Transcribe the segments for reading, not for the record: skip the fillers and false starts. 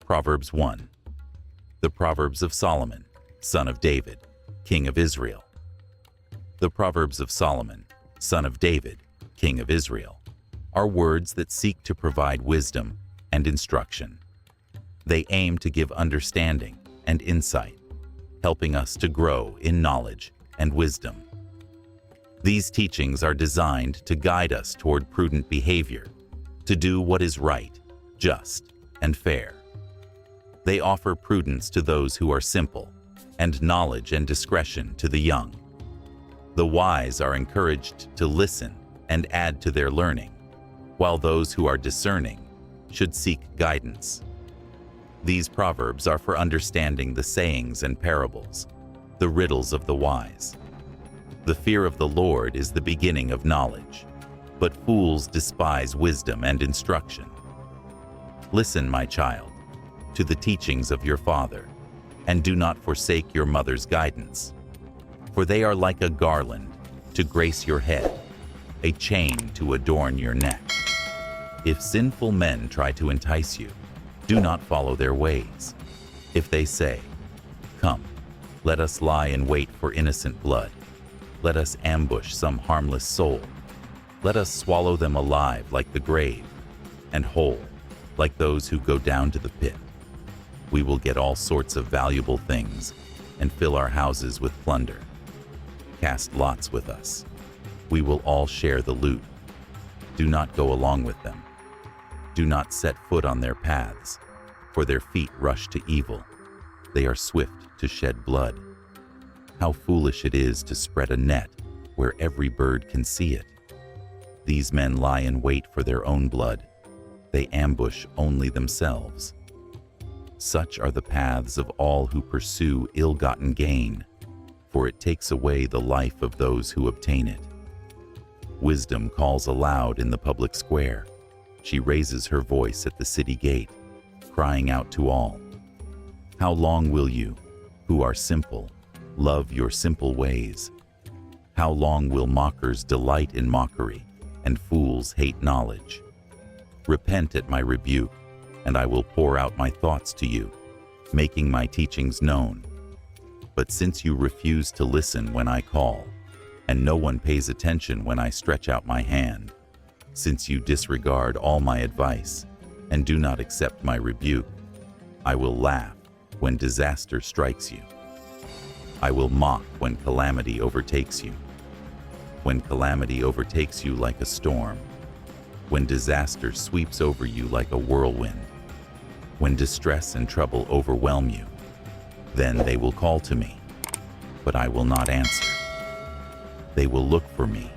Proverbs 1. The Proverbs of Solomon, son of David, king of Israel. The Proverbs of Solomon, son of David, king of Israel, are words that seek to provide wisdom and instruction. They aim to give understanding and insight, helping us to grow in knowledge and wisdom. These teachings are designed to guide us toward prudent behavior, to do what is right, just, and fair. They offer prudence to those who are simple, and knowledge and discretion to the young. The wise are encouraged to listen and add to their learning, while those who are discerning should seek guidance. These proverbs are for understanding the sayings and parables, the riddles of the wise. The fear of the Lord is the beginning of knowledge, but fools despise wisdom and instruction. Listen, my child, to the teachings of your father, and do not forsake your mother's guidance, for they are like a garland to grace your head, a chain to adorn your neck. If sinful men try to entice you, do not follow their ways. If they say, "Come, let us lie in wait for innocent blood. Let us ambush some harmless soul. Let us swallow them alive like the grave, and whole like those who go down to the pit. We will get all sorts of valuable things and fill our houses with plunder. Cast lots with us. We will all share the loot. Do not go along with them. Do not set foot on their paths, for their feet rush to evil. They are swift to shed blood. How foolish it is to spread a net where every bird can see it. These men lie in wait for their own blood. They ambush only themselves. Such are the paths of all who pursue ill-gotten gain, for it takes away the life of those who obtain it. Wisdom calls aloud in the public square. She raises her voice at the city gate, crying out to all. How long will you, who are simple, love your simple ways? How long will mockers delight in mockery, and fools hate knowledge? Repent at my rebuke, and I will pour out my thoughts to you, making my teachings known. But since you refuse to listen when I call, and no one pays attention when I stretch out my hand, since you disregard all my advice and do not accept my rebuke, I will laugh when disaster strikes you. I will mock when calamity overtakes you. When calamity overtakes you like a storm, when disaster sweeps over you like a whirlwind, when distress and trouble overwhelm you, then they will call to me, but I will not answer. They will look for me,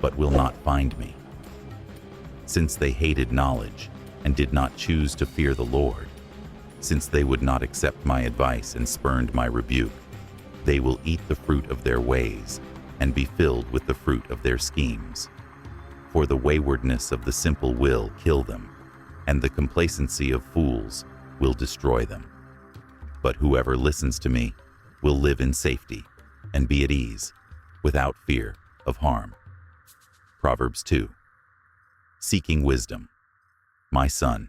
but will not find me. Since they hated knowledge and did not choose to fear the Lord, since they would not accept my advice and spurned my rebuke, they will eat the fruit of their ways and be filled with the fruit of their schemes. For the waywardness of the simple will kill them, and the complacency of fools will destroy them. But whoever listens to me will live in safety and be at ease, without fear of harm. Proverbs 2. Seeking wisdom. My son,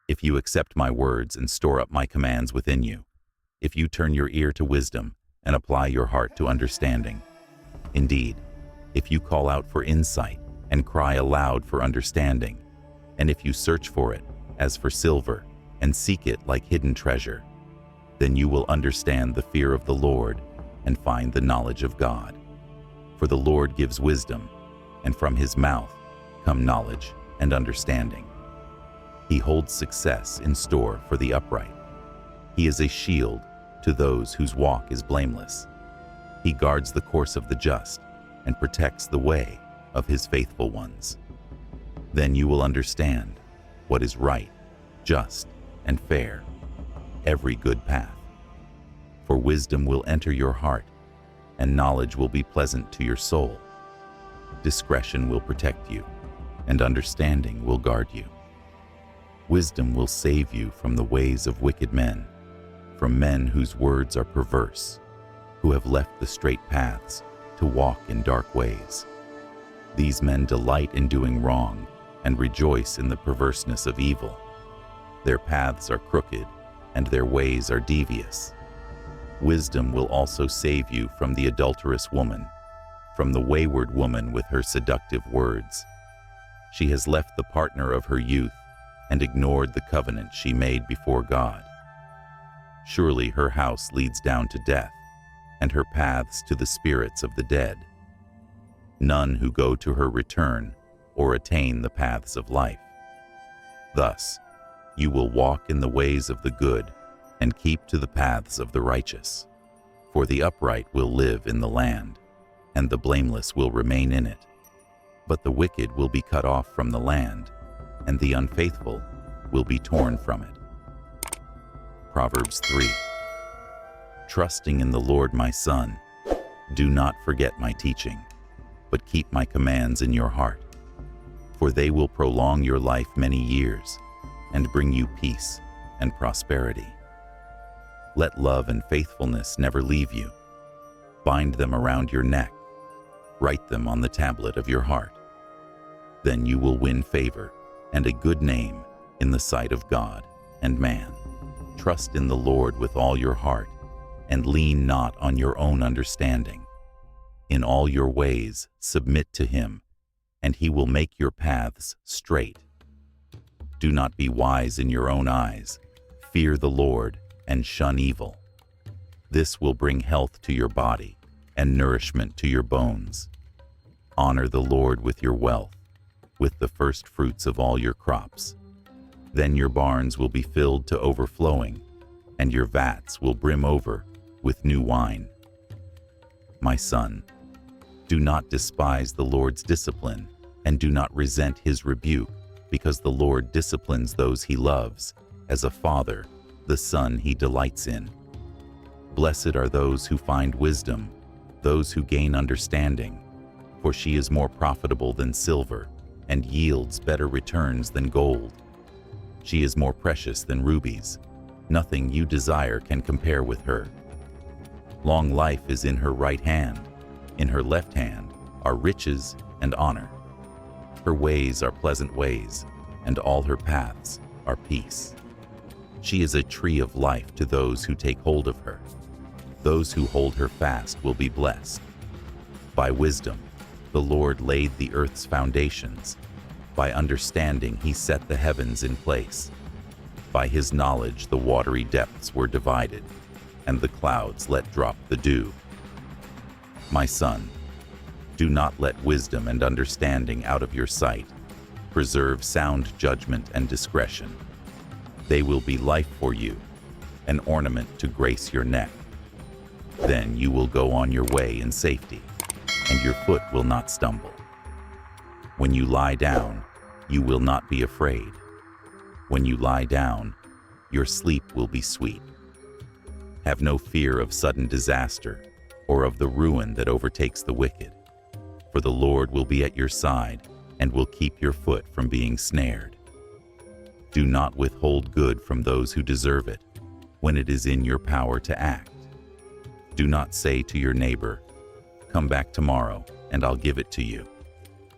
if you accept my words and store up my commands within you, if you turn your ear to wisdom and apply your heart to understanding, indeed, if you call out for insight and cry aloud for understanding, and if you search for it as for silver and seek it like hidden treasure, then you will understand the fear of the Lord and find the knowledge of God. For the Lord gives wisdom, and from his mouth come knowledge and understanding. He holds success in store for the upright. He is a shield to those whose walk is blameless. He guards the course of the just and protects the way of his faithful ones. Then you will understand what is right, just, and fair, every good path. For wisdom will enter your heart, and knowledge will be pleasant to your soul. Discretion will protect you, and understanding will guard you. Wisdom will save you from the ways of wicked men, from men whose words are perverse, who have left the straight paths to walk in dark ways. These men delight in doing wrong and rejoice in the perverseness of evil. Their paths are crooked, and their ways are devious. Wisdom will also save you from the adulterous woman, from the wayward woman with her seductive words. She has left the partner of her youth and ignored the covenant she made before God. Surely her house leads down to death, and her paths to the spirits of the dead. None who go to her return or attain the paths of life. Thus, you will walk in the ways of the good and keep to the paths of the righteous. For the upright will live in the land, and the blameless will remain in it. But the wicked will be cut off from the land, and the unfaithful will be torn from it. Proverbs 3. Trusting in the Lord, my son, do not forget my teaching, but keep my commands in your heart. For they will prolong your life many years, and bring you peace and prosperity. Let love and faithfulness never leave you. Bind them around your neck. Write them on the tablet of your heart. Then you will win favor and a good name in the sight of God and man. Trust in the Lord with all your heart, and lean not on your own understanding. In all your ways submit to him, and he will make your paths straight. Do not be wise in your own eyes. Fear the Lord and shun evil. This will bring health to your body and nourishment to your bones. Honor the Lord with your wealth, with the first fruits of all your crops. Then your barns will be filled to overflowing, and your vats will brim over with new wine. My son, do not despise the Lord's discipline, and do not resent his rebuke, because the Lord disciplines those he loves, as a father the son he delights in. Blessed are those who find wisdom, those who gain understanding, for she is more profitable than silver, and yields better returns than gold. She is more precious than rubies. Nothing you desire can compare with her. Long life is in her right hand. In her left hand are riches and honor. Her ways are pleasant ways, and all her paths are peace. She is a tree of life to those who take hold of her. Those who hold her fast will be blessed. By wisdom, the Lord laid the earth's foundations. By understanding, he set the heavens in place. By his knowledge, the watery depths were divided, and the clouds let drop the dew. My son, do not let wisdom and understanding out of your sight. Preserve sound judgment and discretion. They will be life for you, an ornament to grace your neck. Then you will go on your way in safety, and your foot will not stumble. When you lie down, you will not be afraid. When you lie down, your sleep will be sweet. Have no fear of sudden disaster or of the ruin that overtakes the wicked, for the Lord will be at your side and will keep your foot from being snared. Do not withhold good from those who deserve it when it is in your power to act. Do not say to your neighbor, "Come back tomorrow and I'll give it to you,"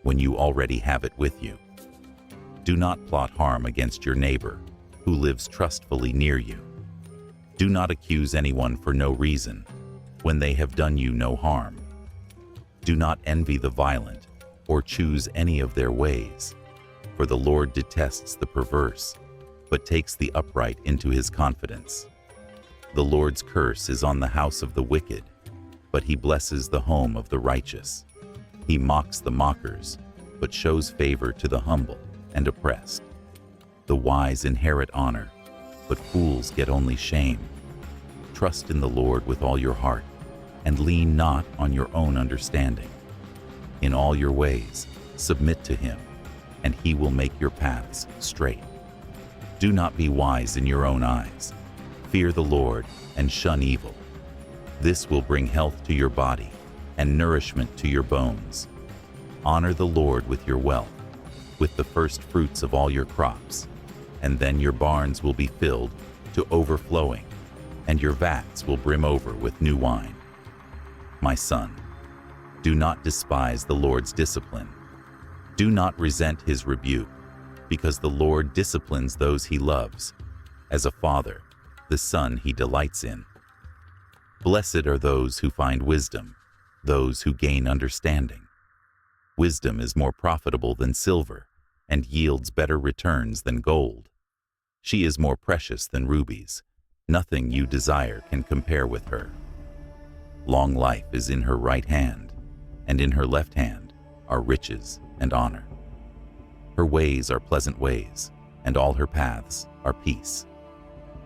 when you already have it with you. Do not plot harm against your neighbor who lives trustfully near you. Do not accuse anyone for no reason when they have done you no harm. Do not envy the violent or choose any of their ways, for the Lord detests the perverse, but takes the upright into his confidence. The Lord's curse is on the house of the wicked, but he blesses the home of the righteous. He mocks the mockers, but shows favor to the humble and oppressed. The wise inherit honor, but fools get only shame. Trust in the Lord with all your heart, and lean not on your own understanding. In all your ways, submit to him, and he will make your paths straight. Do not be wise in your own eyes. Fear the Lord and shun evil. This will bring health to your body and nourishment to your bones. Honor the Lord with your wealth, with the first fruits of all your crops, and then your barns will be filled to overflowing, and your vats will brim over with new wine. My son, do not despise the Lord's discipline. Do not resent his rebuke, because the Lord disciplines those he loves. As a father, the son he delights in. Blessed are those who find wisdom, those who gain understanding. Wisdom is more profitable than silver, and yields better returns than gold. She is more precious than rubies. Nothing you desire can compare with her. Long life is in her right hand, and in her left hand are riches and honor. Her ways are pleasant ways, and all her paths are peace.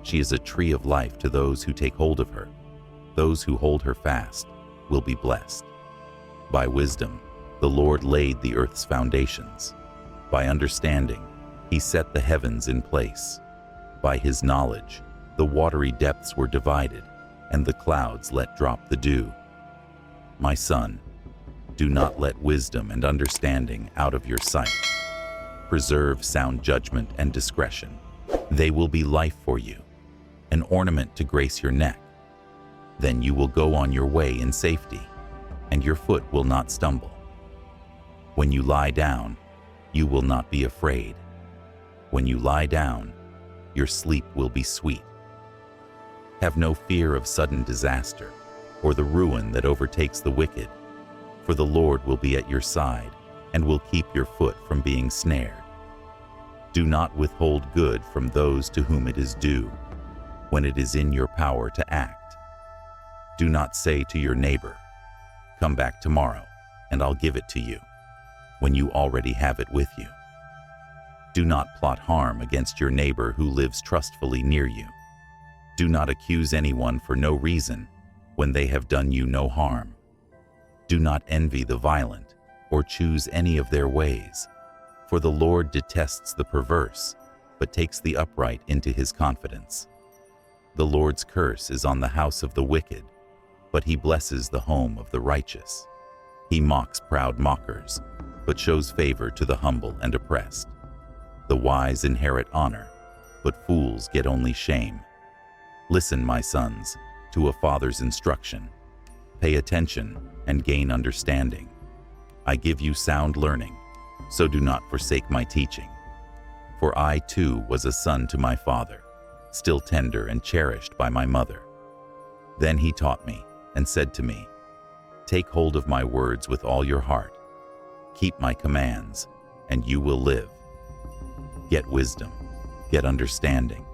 She is a tree of life to those who take hold of her. Those who hold her fast will be blessed. By wisdom, the Lord laid the earth's foundations. By understanding, he set the heavens in place. By his knowledge, the watery depths were divided, and the clouds let drop the dew. My son, do not let wisdom and understanding out of your sight. Preserve sound judgment and discretion. They will be life for you, an ornament to grace your neck. Then you will go on your way in safety, and your foot will not stumble. When you lie down, you will not be afraid. When you lie down, your sleep will be sweet. Have no fear of sudden disaster or the ruin that overtakes the wicked, for the Lord will be at your side and will keep your foot from being snared. Do not withhold good from those to whom it is due, when it is in your power to act. Do not say to your neighbor, "Come back tomorrow, and I'll give it to you," when you already have it with you. Do not plot harm against your neighbor who lives trustfully near you. Do not accuse anyone for no reason when they have done you no harm. Do not envy the violent or choose any of their ways, for the Lord detests the perverse, but takes the upright into his confidence. The Lord's curse is on the house of the wicked, but he blesses the home of the righteous. He mocks proud mockers, but shows favor to the humble and oppressed. The wise inherit honor, but fools get only shame. Listen, my sons, to a father's instruction. Pay attention and gain understanding. I give you sound learning, so do not forsake my teaching. For I too was a son to my father, still tender and cherished by my mother. Then he taught me and said to me, "Take hold of my words with all your heart. Keep my commands, and you will live. Get wisdom, get understanding.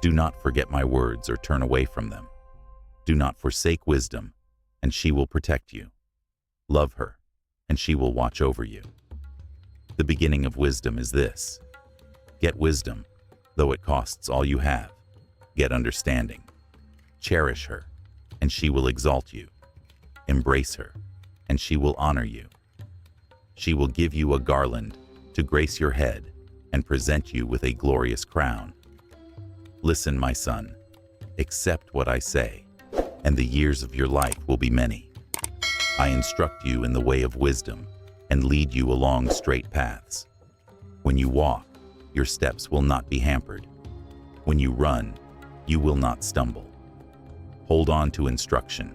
Do not forget my words or turn away from them. Do not forsake wisdom, and she will protect you. Love her, and she will watch over you." The beginning of wisdom is this: get wisdom, though it costs all you have. Get understanding. Cherish her, and she will exalt you. Embrace her, and she will honor you. She will give you a garland to grace your head and present you with a glorious crown. Listen, my son, accept what I say, and the years of your life will be many. I instruct you in the way of wisdom and lead you along straight paths. When you walk, your steps will not be hampered. When you run, you will not stumble. Hold on to instruction.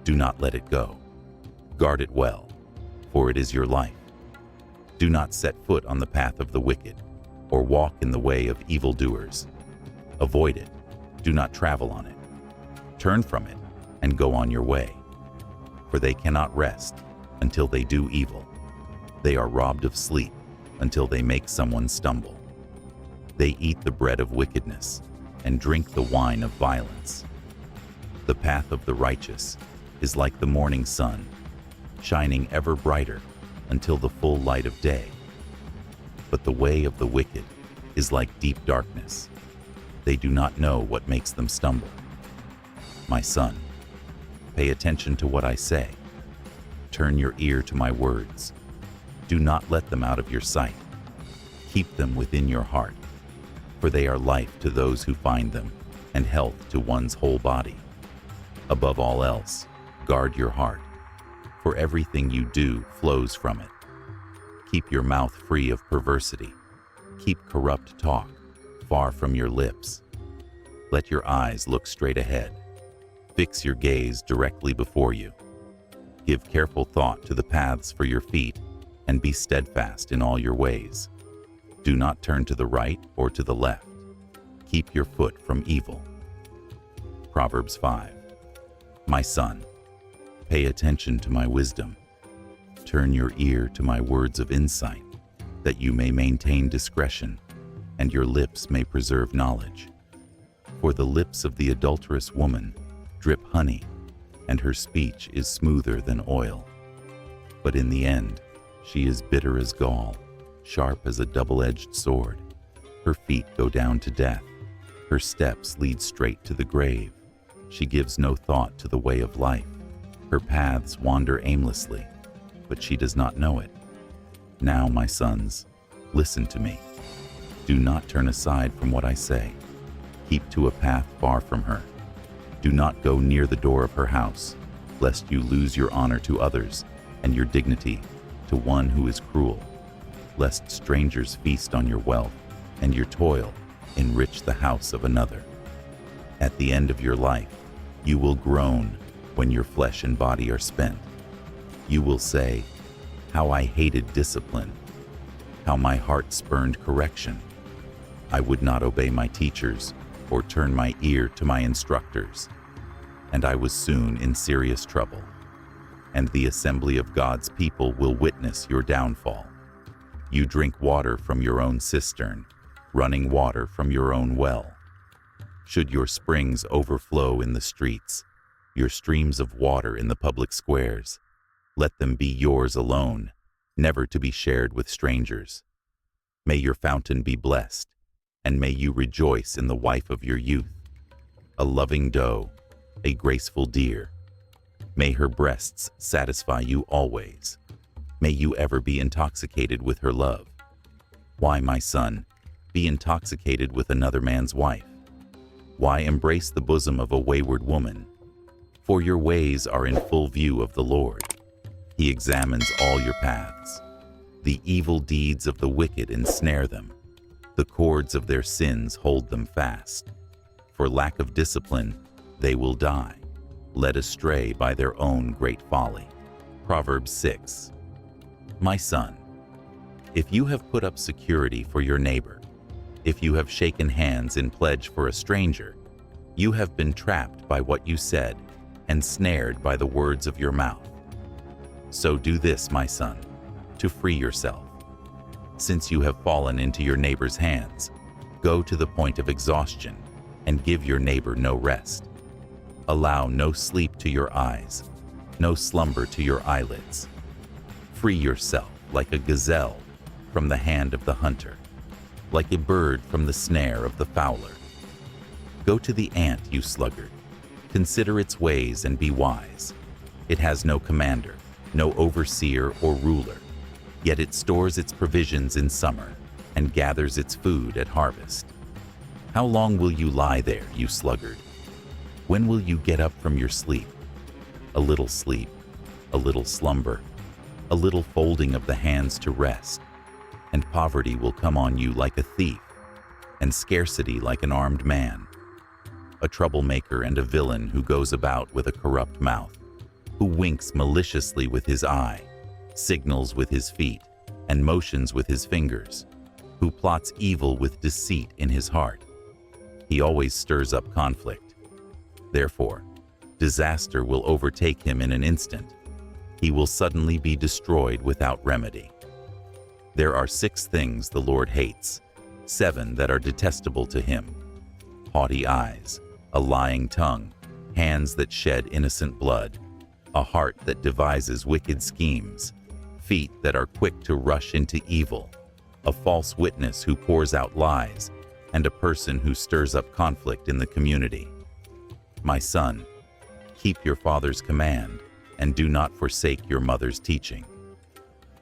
Do not let it go. Guard it well, for it is your life. Do not set foot on the path of the wicked, or walk in the way of evildoers. Avoid it. Do not travel on it. Turn from it and go on your way. For they cannot rest until they do evil. They are robbed of sleep until they make someone stumble. They eat the bread of wickedness and drink the wine of violence. The path of the righteous is like the morning sun, shining ever brighter until the full light of day. But the way of the wicked is like deep darkness. They do not know what makes them stumble. My son, pay attention to what I say. Turn your ear to my words. Do not let them out of your sight. Keep them within your heart, for they are life to those who find them and health to one's whole body. Above all else, guard your heart, for everything you do flows from it. Keep your mouth free of perversity. Keep corrupt talk far from your lips. Let your eyes look straight ahead. Fix your gaze directly before you. Give careful thought to the paths for your feet, and be steadfast in all your ways. Do not turn to the right or to the left. Keep your foot from evil. Proverbs 5. My son, pay attention to my wisdom. Turn your ear to my words of insight, that you may maintain discretion, and your lips may preserve knowledge. For the lips of the adulterous woman drip honey, and her speech is smoother than oil. But in the end, she is bitter as gall, sharp as a double-edged sword. Her feet go down to death. Her steps lead straight to the grave. She gives no thought to the way of life. Her paths wander aimlessly, but she does not know it. Now, my sons, listen to me. Do not turn aside from what I say. Keep to a path far from her. Do not go near the door of her house, lest you lose your honor to others and your dignity to one who is cruel, lest strangers feast on your wealth and your toil enrich the house of another. At the end of your life, you will groan when your flesh and body are spent. You will say, "How I hated discipline, how my heart spurned correction. I would not obey my teachers or turn my ear to my instructors, and I was soon in serious trouble." And the assembly of God's people will witness your downfall. You drink water from your own cistern, running water from your own well. Should your springs overflow in the streets, your streams of water in the public squares, let them be yours alone, never to be shared with strangers. May your fountain be blessed, and may you rejoice in the wife of your youth, a loving doe, a graceful deer. May her breasts satisfy you always. May you ever be intoxicated with her love. Why, my son, be intoxicated with another man's wife? Why embrace the bosom of a wayward woman? For your ways are in full view of the Lord. He examines all your paths. The evil deeds of the wicked ensnare them. The cords of their sins hold them fast. For lack of discipline, they will die, led astray by their own great folly. Proverbs 6. My son, if you have put up security for your neighbor, if you have shaken hands in pledge for a stranger, you have been trapped by what you said and snared by the words of your mouth. So do this, my son, to free yourself. Since you have fallen into your neighbor's hands, go to the point of exhaustion and give your neighbor no rest. Allow no sleep to your eyes, no slumber to your eyelids. Free yourself like a gazelle from the hand of the hunter, like a bird from the snare of the fowler. Go to the ant, you sluggard. Consider its ways and be wise. It has no commander, no overseer or ruler, yet it stores its provisions in summer and gathers its food at harvest. How long will you lie there, you sluggard? When will you get up from your sleep? A little sleep, a little slumber, a little folding of the hands to rest, and poverty will come on you like a thief, and scarcity like an armed man. A troublemaker and a villain who goes about with a corrupt mouth, who winks maliciously with his eye, signals with his feet, and motions with his fingers, who plots evil with deceit in his heart. He always stirs up conflict. Therefore, disaster will overtake him in an instant. He will suddenly be destroyed without remedy. There are 6 things the Lord hates, 7 that are detestable to him: haughty eyes, a lying tongue, hands that shed innocent blood, a heart that devises wicked schemes, feet that are quick to rush into evil, a false witness who pours out lies, and a person who stirs up conflict in the community. My son, keep your father's command, and do not forsake your mother's teaching.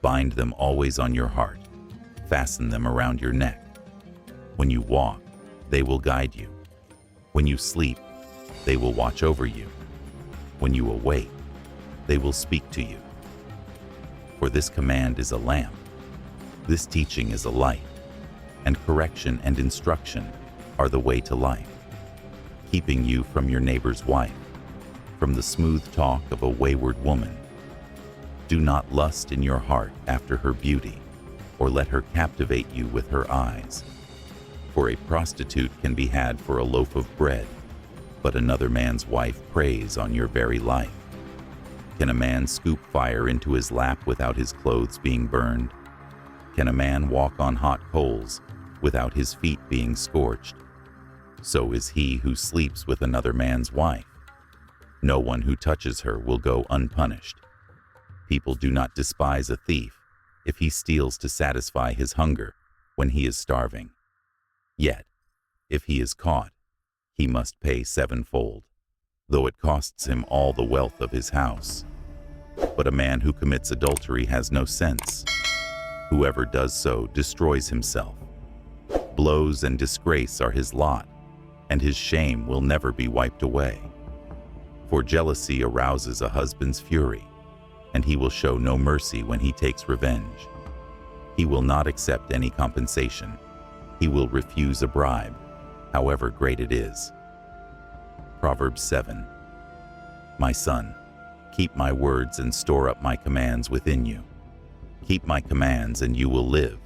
Bind them always on your heart, fasten them around your neck. When you walk, they will guide you. When you sleep, they will watch over you. When you awake, they will speak to you. For this command is a lamp, this teaching is a light, and correction and instruction are the way to life, keeping you from your neighbor's wife, from the smooth talk of a wayward woman. Do not lust in your heart after her beauty, or let her captivate you with her eyes. For a prostitute can be had for a loaf of bread, but another man's wife preys on your very life. Can a man scoop fire into his lap without his clothes being burned? Can a man walk on hot coals without his feet being scorched? So is he who sleeps with another man's wife. No one who touches her will go unpunished. People do not despise a thief if he steals to satisfy his hunger when he is starving. Yet, if he is caught, he must pay sevenfold, though it costs him all the wealth of his house. But a man who commits adultery has no sense. Whoever does so destroys himself. Blows and disgrace are his lot, and his shame will never be wiped away. For jealousy arouses a husband's fury, and he will show no mercy when he takes revenge. He will not accept any compensation. He will refuse a bribe, however great it is. Proverbs 7. My son, keep my words and store up my commands within you. Keep my commands and you will live.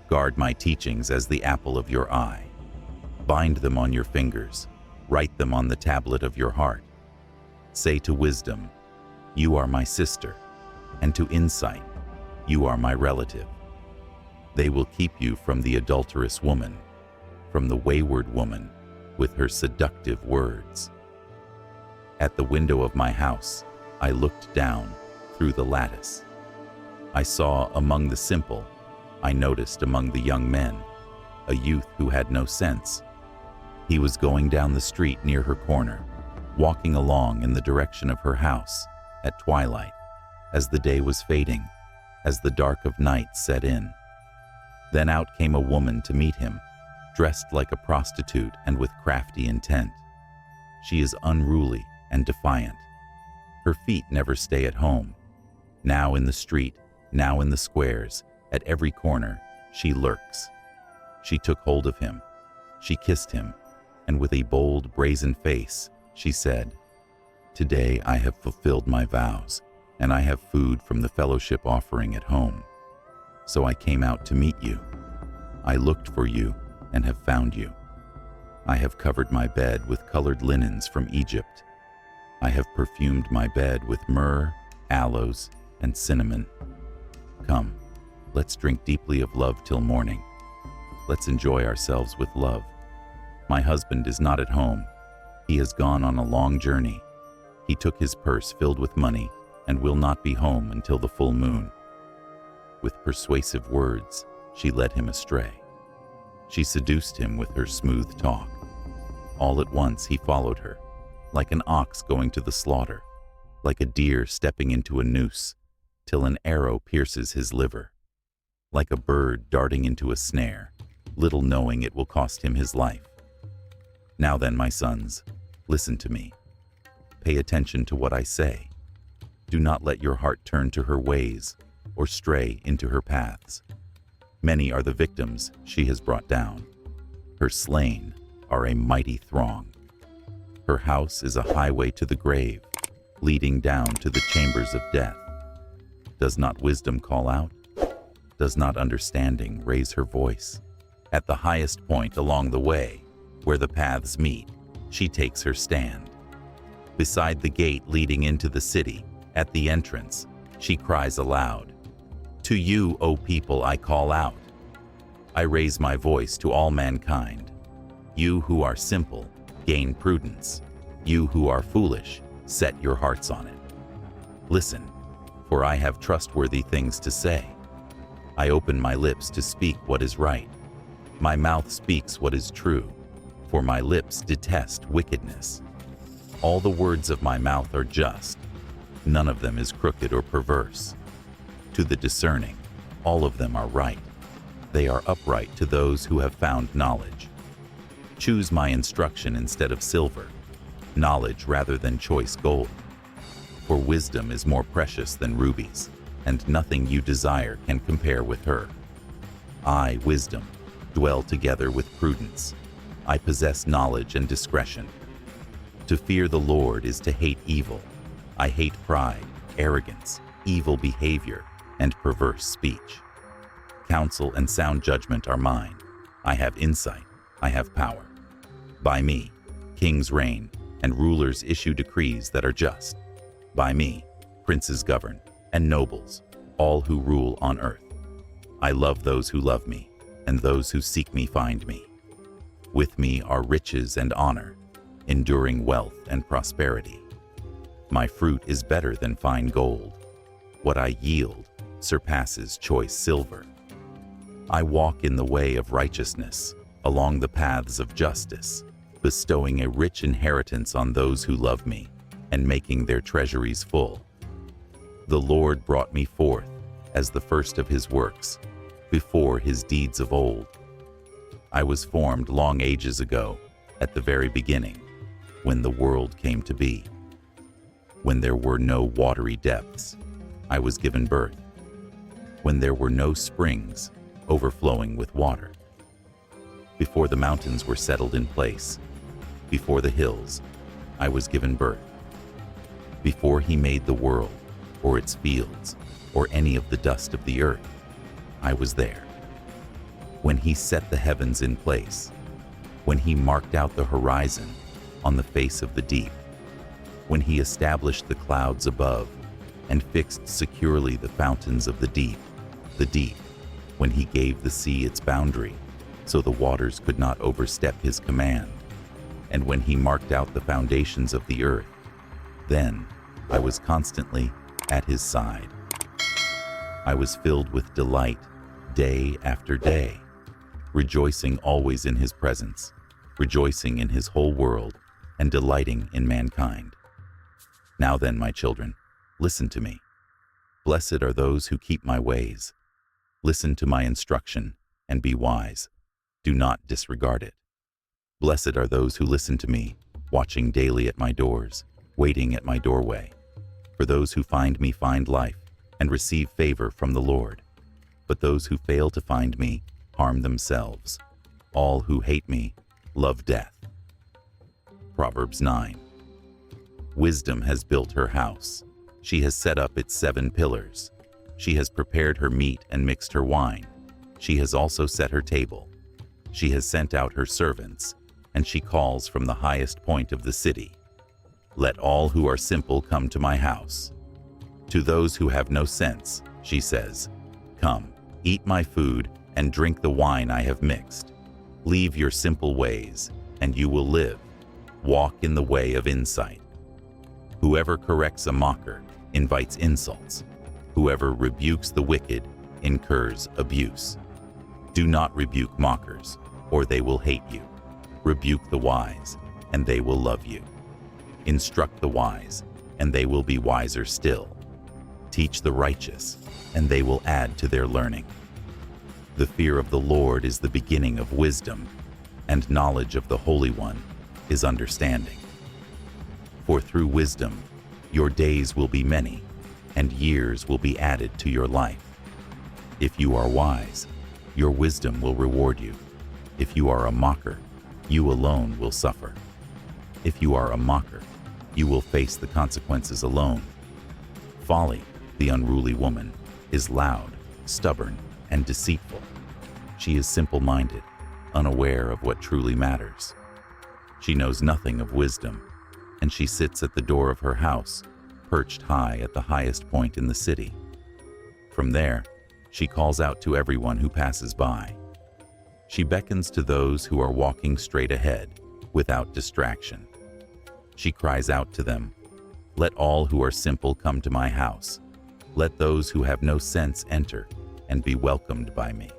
Guard my teachings as the apple of your eye. Bind them on your fingers. Write them on the tablet of your heart. Say to wisdom, you are my sister, and to insight, you are my relative. They will keep you from the adulterous woman, from the wayward woman with her seductive words. At the window of my house, I looked down through the lattice. I saw among the simple, I noticed among the young men, a youth who had no sense. He was going down the street near her corner, walking along in the direction of her house at twilight, as the day was fading, as the dark of night set in. Then out came a woman to meet him, dressed like a prostitute and with crafty intent. She is unruly and defiant. Her feet never stay at home. Now in the street, now in the squares, at every corner, she lurks. She took hold of him. She kissed him, and with a bold, brazen face, she said, "Today I have fulfilled my vows, and I have food from the fellowship offering at home. So I came out to meet you. I looked for you and have found you. I have covered my bed with colored linens from Egypt. I have perfumed my bed with myrrh, aloes, and cinnamon. Come, let's drink deeply of love till morning. Let's enjoy ourselves with love. My husband is not at home. He has gone on a long journey. He took his purse filled with money and will not be home until the full moon." With persuasive words, she led him astray. She seduced him with her smooth talk. All at once he followed her, like an ox going to the slaughter, like a deer stepping into a noose, till an arrow pierces his liver, like a bird darting into a snare, little knowing it will cost him his life. Now then, my sons, listen to me. Pay attention to what I say. Do not let your heart turn to her ways or stray into her paths. Many are the victims she has brought down. Her slain are a mighty throng. Her house is a highway to the grave, leading down to the chambers of death. Does not wisdom call out? Does not understanding raise her voice? At the highest point along the way, where the paths meet, she takes her stand. Beside the gate leading into the city, at the entrance, she cries aloud, "To you, O people, I call out. I raise my voice to all mankind. You who are simple, gain prudence. You who are foolish, set your hearts on it. Listen, for I have trustworthy things to say. I open my lips to speak what is right. My mouth speaks what is true, for my lips detest wickedness. All the words of my mouth are just. None of them is crooked or perverse. To the discerning, all of them are right. They are upright to those who have found knowledge. Choose my instruction instead of silver, knowledge rather than choice gold. For wisdom is more precious than rubies, and nothing you desire can compare with her. I, wisdom, dwell together with prudence. I possess knowledge and discretion. To fear the Lord is to hate evil. I hate pride, arrogance, evil behavior, and perverse speech. Counsel and sound judgment are mine. I have insight, I have power. By me, kings reign, and rulers issue decrees that are just. By me, princes govern, and nobles, all who rule on earth. I love those who love me, and those who seek me find me. With me are riches and honor, enduring wealth and prosperity. My fruit is better than fine gold. What I yield surpasses choice silver. I walk in the way of righteousness, along the paths of justice, bestowing a rich inheritance on those who love me, and making their treasuries full. The Lord brought me forth as the first of his works, before his deeds of old. I was formed long ages ago, at the very beginning, when the world came to be. When there were no watery depths, I was given birth. When there were no springs overflowing with water. Before the mountains were settled in place, before the hills, I was given birth. Before he made the world, or its fields, or any of the dust of the earth, I was there. When he set the heavens in place, when he marked out the horizon on the face of the deep, when he established the clouds above and fixed securely the fountains of the deep, when he gave the sea its boundary, so the waters could not overstep his command, and when he marked out the foundations of the earth, then I was constantly at his side. I was filled with delight day after day, rejoicing always in his presence, rejoicing in his whole world, and delighting in mankind. Now then, my children, listen to me. Blessed are those who keep my ways. Listen to my instruction and be wise. Do not disregard it. Blessed are those who listen to me, watching daily at my doors, waiting at my doorway. For those who find me find life and receive favor from the Lord. But those who fail to find me harm themselves. All who hate me love death. Proverbs 9. Wisdom has built her house. She has set up its 7 pillars. She has prepared her meat and mixed her wine. She has also set her table. She has sent out her servants, and she calls from the highest point of the city. Let all who are simple come to my house. To those who have no sense, she says, come, eat my food and drink the wine I have mixed. Leave your simple ways, and you will live. Walk in the way of insight. Whoever corrects a mocker invites insults. Whoever rebukes the wicked incurs abuse. Do not rebuke mockers, or they will hate you. Rebuke the wise, and they will love you. Instruct the wise, and they will be wiser still. Teach the righteous, and they will add to their learning. The fear of the Lord is the beginning of wisdom, and knowledge of the Holy One is understanding. For through wisdom, your days will be many, and years will be added to your life. If you are wise, your wisdom will reward you. If you are a mocker, you alone will suffer. If you are a mocker, you will face the consequences alone. Folly, the unruly woman, is loud, stubborn, and deceitful. She is simple-minded, unaware of what truly matters. She knows nothing of wisdom, and she sits at the door of her house, perched high at the highest point in the city. From there, she calls out to everyone who passes by. She beckons to those who are walking straight ahead, without distraction. She cries out to them, let all who are simple come to my house. Let those who have no sense enter and be welcomed by me.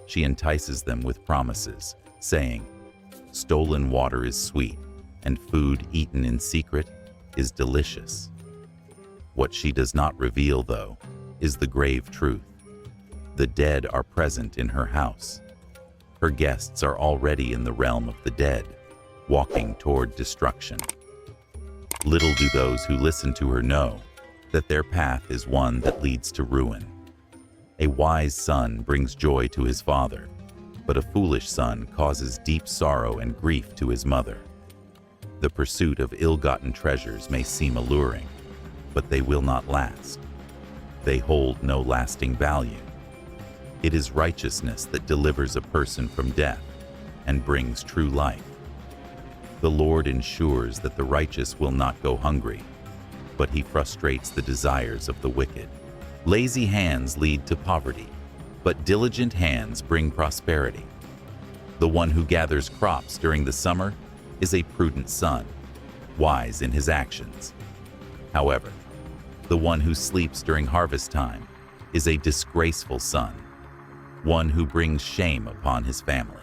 She entices them with promises, saying, stolen water is sweet, and food eaten in secret is delicious. What she does not reveal, though, is the grave truth. The dead are present in her house. Her guests are already in the realm of the dead, walking toward destruction. Little do those who listen to her know that their path is one that leads to ruin. A wise son brings joy to his father, but a foolish son causes deep sorrow and grief to his mother. The pursuit of ill-gotten treasures may seem alluring, but they will not last. They hold no lasting value. It is righteousness that delivers a person from death and brings true life. The Lord ensures that the righteous will not go hungry, but he frustrates the desires of the wicked. Lazy hands lead to poverty, but diligent hands bring prosperity. The one who gathers crops during the summer is a prudent son, wise in his actions. However, the one who sleeps during harvest time is a disgraceful son, one who brings shame upon his family.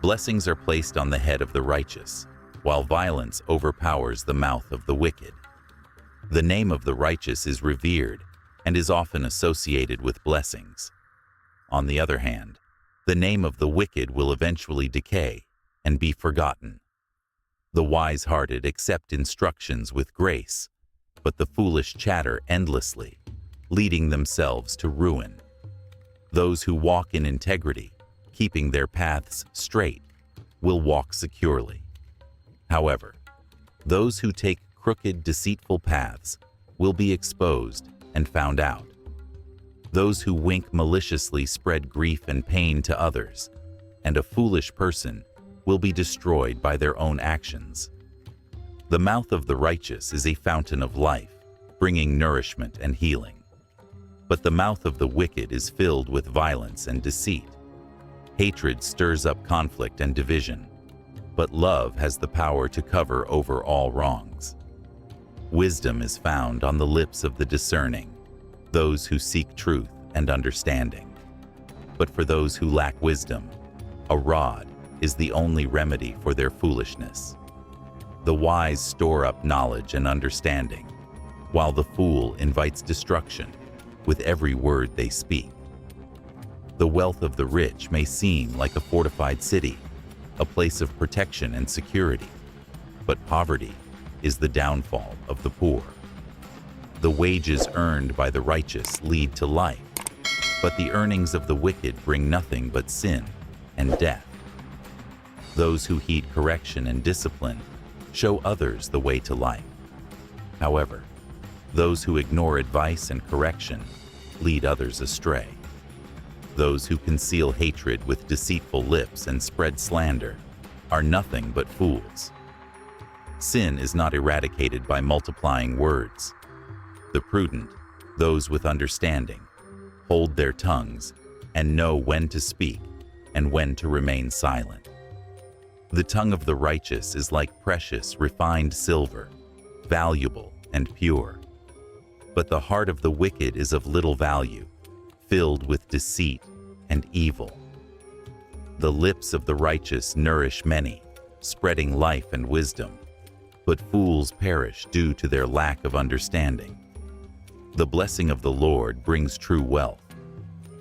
Blessings are placed on the head of the righteous, while violence overpowers the mouth of the wicked. The name of the righteous is revered and is often associated with blessings. On the other hand, the name of the wicked will eventually decay and be forgotten. The wise-hearted accept instructions with grace, but the foolish chatter endlessly, leading themselves to ruin. Those who walk in integrity, keeping their paths straight, will walk securely. However, those who take crooked, deceitful paths will be exposed and found out. Those who wink maliciously spread grief and pain to others, and a foolish person will be destroyed by their own actions. The mouth of the righteous is a fountain of life, bringing nourishment and healing. But the mouth of the wicked is filled with violence and deceit. Hatred stirs up conflict and division, but love has the power to cover over all wrongs. Wisdom is found on the lips of the discerning, those who seek truth and understanding. But for those who lack wisdom, a rod is the only remedy for their foolishness. The wise store up knowledge and understanding, while the fool invites destruction with every word they speak. The wealth of the rich may seem like a fortified city, a place of protection and security, but poverty is the downfall of the poor. The wages earned by the righteous lead to life, but the earnings of the wicked bring nothing but sin and death. Those who heed correction and discipline show others the way to life. However, those who ignore advice and correction lead others astray. Those who conceal hatred with deceitful lips and spread slander are nothing but fools. Sin is not eradicated by multiplying words. The prudent, those with understanding, hold their tongues and know when to speak and when to remain silent. The tongue of the righteous is like precious, refined silver, valuable and pure. But the heart of the wicked is of little value, filled with deceit and evil. The lips of the righteous nourish many, spreading life and wisdom, but fools perish due to their lack of understanding. The blessing of the Lord brings true wealth,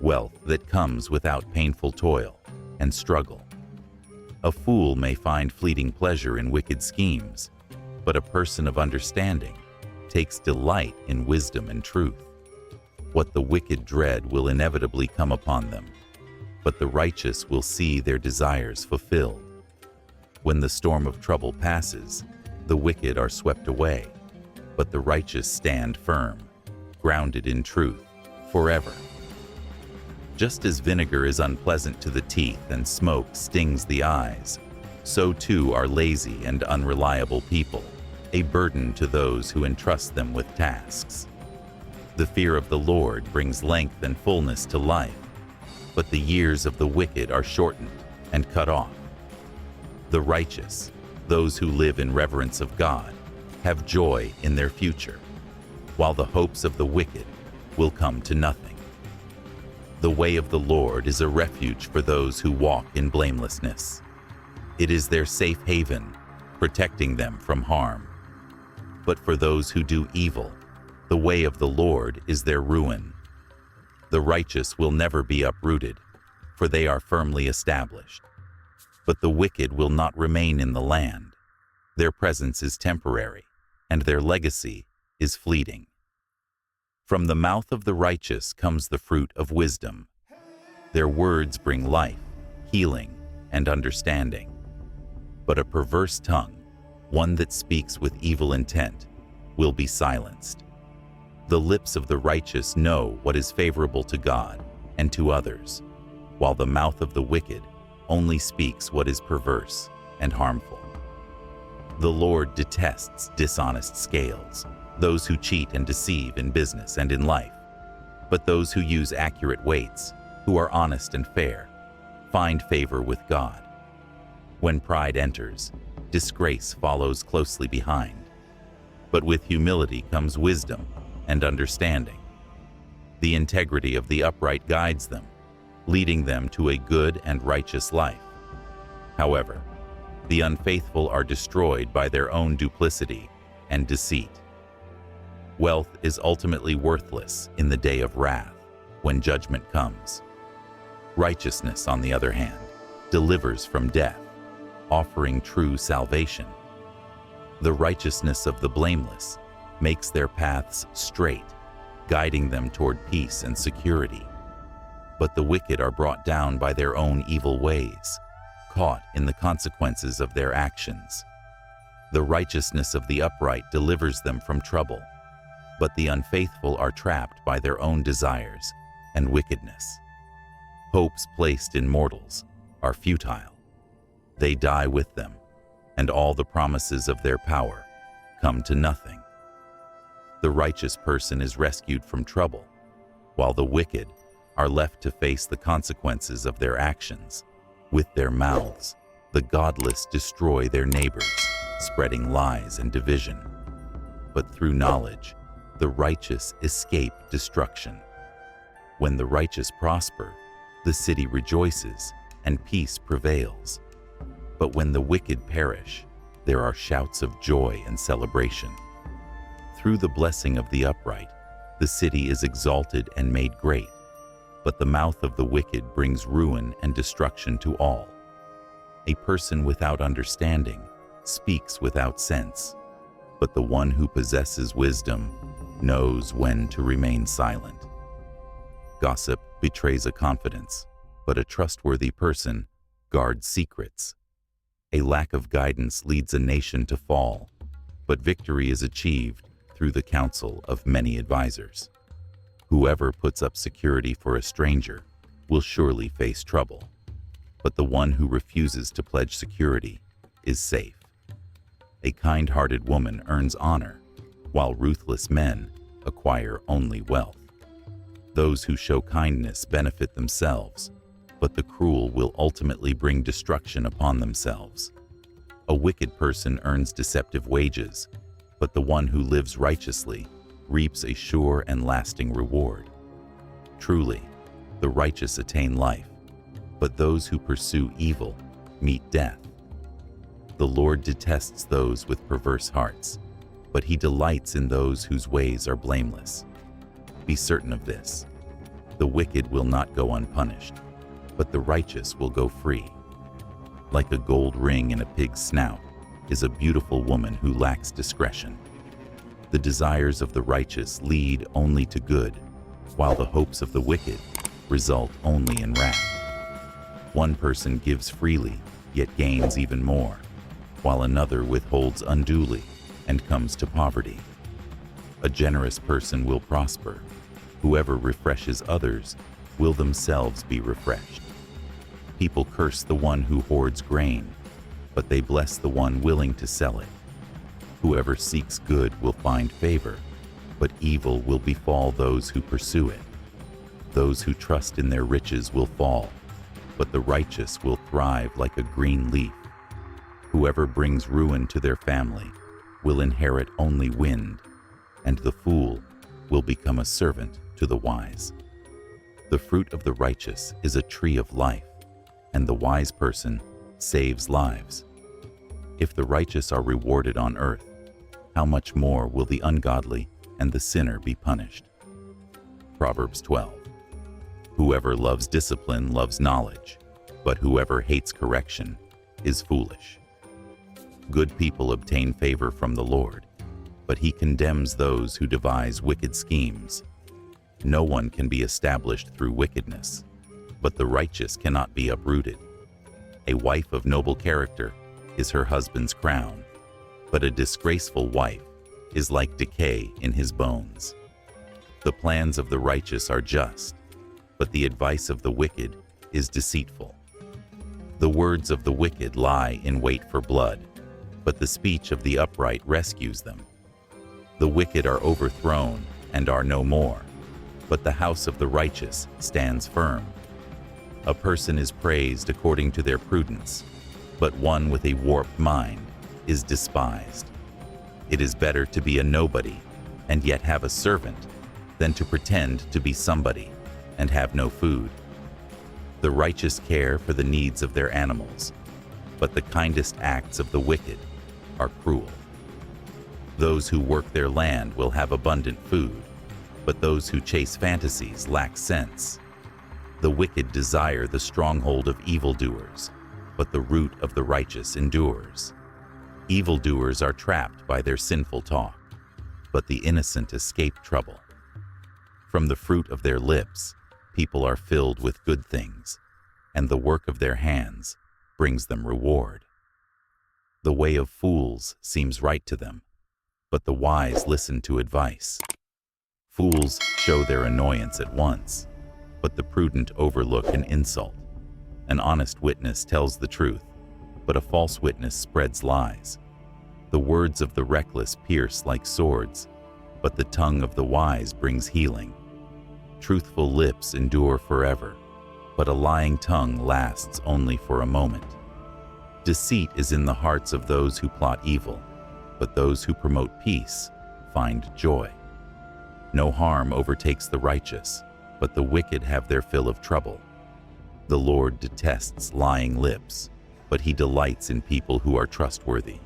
wealth that comes without painful toil and struggle. A fool may find fleeting pleasure in wicked schemes, but a person of understanding takes delight in wisdom and truth. What the wicked dread will inevitably come upon them, but the righteous will see their desires fulfilled. When the storm of trouble passes, the wicked are swept away, but the righteous stand firm, grounded in truth, forever. Just as vinegar is unpleasant to the teeth and smoke stings the eyes, so too are lazy and unreliable people, a burden to those who entrust them with tasks. The fear of the Lord brings length and fullness to life, but the years of the wicked are shortened and cut off. The righteous, those who live in reverence of God, have joy in their future, while the hopes of the wicked will come to nothing. The way of the Lord is a refuge for those who walk in blamelessness. It is their safe haven, protecting them from harm. But for those who do evil, the way of the Lord is their ruin. The righteous will never be uprooted, for they are firmly established. But the wicked will not remain in the land. Their presence is temporary, and their legacy is fleeting. From the mouth of the righteous comes the fruit of wisdom. Their words bring life, healing, and understanding. But a perverse tongue, one that speaks with evil intent, will be silenced. The lips of the righteous know what is favorable to God and to others, while the mouth of the wicked only speaks what is perverse and harmful. The Lord detests dishonest scales, those who cheat and deceive in business and in life. But those who use accurate weights, who are honest and fair, find favor with God. When pride enters, disgrace follows closely behind. But with humility comes wisdom and understanding. The integrity of the upright guides them, leading them to a good and righteous life. However, the unfaithful are destroyed by their own duplicity and deceit. Wealth is ultimately worthless in the day of wrath, when judgment comes. Righteousness, on the other hand, delivers from death, offering true salvation. The righteousness of the blameless makes their paths straight, guiding them toward peace and security. But the wicked are brought down by their own evil ways, caught in the consequences of their actions. The righteousness of the upright delivers them from trouble, but the unfaithful are trapped by their own desires and wickedness. Hopes placed in mortals are futile. They die with them, and all the promises of their power come to nothing. The righteous person is rescued from trouble, while the wicked are left to face the consequences of their actions. With their mouths, the godless destroy their neighbors, spreading lies and division. But through knowledge, the righteous escape destruction. When the righteous prosper, the city rejoices and peace prevails. But when the wicked perish, there are shouts of joy and celebration. Through the blessing of the upright, the city is exalted and made great. But the mouth of the wicked brings ruin and destruction to all. A person without understanding speaks without sense, but the one who possesses wisdom knows when to remain silent. Gossip betrays a confidence, but a trustworthy person guards secrets. A lack of guidance leads a nation to fall, but victory is achieved through the counsel of many advisors. Whoever puts up security for a stranger will surely face trouble, but the one who refuses to pledge security is safe. A kind-hearted woman earns honor, while ruthless men acquire only wealth. Those who show kindness benefit themselves, but the cruel will ultimately bring destruction upon themselves. A wicked person earns deceptive wages, but the one who lives righteously reaps a sure and lasting reward. Truly, the righteous attain life, but those who pursue evil meet death. The Lord detests those with perverse hearts, but he delights in those whose ways are blameless. Be certain of this: the wicked will not go unpunished, but the righteous will go free. Like a gold ring in a pig's snout is a beautiful woman who lacks discretion. The desires of the righteous lead only to good, while the hopes of the wicked result only in wrath. One person gives freely, yet gains even more, while another withholds unduly and comes to poverty. A generous person will prosper. Whoever refreshes others will themselves be refreshed. People curse the one who hoards grain, but they bless the one willing to sell it. Whoever seeks good will find favor, but evil will befall those who pursue it. Those who trust in their riches will fall, but the righteous will thrive like a green leaf. Whoever brings ruin to their family will inherit only wind, and the fool will become a servant to the wise. The fruit of the righteous is a tree of life, and the wise person saves lives. If the righteous are rewarded on earth, how much more will the ungodly and the sinner be punished? Proverbs 12. Whoever loves discipline loves knowledge, but whoever hates correction is foolish. Good people obtain favor from the Lord, but he condemns those who devise wicked schemes. No one can be established through wickedness, but the righteous cannot be uprooted. A wife of noble character is her husband's crown, but a disgraceful wife is like decay in his bones. The plans of the righteous are just, but the advice of the wicked is deceitful. The words of the wicked lie in wait for blood, but the speech of the upright rescues them. The wicked are overthrown and are no more, but the house of the righteous stands firm. A person is praised according to their prudence, but one with a warped mind is despised. It is better to be a nobody and yet have a servant than to pretend to be somebody and have no food. The righteous care for the needs of their animals, but the kindest acts of the wicked are cruel. Those who work their land will have abundant food, but those who chase fantasies lack sense. The wicked desire the stronghold of evildoers, but the root of the righteous endures. Evildoers are trapped by their sinful talk, but the innocent escape trouble. From the fruit of their lips, people are filled with good things, and the work of their hands brings them reward. The way of fools seems right to them, but the wise listen to advice. Fools show their annoyance at once, but the prudent overlook an insult. An honest witness tells the truth, but a false witness spreads lies. The words of the reckless pierce like swords, but the tongue of the wise brings healing. Truthful lips endure forever, but a lying tongue lasts only for a moment. Deceit is in the hearts of those who plot evil, but those who promote peace find joy. No harm overtakes the righteous, but the wicked have their fill of trouble. The Lord detests lying lips, but he delights in people who are trustworthy.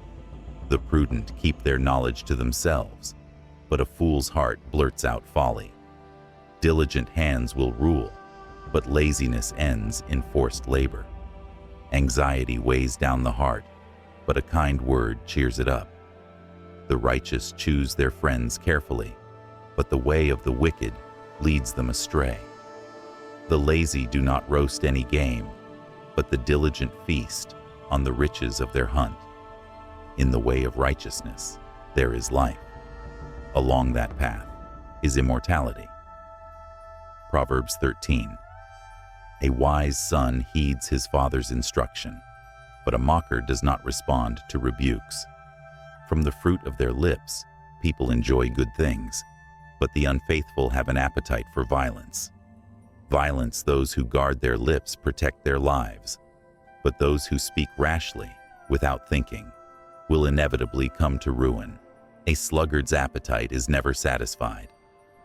The prudent keep their knowledge to themselves, but a fool's heart blurts out folly. Diligent hands will rule, but laziness ends in forced labor. Anxiety weighs down the heart, but a kind word cheers it up. The righteous choose their friends carefully, but the way of the wicked leads them astray. The lazy do not roast any game, but the diligent feast on the riches of their hunt. In the way of righteousness there is life. Along that path is immortality. Proverbs 13. A wise son heeds his father's instruction, but a mocker does not respond to rebukes. From the fruit of their lips, people enjoy good things, but the unfaithful have an appetite for violence. Violence, those who guard their lips protect their lives, but those who speak rashly, without thinking, will inevitably come to ruin. A sluggard's appetite is never satisfied.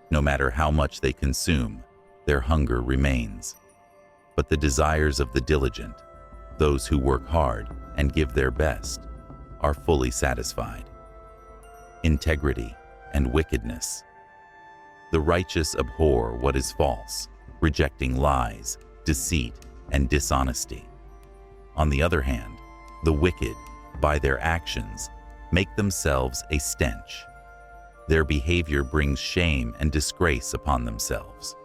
No matter how much they consume, their hunger remains. But the desires of the diligent, those who work hard and give their best, are fully satisfied. Integrity and wickedness. The righteous abhor what is false, rejecting lies, deceit, and dishonesty. On the other hand, the wicked, by their actions, make themselves a stench. Their behavior brings shame and disgrace upon themselves.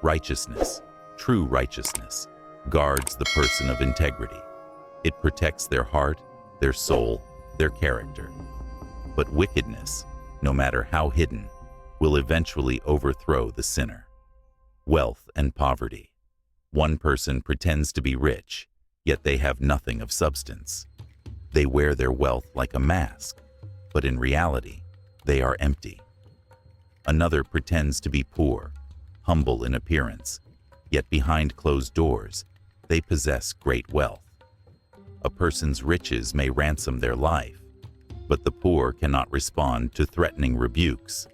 Righteousness, true righteousness, guards the person of integrity. It protects their heart, their soul, their character. But wickedness, no matter how hidden, will eventually overthrow the sinner. Wealth and poverty. One person pretends to be rich, yet they have nothing of substance. They wear their wealth like a mask, but in reality, they are empty. Another pretends to be poor, humble in appearance, yet behind closed doors, they possess great wealth. A person's riches may ransom their life, but the poor cannot respond to threatening rebukes.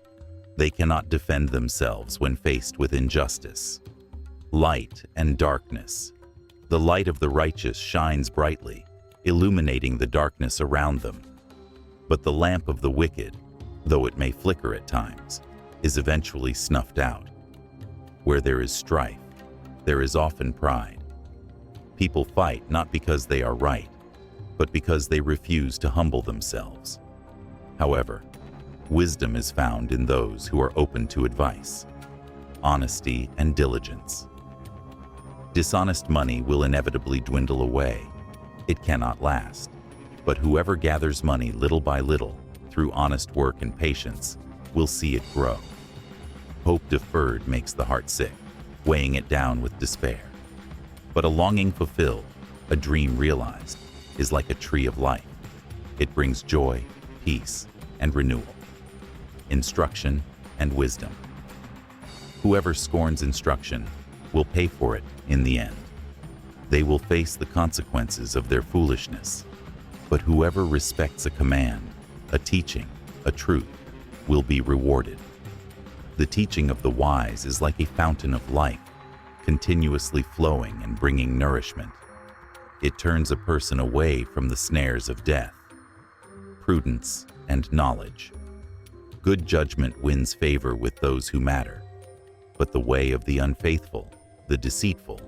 They cannot defend themselves when faced with injustice. Light and darkness. The light of the righteous shines brightly, illuminating the darkness around them. But the lamp of the wicked, though it may flicker at times, is eventually snuffed out. Where there is strife, there is often pride. People fight not because they are right, but because they refuse to humble themselves. However, wisdom is found in those who are open to advice, honesty, and diligence. Dishonest money will inevitably dwindle away. It cannot last. But whoever gathers money little by little, through honest work and patience, will see it grow. Hope deferred makes the heart sick, weighing it down with despair. But a longing fulfilled, a dream realized, is like a tree of life. It brings joy, peace, and renewal, instruction and wisdom. Whoever scorns instruction will pay for it in the end. They will face the consequences of their foolishness. But whoever respects a command, a teaching, a truth, will be rewarded. The teaching of the wise is like a fountain of life, continuously flowing and bringing nourishment. It turns a person away from the snares of death. Prudence and knowledge. Good judgment wins favor with those who matter, but the way of the unfaithful, the deceitful,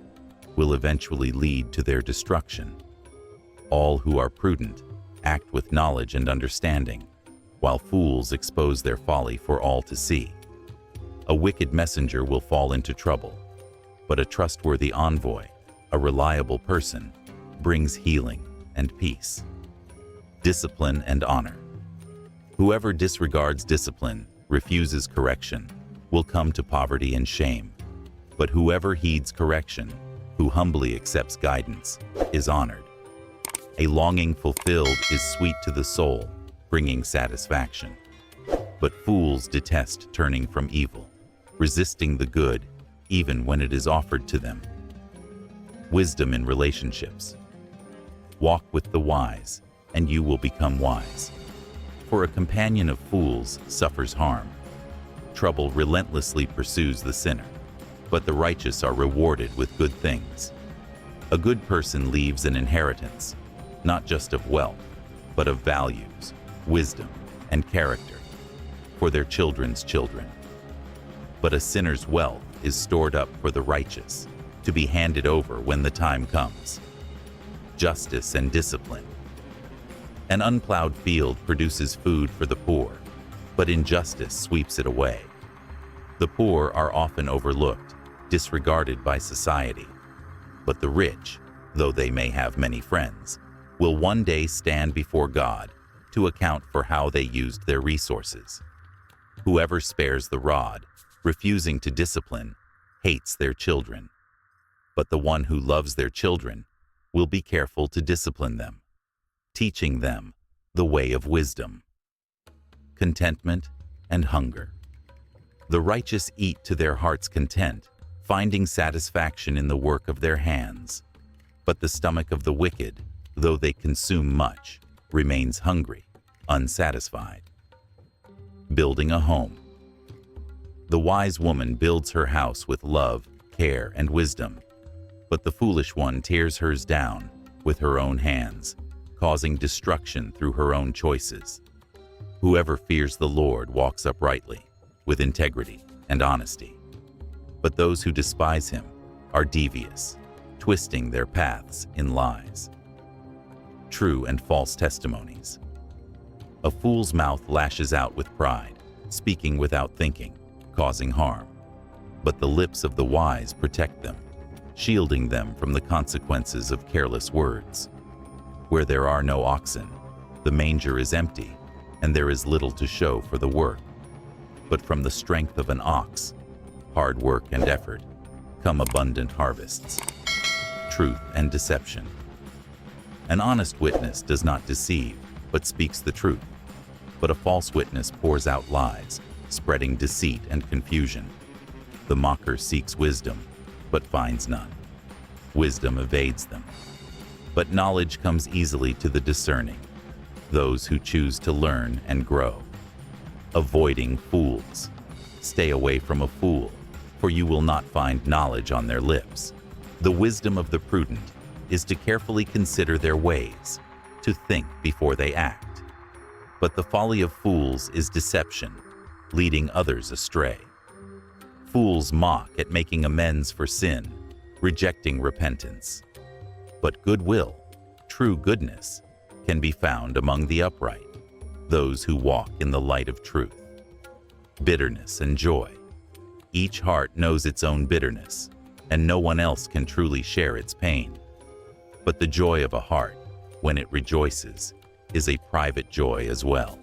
will eventually lead to their destruction. All who are prudent act with knowledge and understanding, while fools expose their folly for all to see. A wicked messenger will fall into trouble, but a trustworthy envoy, a reliable person, brings healing and peace. Discipline and honor. Whoever disregards discipline, refuses correction, will come to poverty and shame. But whoever heeds correction, who humbly accepts guidance, is honored. A longing fulfilled is sweet to the soul, bringing satisfaction. But fools detest turning from evil, resisting the good, even when it is offered to them. Wisdom in relationships. Walk with the wise, and you will become wise. For a companion of fools suffers harm. Trouble relentlessly pursues the sinner, but the righteous are rewarded with good things. A good person leaves an inheritance, not just of wealth, but of values, wisdom, and character, for their children's children. But a sinner's wealth is stored up for the righteous, to be handed over when the time comes. Justice and discipline. An unplowed field produces food for the poor, but injustice sweeps it away. The poor are often overlooked, disregarded by society. But the rich, though they may have many friends, will one day stand before God to account for how they used their resources. Whoever spares the rod, refusing to discipline, hates their children. But the one who loves their children will be careful to discipline them, teaching them the way of wisdom. Contentment and hunger. The righteous eat to their heart's content, finding satisfaction in the work of their hands. But the stomach of the wicked, though they consume much, remains hungry, unsatisfied. Building a home. The wise woman builds her house with love, care, and wisdom, but the foolish one tears hers down with her own hands, causing destruction through her own choices. Whoever fears the Lord walks uprightly, with integrity and honesty. But those who despise him are devious, twisting their paths in lies. True and false testimonies. A fool's mouth lashes out with pride, speaking without thinking, causing harm. But the lips of the wise protect them, shielding them from the consequences of careless words. Where there are no oxen, the manger is empty, and there is little to show for the work. But from the strength of an ox, hard work and effort, come abundant harvests. Truth and deception. An honest witness does not deceive, but speaks the truth. But a false witness pours out lies, spreading deceit and confusion. The mocker seeks wisdom, but finds none. Wisdom evades them. But knowledge comes easily to the discerning, those who choose to learn and grow. Avoiding fools. Stay away from a fool, for you will not find knowledge on their lips. The wisdom of the prudent is to carefully consider their ways, to think before they act. But the folly of fools is deception, leading others astray. Fools mock at making amends for sin, rejecting repentance. But goodwill, true goodness, can be found among the upright, those who walk in the light of truth. Bitterness and joy. Each heart knows its own bitterness, and no one else can truly share its pain. But the joy of a heart, when it rejoices, is a private joy as well.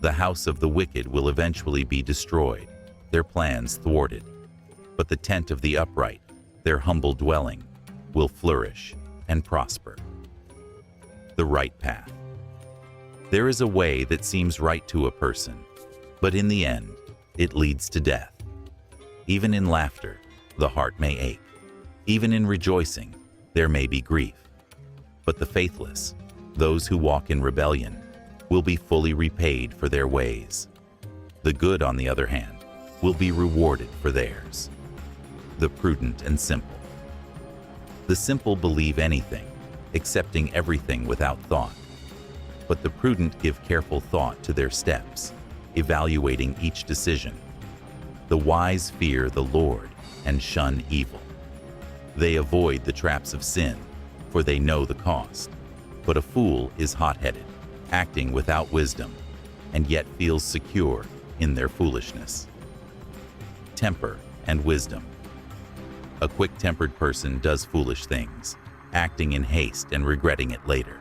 The house of the wicked will eventually be destroyed, their plans thwarted. but the tent of the upright, their humble dwelling, will flourish and prosper. The right path. There is a way that seems right to a person, but in the end, it leads to death. Even in laughter, the heart may ache. Even in rejoicing, there may be grief. But the faithless, those who walk in rebellion, will be fully repaid for their ways. The good, on the other hand, will be rewarded for theirs. The prudent and simple. The simple believe anything, accepting everything without thought. But the prudent give careful thought to their steps, evaluating each decision. The wise fear the Lord and shun evil. They avoid the traps of sin, for they know the cost. But a fool is hot-headed, acting without wisdom, and yet feels secure in their foolishness. Temper and wisdom. A quick-tempered person does foolish things, acting in haste and regretting it later.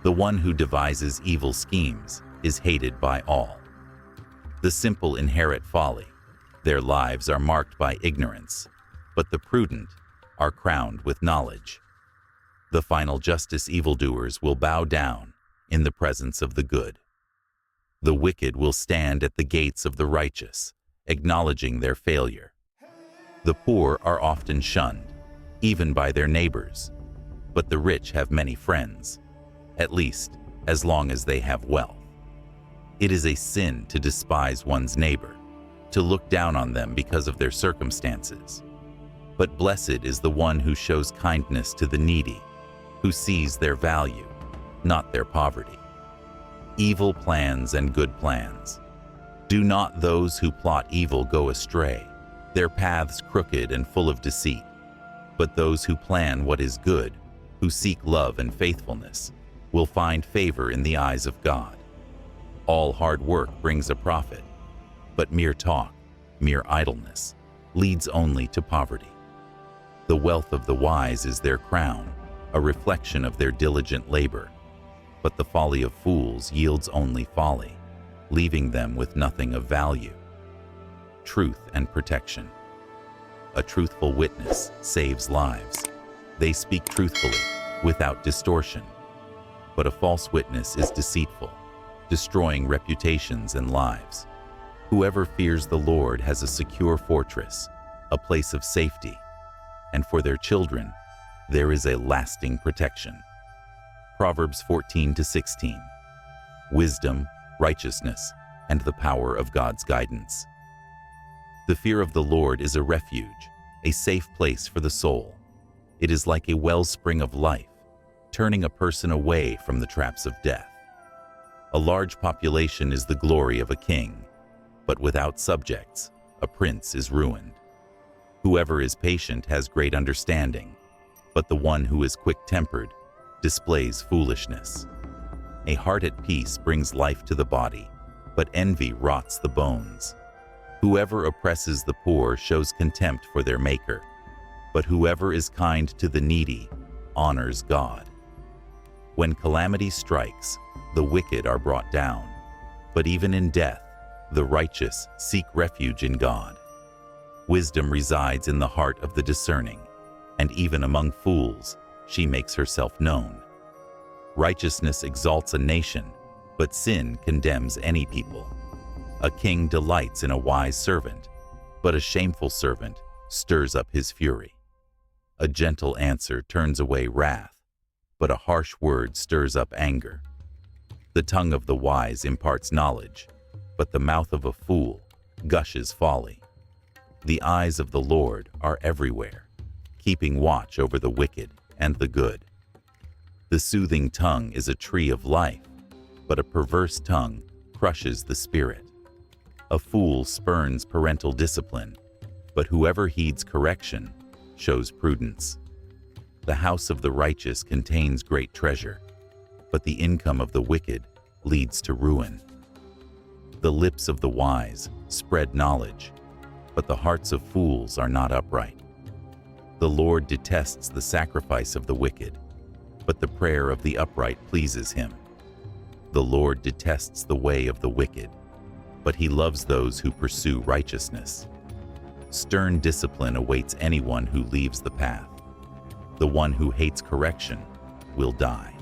The one who devises evil schemes is hated by all. The simple inherit folly. Their lives are marked by ignorance, but the prudent are crowned with knowledge. The final justice evildoers will bow down in the presence of the good. The wicked will stand at the gates of the righteous, acknowledging their failure. The poor are often shunned, even by their neighbors, but the rich have many friends, at least as long as they have wealth. It is a sin to despise one's neighbor, to look down on them because of their circumstances. But blessed is the one who shows kindness to the needy, who sees their value, not their poverty. Evil plans and good plans. Do not those who plot evil go astray, their paths crooked and full of deceit. But those who plan what is good, who seek love and faithfulness, will find favor in the eyes of God. All hard work brings a profit, but mere talk, mere idleness, leads only to poverty. The wealth of the wise is their crown, a reflection of their diligent labor. But the folly of fools yields only folly, leaving them with nothing of value. Truth and protection. A truthful witness saves lives. They speak truthfully, without distortion. But a false witness is deceitful, destroying reputations and lives. Whoever fears the Lord has a secure fortress, a place of safety, and for their children, there is a lasting protection. Proverbs 14-16. Wisdom, righteousness, and the power of God's guidance. The fear of the Lord is a refuge, a safe place for the soul. It is like a wellspring of life, turning a person away from the traps of death. A large population is the glory of a king, but without subjects, a prince is ruined. Whoever is patient has great understanding, but the one who is quick-tempered displays foolishness. A heart at peace brings life to the body, but envy rots the bones. Whoever oppresses the poor shows contempt for their maker, but whoever is kind to the needy honors God. When calamity strikes, the wicked are brought down, but even in death, the righteous seek refuge in God. Wisdom resides in the heart of the discerning, and even among fools, she makes herself known. Righteousness exalts a nation, but sin condemns any people. A king delights in a wise servant, but a shameful servant stirs up his fury. A gentle answer turns away wrath, but a harsh word stirs up anger. The tongue of the wise imparts knowledge, but the mouth of a fool gushes folly. The eyes of the Lord are everywhere, keeping watch over the wicked and the good. The soothing tongue is a tree of life, but a perverse tongue crushes the spirit. A fool spurns parental discipline, but whoever heeds correction shows prudence. The house of the righteous contains great treasure, but the income of the wicked leads to ruin. The lips of the wise spread knowledge, but the hearts of fools are not upright. The Lord detests the sacrifice of the wicked, but the prayer of the upright pleases him. The Lord detests the way of the wicked, but he loves those who pursue righteousness. Stern discipline awaits anyone who leaves the path. The one who hates correction will die.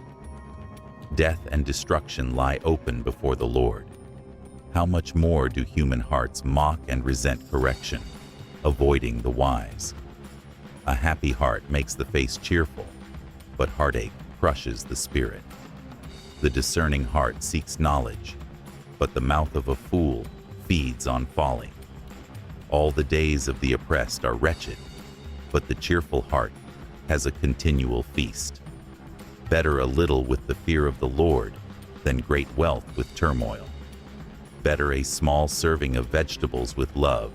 Death and destruction lie open before the Lord. How much more do human hearts mock and resent correction, avoiding the wise? A happy heart makes the face cheerful, but heartache crushes the spirit. The discerning heart seeks knowledge, but the mouth of a fool feeds on folly. All the days of the oppressed are wretched, but the cheerful heart has a continual feast. Better a little with the fear of the Lord than great wealth with turmoil. Better a small serving of vegetables with love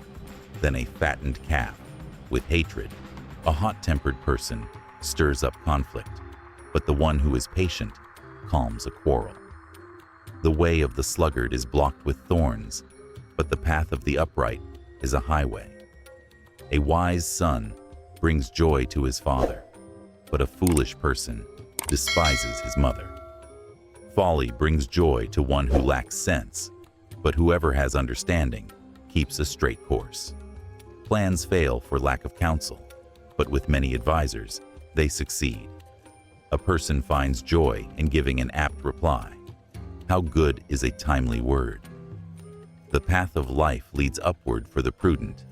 than a fattened calf with hatred. A hot-tempered person stirs up conflict, but the one who is patient calms a quarrel. The way of the sluggard is blocked with thorns, but the path of the upright is a highway. A wise son brings joy to his father, but a foolish person despises his mother. Folly brings joy to one who lacks sense, but whoever has understanding keeps a straight course. Plans fail for lack of counsel, but with many advisors, they succeed. A person finds joy in giving an apt reply. How good is a timely word! The path of life leads upward for the prudent,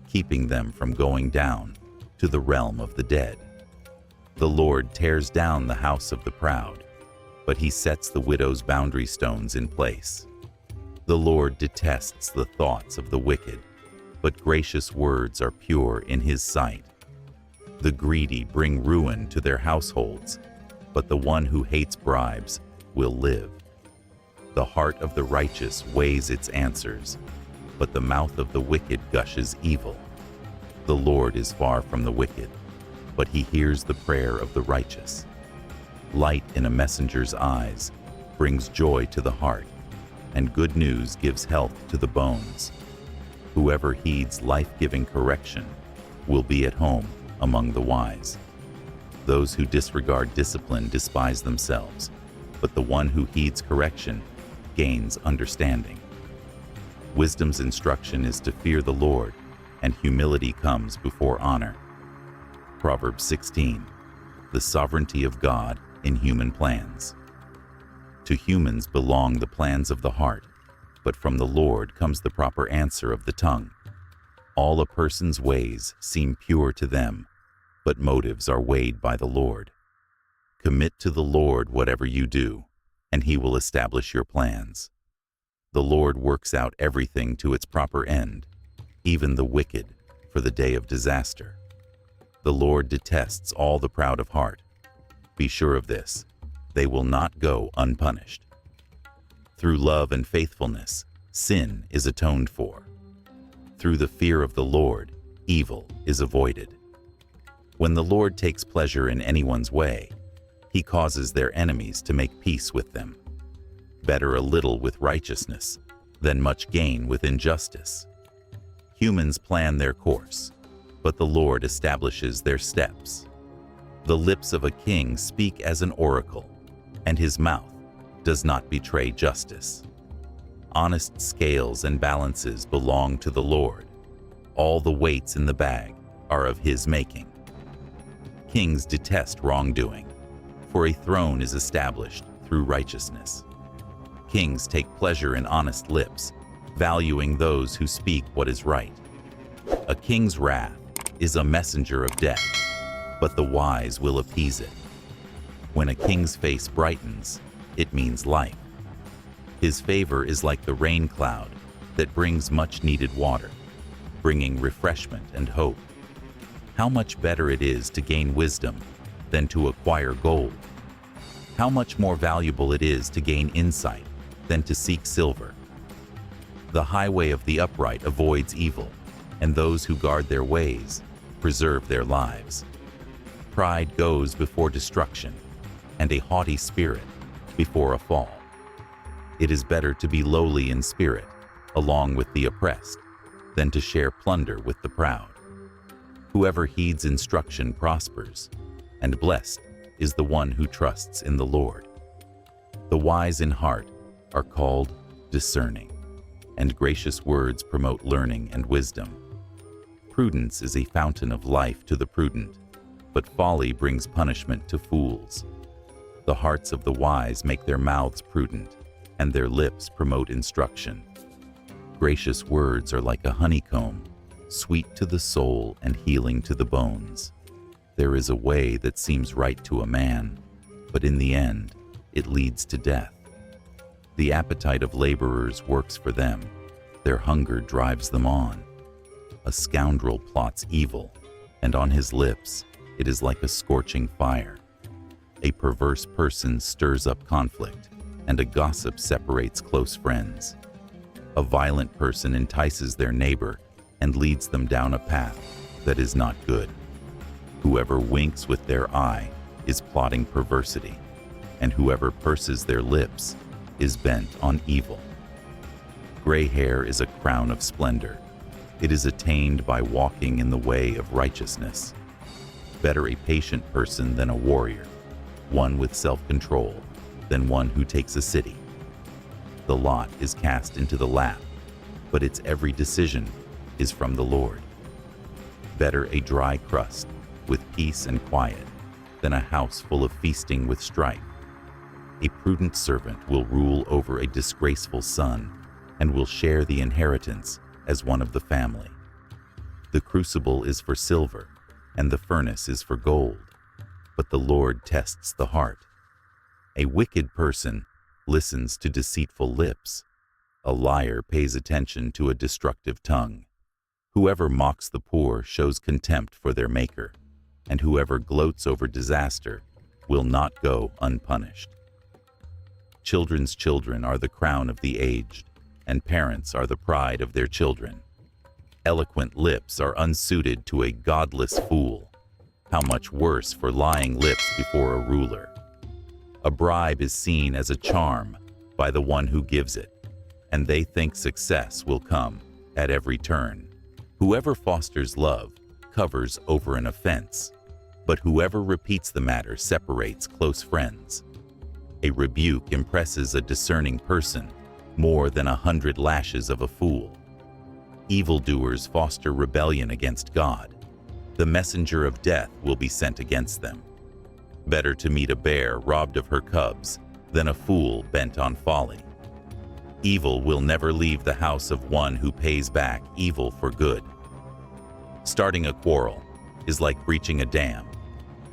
keeping them from going down to the realm of the dead. The Lord tears down the house of the proud, but he sets the widow's boundary stones in place. The Lord detests the thoughts of the wicked, but gracious words are pure in his sight. The greedy bring ruin to their households, but the one who hates bribes will live. The heart of the righteous weighs its answers, but the mouth of the wicked gushes evil. The Lord is far from the wicked, but he hears the prayer of the righteous. Light in a messenger's eyes brings joy to the heart, and good news gives health to the bones. Whoever heeds life-giving correction will be at home among the wise. Those who disregard discipline despise themselves, but the one who heeds correction gains understanding. Wisdom's instruction is to fear the Lord, and humility comes before honor. Proverbs 16, the sovereignty of God in human plans. To humans belong the plans of the heart, but from the Lord comes the proper answer of the tongue. All a person's ways seem pure to them, but motives are weighed by the Lord. Commit to the Lord whatever you do, and he will establish your plans. The Lord works out everything to its proper end, even the wicked for the day of disaster. The Lord detests all the proud of heart. Be sure of this, they will not go unpunished. Through love and faithfulness, sin is atoned for. Through the fear of the Lord, evil is avoided. When the Lord takes pleasure in anyone's way, he causes their enemies to make peace with them. Better a little with righteousness than much gain with injustice. Humans plan their course, but the Lord establishes their steps. The lips of a king speak as an oracle, and his mouth does not betray justice. Honest scales and balances belong to the Lord. All the weights in the bag are of his making. Kings detest wrongdoing, for a throne is established through righteousness. Kings take pleasure in honest lips, valuing those who speak what is right. A king's wrath is a messenger of death, but the wise will appease it. When a king's face brightens, it means life. His favor is like the rain cloud that brings much needed water, bringing refreshment and hope. How much better it is to gain wisdom than to acquire gold. How much more valuable it is to gain insight than to seek silver. The highway of the upright avoids evil, and those who guard their ways preserve their lives. Pride goes before destruction, and a haughty spirit before a fall. It is better to be lowly in spirit, along with the oppressed, than to share plunder with the proud. Whoever heeds instruction prospers, and blessed is the one who trusts in the Lord. The wise in heart are called discerning, and gracious words promote learning and wisdom. Prudence is a fountain of life to the prudent, but folly brings punishment to fools. The hearts of the wise make their mouths prudent, and their lips promote instruction. Gracious words are like a honeycomb, sweet to the soul and healing to the bones. There is a way that seems right to a man, but in the end, it leads to death. The appetite of laborers works for them, their hunger drives them on. A scoundrel plots evil, and on his lips it is like a scorching fire. A perverse person stirs up conflict, and a gossip separates close friends. A violent person entices their neighbor and leads them down a path that is not good. Whoever winks with their eye is plotting perversity, and whoever purses their lips is bent on evil. Gray hair is a crown of splendor. It is attained by walking in the way of righteousness. Better a patient person than a warrior, one with self-control than one who takes a city. The lot is cast into the lap, but its every decision is from the Lord. Better a dry crust with peace and quiet than a house full of feasting with strife. A prudent servant will rule over a disgraceful son and will share the inheritance as one of the family. The crucible is for silver, and the furnace is for gold, but the Lord tests the heart. A wicked person listens to deceitful lips. A liar pays attention to a destructive tongue. Whoever mocks the poor shows contempt for their maker, and whoever gloats over disaster will not go unpunished. Children's children are the crown of the aged, and parents are the pride of their children. Eloquent lips are unsuited to a godless fool. How much worse for lying lips before a ruler. A bribe is seen as a charm by the one who gives it, and they think success will come at every turn. Whoever fosters love covers over an offense, but whoever repeats the matter separates close friends. A rebuke impresses a discerning person more than 100 lashes of a fool. Evildoers foster rebellion against God. The messenger of death will be sent against them. Better to meet a bear robbed of her cubs than a fool bent on folly. Evil will never leave the house of one who pays back evil for good. Starting a quarrel is like breaching a dam,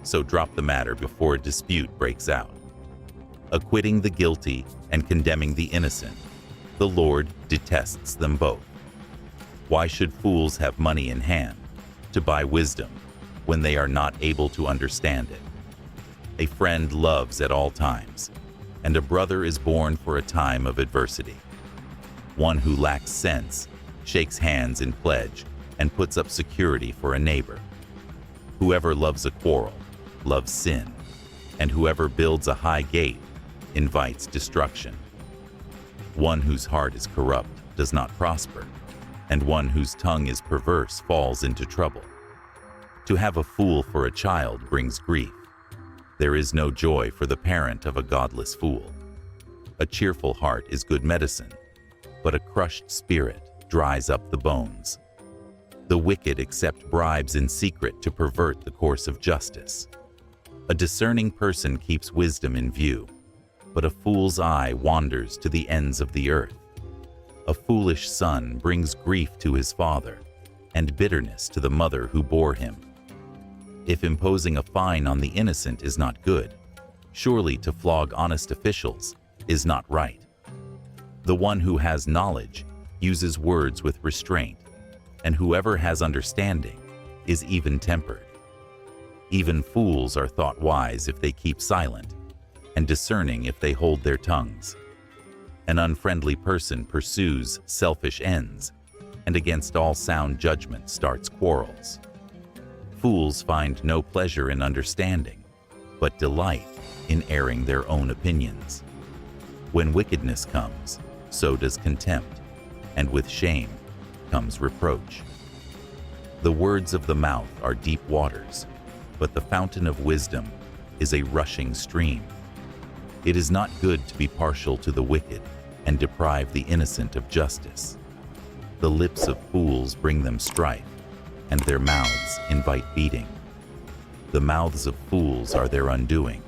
so drop the matter before a dispute breaks out. Acquitting the guilty and condemning the innocent, the Lord detests them both. Why should fools have money in hand to buy wisdom when they are not able to understand it? A friend loves at all times, and a brother is born for a time of adversity. One who lacks sense shakes hands in pledge and puts up security for a neighbor. Whoever loves a quarrel loves sin, and whoever builds a high gate invites destruction. One whose heart is corrupt does not prosper, and one whose tongue is perverse falls into trouble. To have a fool for a child brings grief. There is no joy for the parent of a godless fool. A cheerful heart is good medicine, but a crushed spirit dries up the bones. The wicked accept bribes in secret to pervert the course of justice. A discerning person keeps wisdom in view, but a fool's eye wanders to the ends of the earth. A foolish son brings grief to his father, and bitterness to the mother who bore him. If imposing a fine on the innocent is not good, surely to flog honest officials is not right. The one who has knowledge uses words with restraint, and whoever has understanding is even-tempered. Even fools are thought wise if they keep silent, and discerning if they hold their tongues. An unfriendly person pursues selfish ends, and against all sound judgment starts quarrels. Fools find no pleasure in understanding, but delight in airing their own opinions. When wickedness comes, so does contempt, and with shame comes reproach. The words of the mouth are deep waters, but the fountain of wisdom is a rushing stream. It is not good to be partial to the wicked and deprive the innocent of justice. The lips of fools bring them strife, and their mouths invite beating. The mouths of fools are their undoing,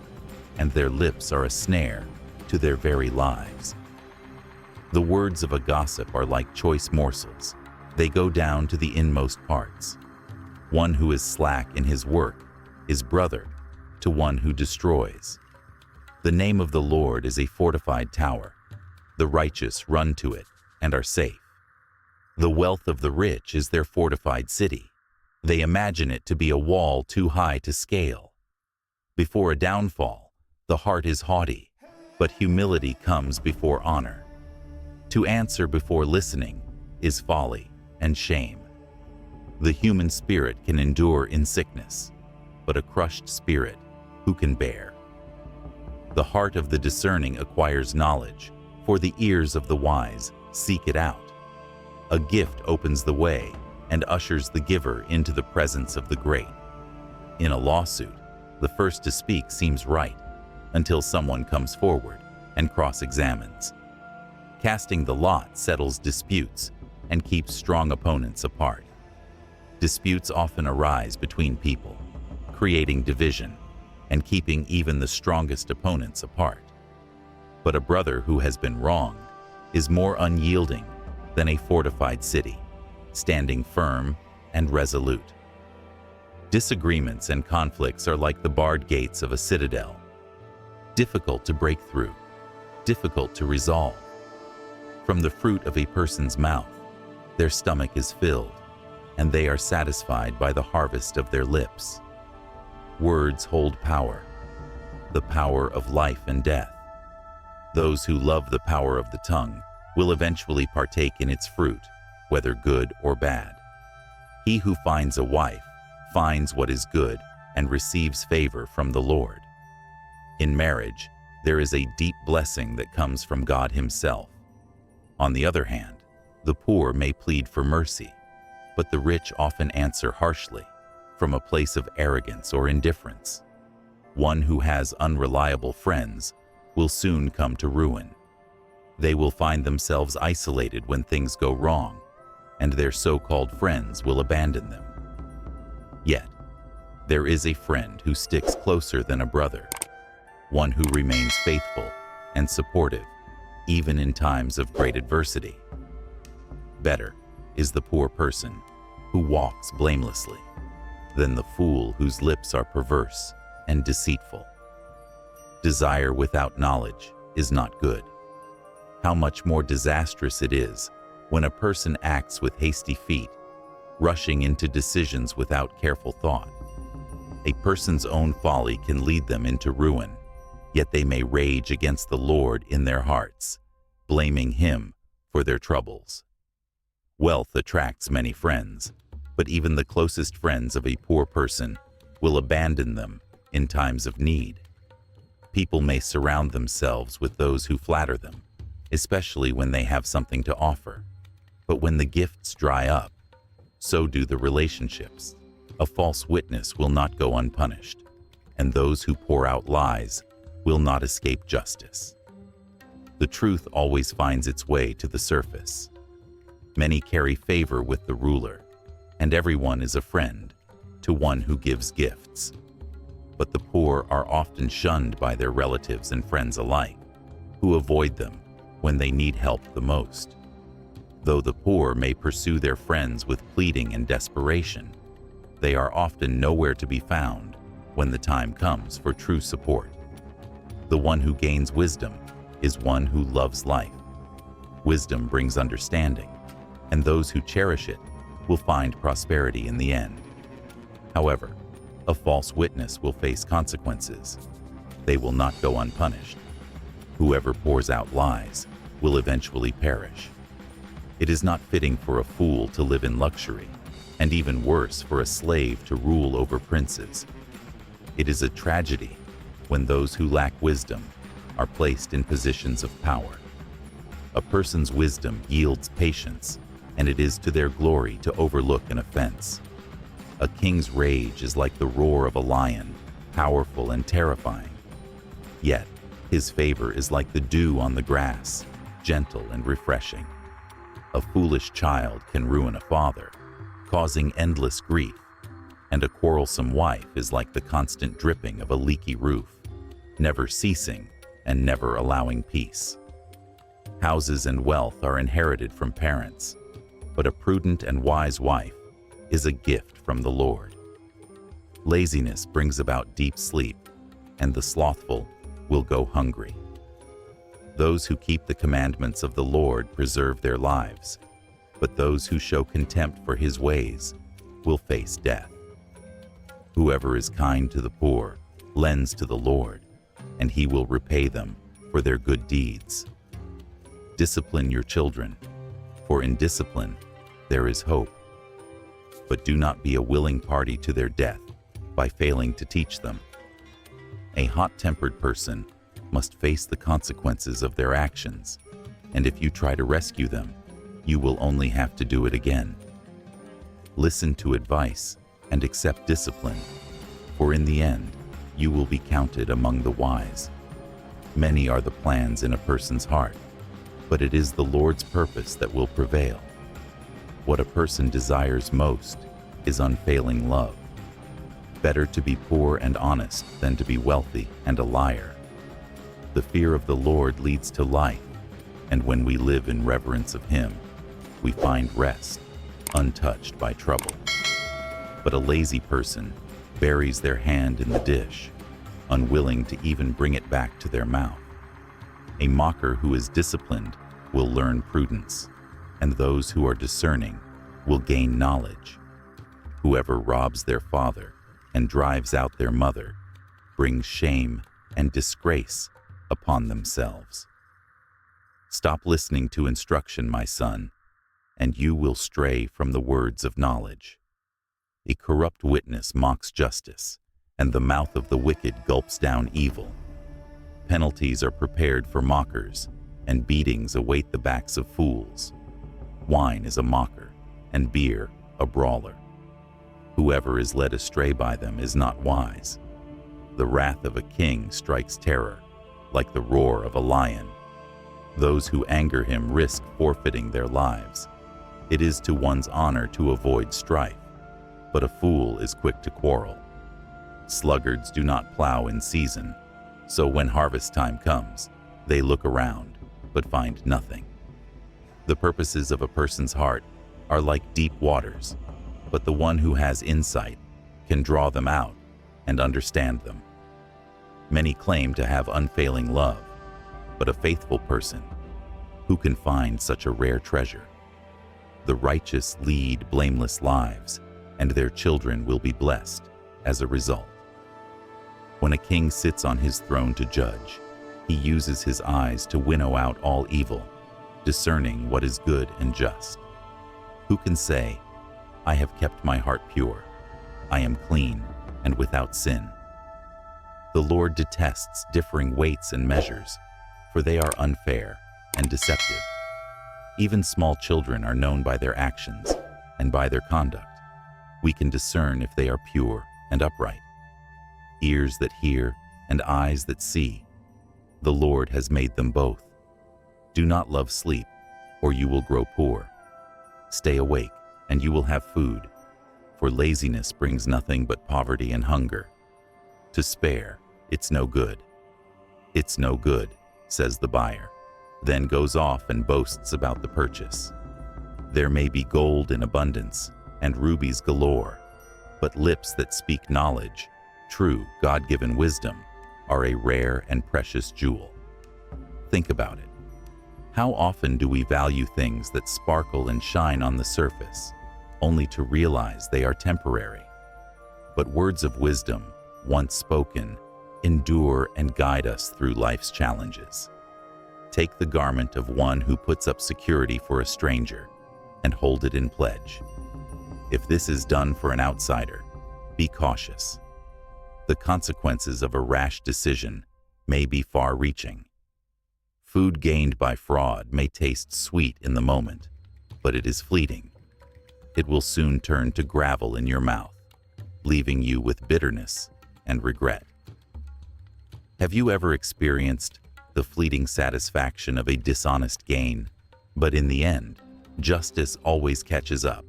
and their lips are a snare to their very lives. The words of a gossip are like choice morsels. They go down to the inmost parts. One who is slack in his work is brother to one who destroys. The name of the Lord is a fortified tower. The righteous run to it and are safe. The wealth of the rich is their fortified city. They imagine it to be a wall too high to scale. Before a downfall, the heart is haughty, but humility comes before honor. To answer before listening is folly and shame. The human spirit can endure in sickness, but a crushed spirit who can bear? The heart of the discerning acquires knowledge, for the ears of the wise seek it out. A gift opens the way and ushers the giver into the presence of the great. In a lawsuit, the first to speak seems right until someone comes forward and cross-examines. Casting the lot settles disputes and keeps strong opponents apart. Disputes often arise between people, creating division and keeping even the strongest opponents apart. But a brother who has been wronged is more unyielding than a fortified city, standing firm and resolute. Disagreements and conflicts are like the barred gates of a citadel, difficult to break through, difficult to resolve. From the fruit of a person's mouth, their stomach is filled, and they are satisfied by the harvest of their lips. Words hold power, the power of life and death. Those who love the power of the tongue will eventually partake in its fruit, whether good or bad. He who finds a wife finds what is good and receives favor from the Lord. In marriage, there is a deep blessing that comes from God Himself. On the other hand, the poor may plead for mercy, but the rich often answer harshly, from a place of arrogance or indifference. One who has unreliable friends will soon come to ruin. They will find themselves isolated when things go wrong, and their so-called friends will abandon them. Yet, there is a friend who sticks closer than a brother, one who remains faithful and supportive, even in times of great adversity. Better is the poor person who walks blamelessly than the fool whose lips are perverse and deceitful. Desire without knowledge is not good. How much more disastrous it is when a person acts with hasty feet, rushing into decisions without careful thought. A person's own folly can lead them into ruin, yet they may rage against the Lord in their hearts, blaming Him for their troubles. Wealth attracts many friends, but even the closest friends of a poor person will abandon them in times of need. People may surround themselves with those who flatter them, especially when they have something to offer. But when the gifts dry up, so do the relationships. A false witness will not go unpunished, and those who pour out lies will not escape justice. The truth always finds its way to the surface. Many carry favor with the ruler, and everyone is a friend to one who gives gifts. But the poor are often shunned by their relatives and friends alike, who avoid them when they need help the most. Though the poor may pursue their friends with pleading and desperation, they are often nowhere to be found when the time comes for true support. The one who gains wisdom is one who loves life. Wisdom brings understanding, and those who cherish it will find prosperity in the end. However, a false witness will face consequences. They will not go unpunished. Whoever pours out lies will eventually perish. It is not fitting for a fool to live in luxury, and even worse for a slave to rule over princes. It is a tragedy when those who lack wisdom are placed in positions of power. A person's wisdom yields patience, and it is to their glory to overlook an offense. A king's rage is like the roar of a lion, powerful and terrifying. Yet, his favor is like the dew on the grass, gentle and refreshing. A foolish child can ruin a father, causing endless grief, and a quarrelsome wife is like the constant dripping of a leaky roof, never ceasing and never allowing peace. Houses and wealth are inherited from parents, but a prudent and wise wife is a gift from the Lord. Laziness brings about deep sleep, and the slothful will go hungry. Those who keep the commandments of the Lord preserve their lives, but those who show contempt for his ways will face death. Whoever is kind to the poor lends to the Lord, and he will repay them for their good deeds. Discipline your children, for in discipline there is hope. But do not be a willing party to their death by failing to teach them. A hot-tempered person must face the consequences of their actions, and if you try to rescue them, you will only have to do it again. Listen to advice and accept discipline, for in the end, you will be counted among the wise. Many are the plans in a person's heart, but it is the Lord's purpose that will prevail. What a person desires most is unfailing love. Better to be poor and honest than to be wealthy and a liar. The fear of the Lord leads to life, and when we live in reverence of him, we find rest, untouched by trouble. But a lazy person buries their hand in the dish, unwilling to even bring it back to their mouth. A mocker who is disciplined will learn prudence, and those who are discerning will gain knowledge. Whoever robs their father and drives out their mother brings shame and disgrace upon themselves. Stop listening to instruction, my son, and you will stray from the words of knowledge. A corrupt witness mocks justice, and the mouth of the wicked gulps down evil. Penalties are prepared for mockers, and beatings await the backs of fools. Wine is a mocker, and beer a brawler. Whoever is led astray by them is not wise. The wrath of a king strikes terror, like the roar of a lion. Those who anger him risk forfeiting their lives. It is to one's honor to avoid strife, but a fool is quick to quarrel. Sluggards do not plow in season, so when harvest time comes, they look around, but find nothing. The purposes of a person's heart are like deep waters, but the one who has insight can draw them out and understand them. Many claim to have unfailing love, but a faithful person, who can find such a rare treasure? The righteous lead blameless lives, and their children will be blessed as a result. When a king sits on his throne to judge, he uses his eyes to winnow out all evil, discerning what is good and just. Who can say, I have kept my heart pure, I am clean and without sin? The Lord detests differing weights and measures, for they are unfair and deceptive. Even small children are known by their actions, and by their conduct we can discern if they are pure and upright. Ears that hear and eyes that see, the Lord has made them both. Do not love sleep, or you will grow poor. Stay awake, and you will have food, for laziness brings nothing but poverty and hunger. To spare, it's no good. It's no good, says the buyer, then goes off and boasts about the purchase. There may be gold in abundance and rubies galore, but lips that speak knowledge, true God-given wisdom, are a rare and precious jewel. Think about it. How often do we value things that sparkle and shine on the surface, only to realize they are temporary? But words of wisdom, once spoken, endure and guide us through life's challenges. Take the garment of one who puts up security for a stranger and hold it in pledge. If this is done for an outsider, be cautious. The consequences of a rash decision may be far-reaching. Food gained by fraud may taste sweet in the moment, but it is fleeting. It will soon turn to gravel in your mouth, leaving you with bitterness and regret. Have you ever experienced the fleeting satisfaction of a dishonest gain, but in the end, justice always catches up?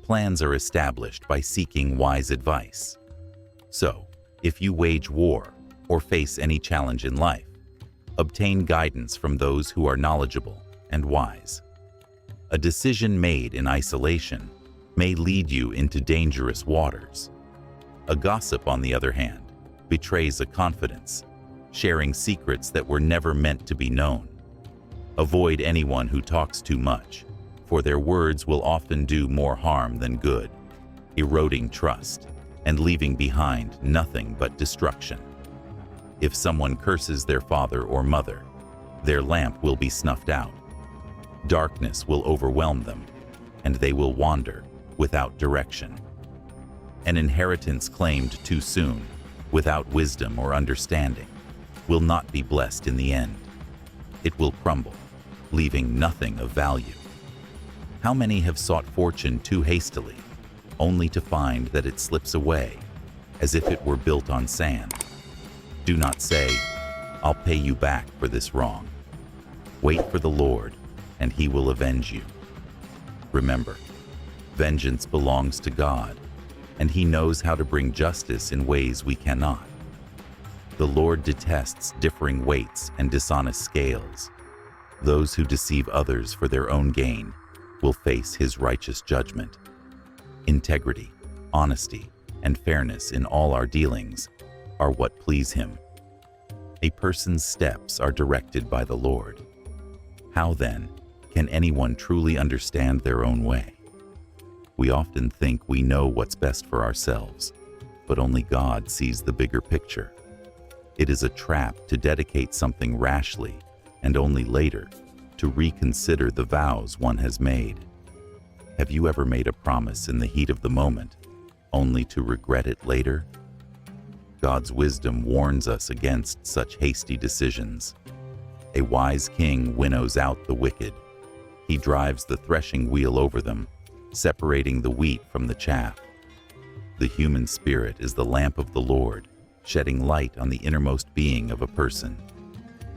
Plans are established by seeking wise advice. So, if you wage war or face any challenge in life, obtain guidance from those who are knowledgeable and wise. A decision made in isolation may lead you into dangerous waters. A gossip, on the other hand, betrays a confidence, sharing secrets that were never meant to be known. Avoid anyone who talks too much, for their words will often do more harm than good, eroding trust and leaving behind nothing but destruction. If someone curses their father or mother, their lamp will be snuffed out. Darkness will overwhelm them, and they will wander without direction. An inheritance claimed too soon, without wisdom or understanding, will not be blessed in the end. It will crumble, leaving nothing of value. How many have sought fortune too hastily, only to find that it slips away, as if it were built on sand? Do not say, "I'll pay you back for this wrong." Wait for the Lord, and He will avenge you. Remember, vengeance belongs to God, and He knows how to bring justice in ways we cannot. The Lord detests differing weights and dishonest scales. Those who deceive others for their own gain will face His righteous judgment. Integrity, honesty, and fairness in all our dealings are what please Him. A person's steps are directed by the Lord. How then can anyone truly understand their own way? We often think we know what's best for ourselves, but only God sees the bigger picture. It is a trap to dedicate something rashly and only later to reconsider the vows one has made. Have you ever made a promise in the heat of the moment, only to regret it later? God's wisdom warns us against such hasty decisions. A wise king winnows out the wicked. He drives the threshing wheel over them, separating the wheat from the chaff. The human spirit is the lamp of the Lord, shedding light on the innermost being of a person.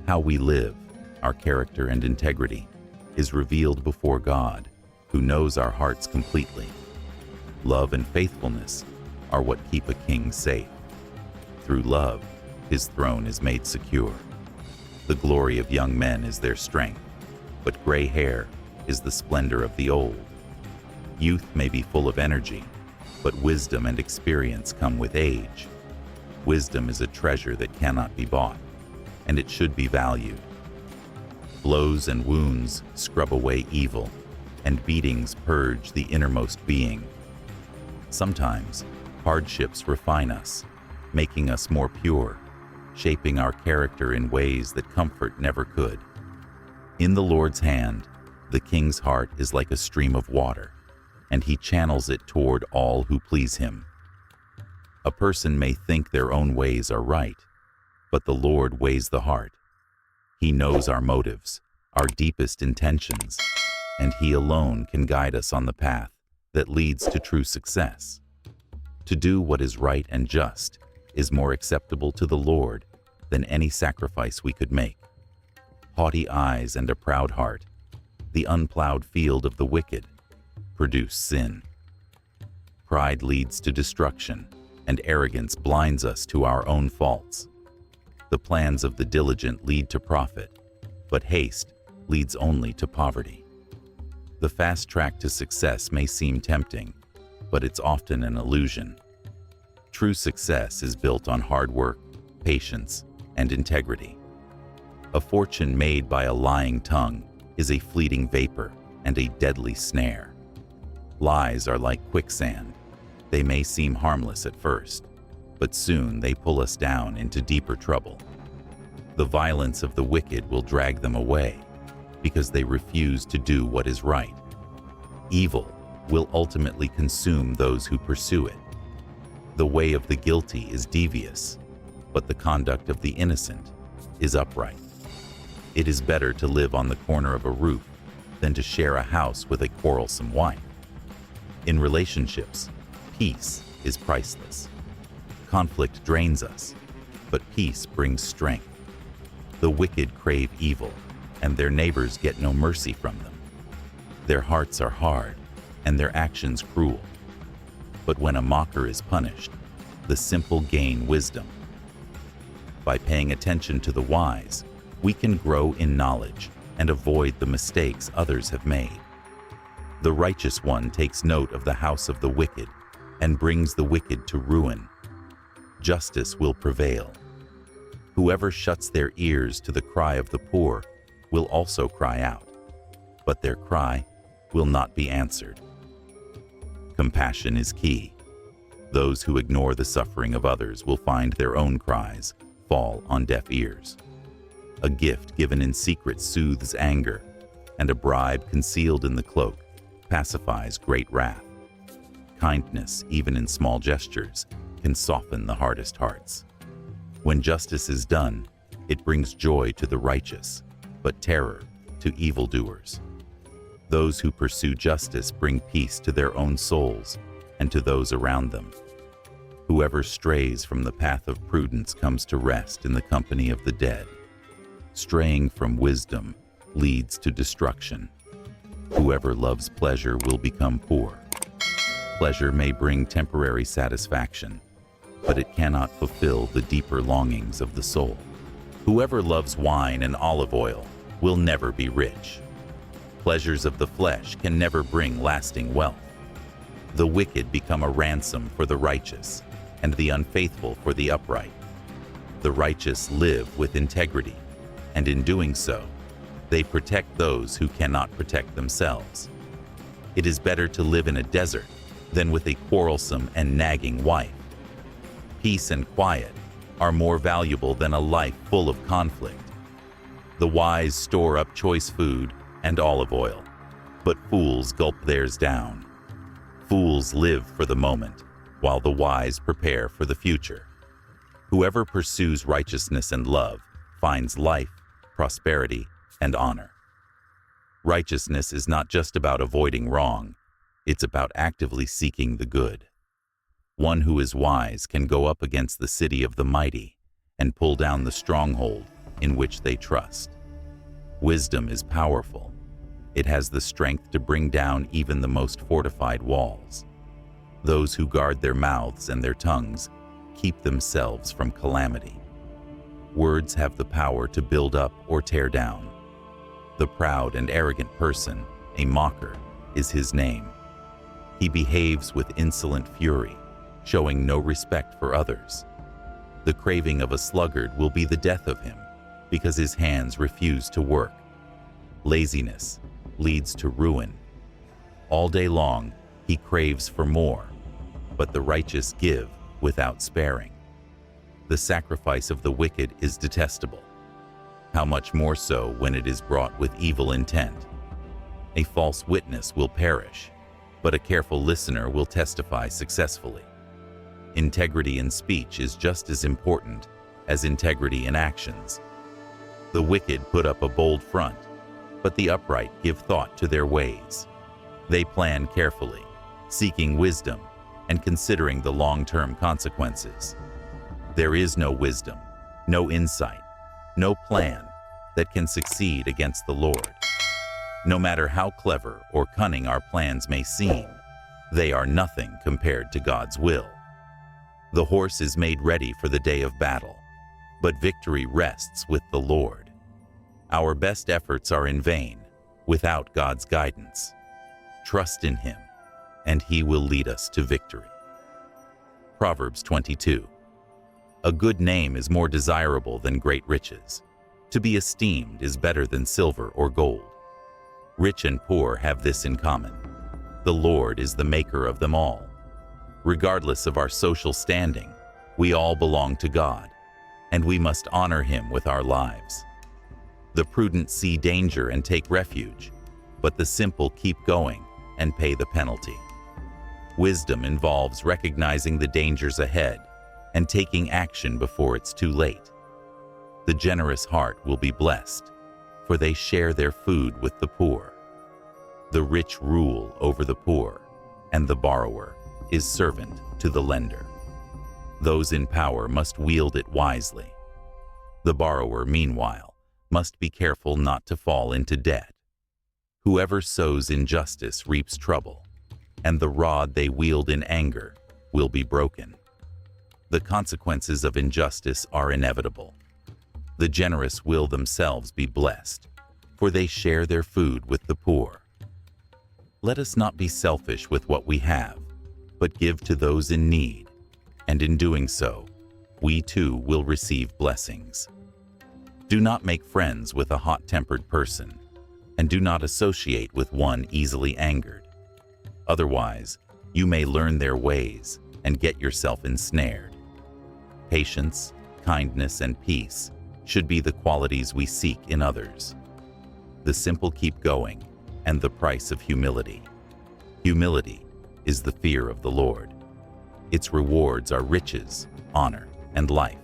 How we live, our character and integrity, is revealed before God, who knows our hearts completely. Love and faithfulness are what keep a king safe. Through love, his throne is made secure. The glory of young men is their strength, but gray hair is the splendor of the old. Youth may be full of energy, but wisdom and experience come with age. Wisdom is a treasure that cannot be bought, and it should be valued. Blows and wounds scrub away evil, and beatings purge the innermost being. Sometimes, hardships refine us, making us more pure, shaping our character in ways that comfort never could. In the Lord's hand, the king's heart is like a stream of water, and He channels it toward all who please Him. A person may think their own ways are right, but the Lord weighs the heart. He knows our motives, our deepest intentions, and He alone can guide us on the path that leads to true success. To do what is right and just is more acceptable to the Lord than any sacrifice we could make. Haughty eyes and a proud heart, the unplowed field of the wicked, produce sin. Pride leads to destruction, and arrogance blinds us to our own faults. The plans of the diligent lead to profit, but haste leads only to poverty. The fast track to success may seem tempting, but it's often an illusion. True success is built on hard work, patience, and integrity. A fortune made by a lying tongue is a fleeting vapor and a deadly snare. Lies are like quicksand. They may seem harmless at first, but soon they pull us down into deeper trouble. The violence of the wicked will drag them away, because they refuse to do what is right. Evil will ultimately consume those who pursue it. The way of the guilty is devious, but the conduct of the innocent is upright. It is better to live on the corner of a roof than to share a house with a quarrelsome wife. In relationships, peace is priceless. Conflict drains us, but peace brings strength. The wicked crave evil, and their neighbors get no mercy from them. Their hearts are hard, and their actions cruel. But when a mocker is punished, the simple gain wisdom. By paying attention to the wise, we can grow in knowledge and avoid the mistakes others have made. The righteous one takes note of the house of the wicked and brings the wicked to ruin. Justice will prevail. Whoever shuts their ears to the cry of the poor will also cry out, but their cry will not be answered. Compassion is key. Those who ignore the suffering of others will find their own cries fall on deaf ears. A gift given in secret soothes anger, and a bribe concealed in the cloak pacifies great wrath. Kindness, even in small gestures, can soften the hardest hearts. When justice is done, it brings joy to the righteous, but terror to evildoers. Those who pursue justice bring peace to their own souls and to those around them. Whoever strays from the path of prudence comes to rest in the company of the dead. Straying from wisdom leads to destruction. Whoever loves pleasure will become poor. Pleasure may bring temporary satisfaction, but it cannot fulfill the deeper longings of the soul. Whoever loves wine and olive oil will never be rich. Pleasures of the flesh can never bring lasting wealth. The wicked become a ransom for the righteous, and the unfaithful for the upright. The righteous live with integrity, and in doing so, they protect those who cannot protect themselves. It is better to live in a desert than with a quarrelsome and nagging wife. Peace and quiet are more valuable than a life full of conflict. The wise store up choice food and olive oil, but fools gulp theirs down. Fools live for the moment, while the wise prepare for the future. Whoever pursues righteousness and love finds life, prosperity, and honor. Righteousness is not just about avoiding wrong, it's about actively seeking the good. One who is wise can go up against the city of the mighty and pull down the stronghold in which they trust. Wisdom is powerful. It has the strength to bring down even the most fortified walls. Those who guard their mouths and their tongues keep themselves from calamity. Words have the power to build up or tear down. The proud and arrogant person, a mocker, is his name. He behaves with insolent fury, showing no respect for others. The craving of a sluggard will be the death of him, because his hands refuse to work. Laziness leads to ruin. All day long, he craves for more, but the righteous give without sparing. The sacrifice of the wicked is detestable. How much more so when it is brought with evil intent? A false witness will perish, but a careful listener will testify successfully. Integrity in speech is just as important as integrity in actions. The wicked put up a bold front, but the upright give thought to their ways. They plan carefully, seeking wisdom and considering the long-term consequences. There is no wisdom, no insight, no plan that can succeed against the Lord. No matter how clever or cunning our plans may seem, they are nothing compared to God's will. The horse is made ready for the day of battle, but victory rests with the Lord. Our best efforts are in vain without God's guidance. Trust in Him, and He will lead us to victory. Proverbs 22. A good name is more desirable than great riches. To be esteemed is better than silver or gold. Rich and poor have this in common: the Lord is the maker of them all. Regardless of our social standing, we all belong to God, and we must honor Him with our lives. The prudent see danger and take refuge, but the simple keep going and pay the penalty. Wisdom involves recognizing the dangers ahead and taking action before it's too late. The generous heart will be blessed, for they share their food with the poor. The rich rule over the poor, and the borrower is servant to the lender. Those in power must wield it wisely. The borrower, meanwhile, must be careful not to fall into debt. Whoever sows injustice reaps trouble, and the rod they wield in anger will be broken. The consequences of injustice are inevitable. The generous will themselves be blessed, for they share their food with the poor. Let us not be selfish with what we have, but give to those in need, and in doing so, we too will receive blessings. Do not make friends with a hot-tempered person, and do not associate with one easily angered. Otherwise, you may learn their ways and get yourself ensnared. Patience, kindness, and peace should be the qualities we seek in others. The simple keep going, and the price of humility. Humility is the fear of the Lord. Its rewards are riches, honor, and life.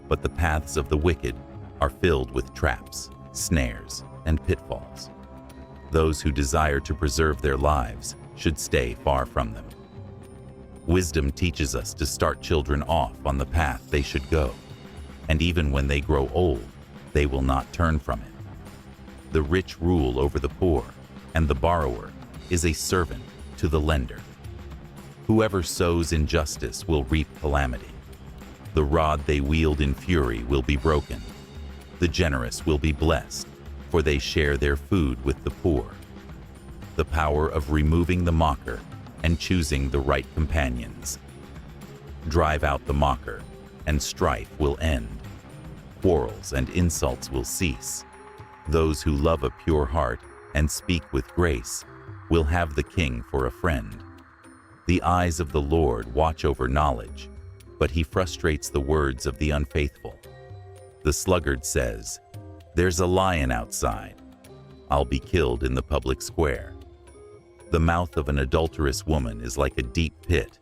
But the paths of the wicked are filled with traps, snares, and pitfalls. Those who desire to preserve their lives should stay far from them. Wisdom teaches us to start children off on the path they should go, and even when they grow old, they will not turn from it. The rich rule over the poor, and the borrower is a servant to the lender. Whoever sows injustice will reap calamity. The rod they wield in fury will be broken. The generous will be blessed, for they share their food with the poor. The power of removing the mocker and choosing the right companions. Drive out the mocker, and strife will end. Quarrels and insults will cease. Those who love a pure heart and speak with grace will have the king for a friend. The eyes of the Lord watch over knowledge, but he frustrates the words of the unfaithful. The sluggard says, "There's a lion outside. I'll be killed in the public square." The mouth of an adulterous woman is like a deep pit.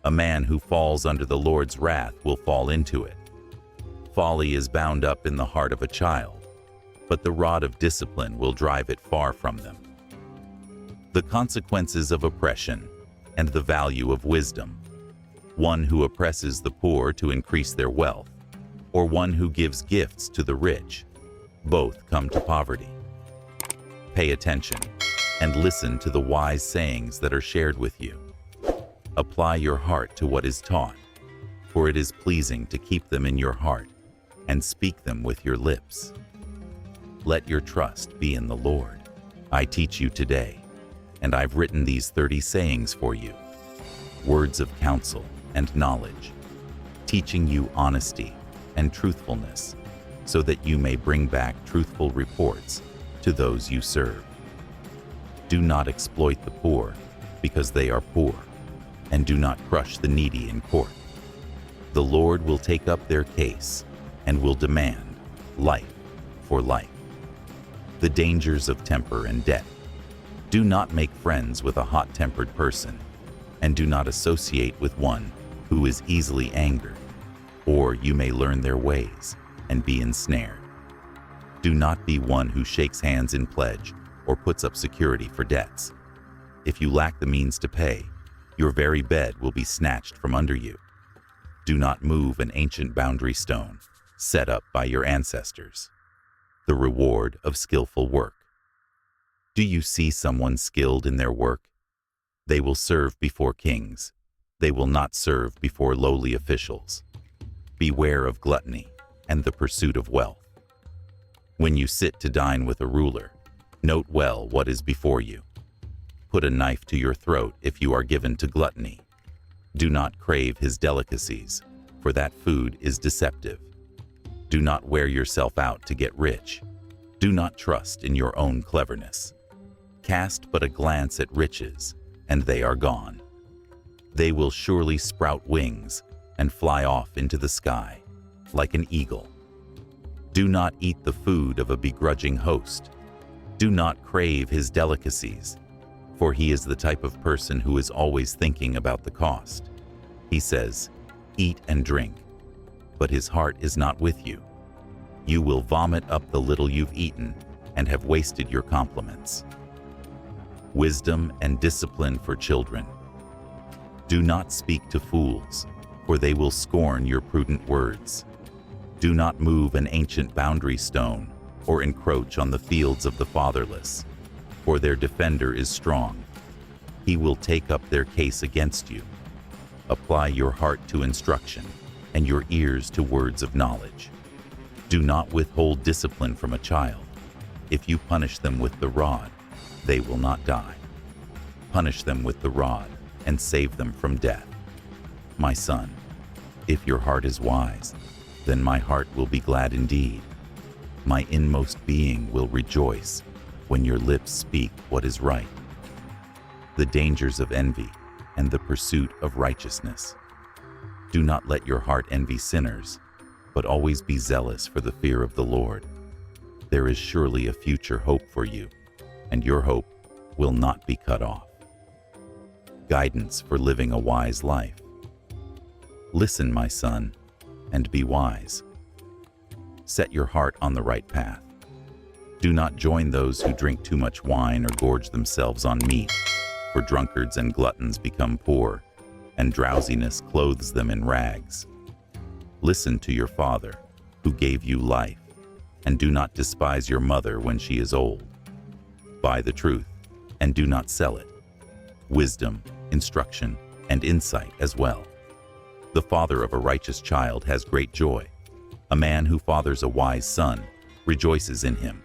A man who falls under the Lord's wrath will fall into it. Folly is bound up in the heart of a child, but the rod of discipline will drive it far from them. The consequences of oppression and the value of wisdom. One who oppresses the poor to increase their wealth, or one who gives gifts to the rich, both come to poverty. Pay attention and listen to the wise sayings that are shared with you. Apply your heart to what is taught, for it is pleasing to keep them in your heart and speak them with your lips. Let your trust be in the Lord. I teach you today, and I've written these 30 sayings for you, words of counsel and knowledge, teaching you honesty and truthfulness, so that you may bring back truthful reports to those you serve. Do not exploit the poor because they are poor, and do not crush the needy in court. The Lord will take up their case and will demand life for life. The dangers of temper and debt. Do not make friends with a hot-tempered person, and do not associate with one who is easily angered, or you may learn their ways and be ensnared. Do not be one who shakes hands in pledge or puts up security for debts. If you lack the means to pay, your very bed will be snatched from under you. Do not move an ancient boundary stone set up by your ancestors. The reward of skillful work. Do you see someone skilled in their work? They will serve before kings. They will not serve before lowly officials. Beware of gluttony and the pursuit of wealth. When you sit to dine with a ruler, note well what is before you. Put a knife to your throat if you are given to gluttony. Do not crave his delicacies, for that food is deceptive. Do not wear yourself out to get rich. Do not trust in your own cleverness. Cast but a glance at riches, and they are gone. They will surely sprout wings and fly off into the sky, like an eagle. Do not eat the food of a begrudging host. Do not crave his delicacies, for he is the type of person who is always thinking about the cost. He says, "Eat and drink," but his heart is not with you. You will vomit up the little you've eaten and have wasted your compliments. Wisdom and discipline for children. Do not speak to fools, for they will scorn your prudent words. Do not move an ancient boundary stone or encroach on the fields of the fatherless, for their defender is strong. He will take up their case against you. Apply your heart to instruction and your ears to words of knowledge. Do not withhold discipline from a child. If you punish them with the rod, they will not die. Punish them with the rod and save them from death. My son, if your heart is wise, then my heart will be glad indeed. My inmost being will rejoice when your lips speak what is right. The dangers of envy and the pursuit of righteousness. Do not let your heart envy sinners, but always be zealous for the fear of the Lord. There is surely a future hope for you, and your hope will not be cut off. Guidance for living a wise life. Listen, my son, and be wise. Set your heart on the right path. Do not join those who drink too much wine or gorge themselves on meat, for drunkards and gluttons become poor, and drowsiness clothes them in rags. Listen to your father, who gave you life, and do not despise your mother when she is old. Buy the truth, and do not sell it. Wisdom, instruction, and insight as well. The father of a righteous child has great joy. A man who fathers a wise son rejoices in him.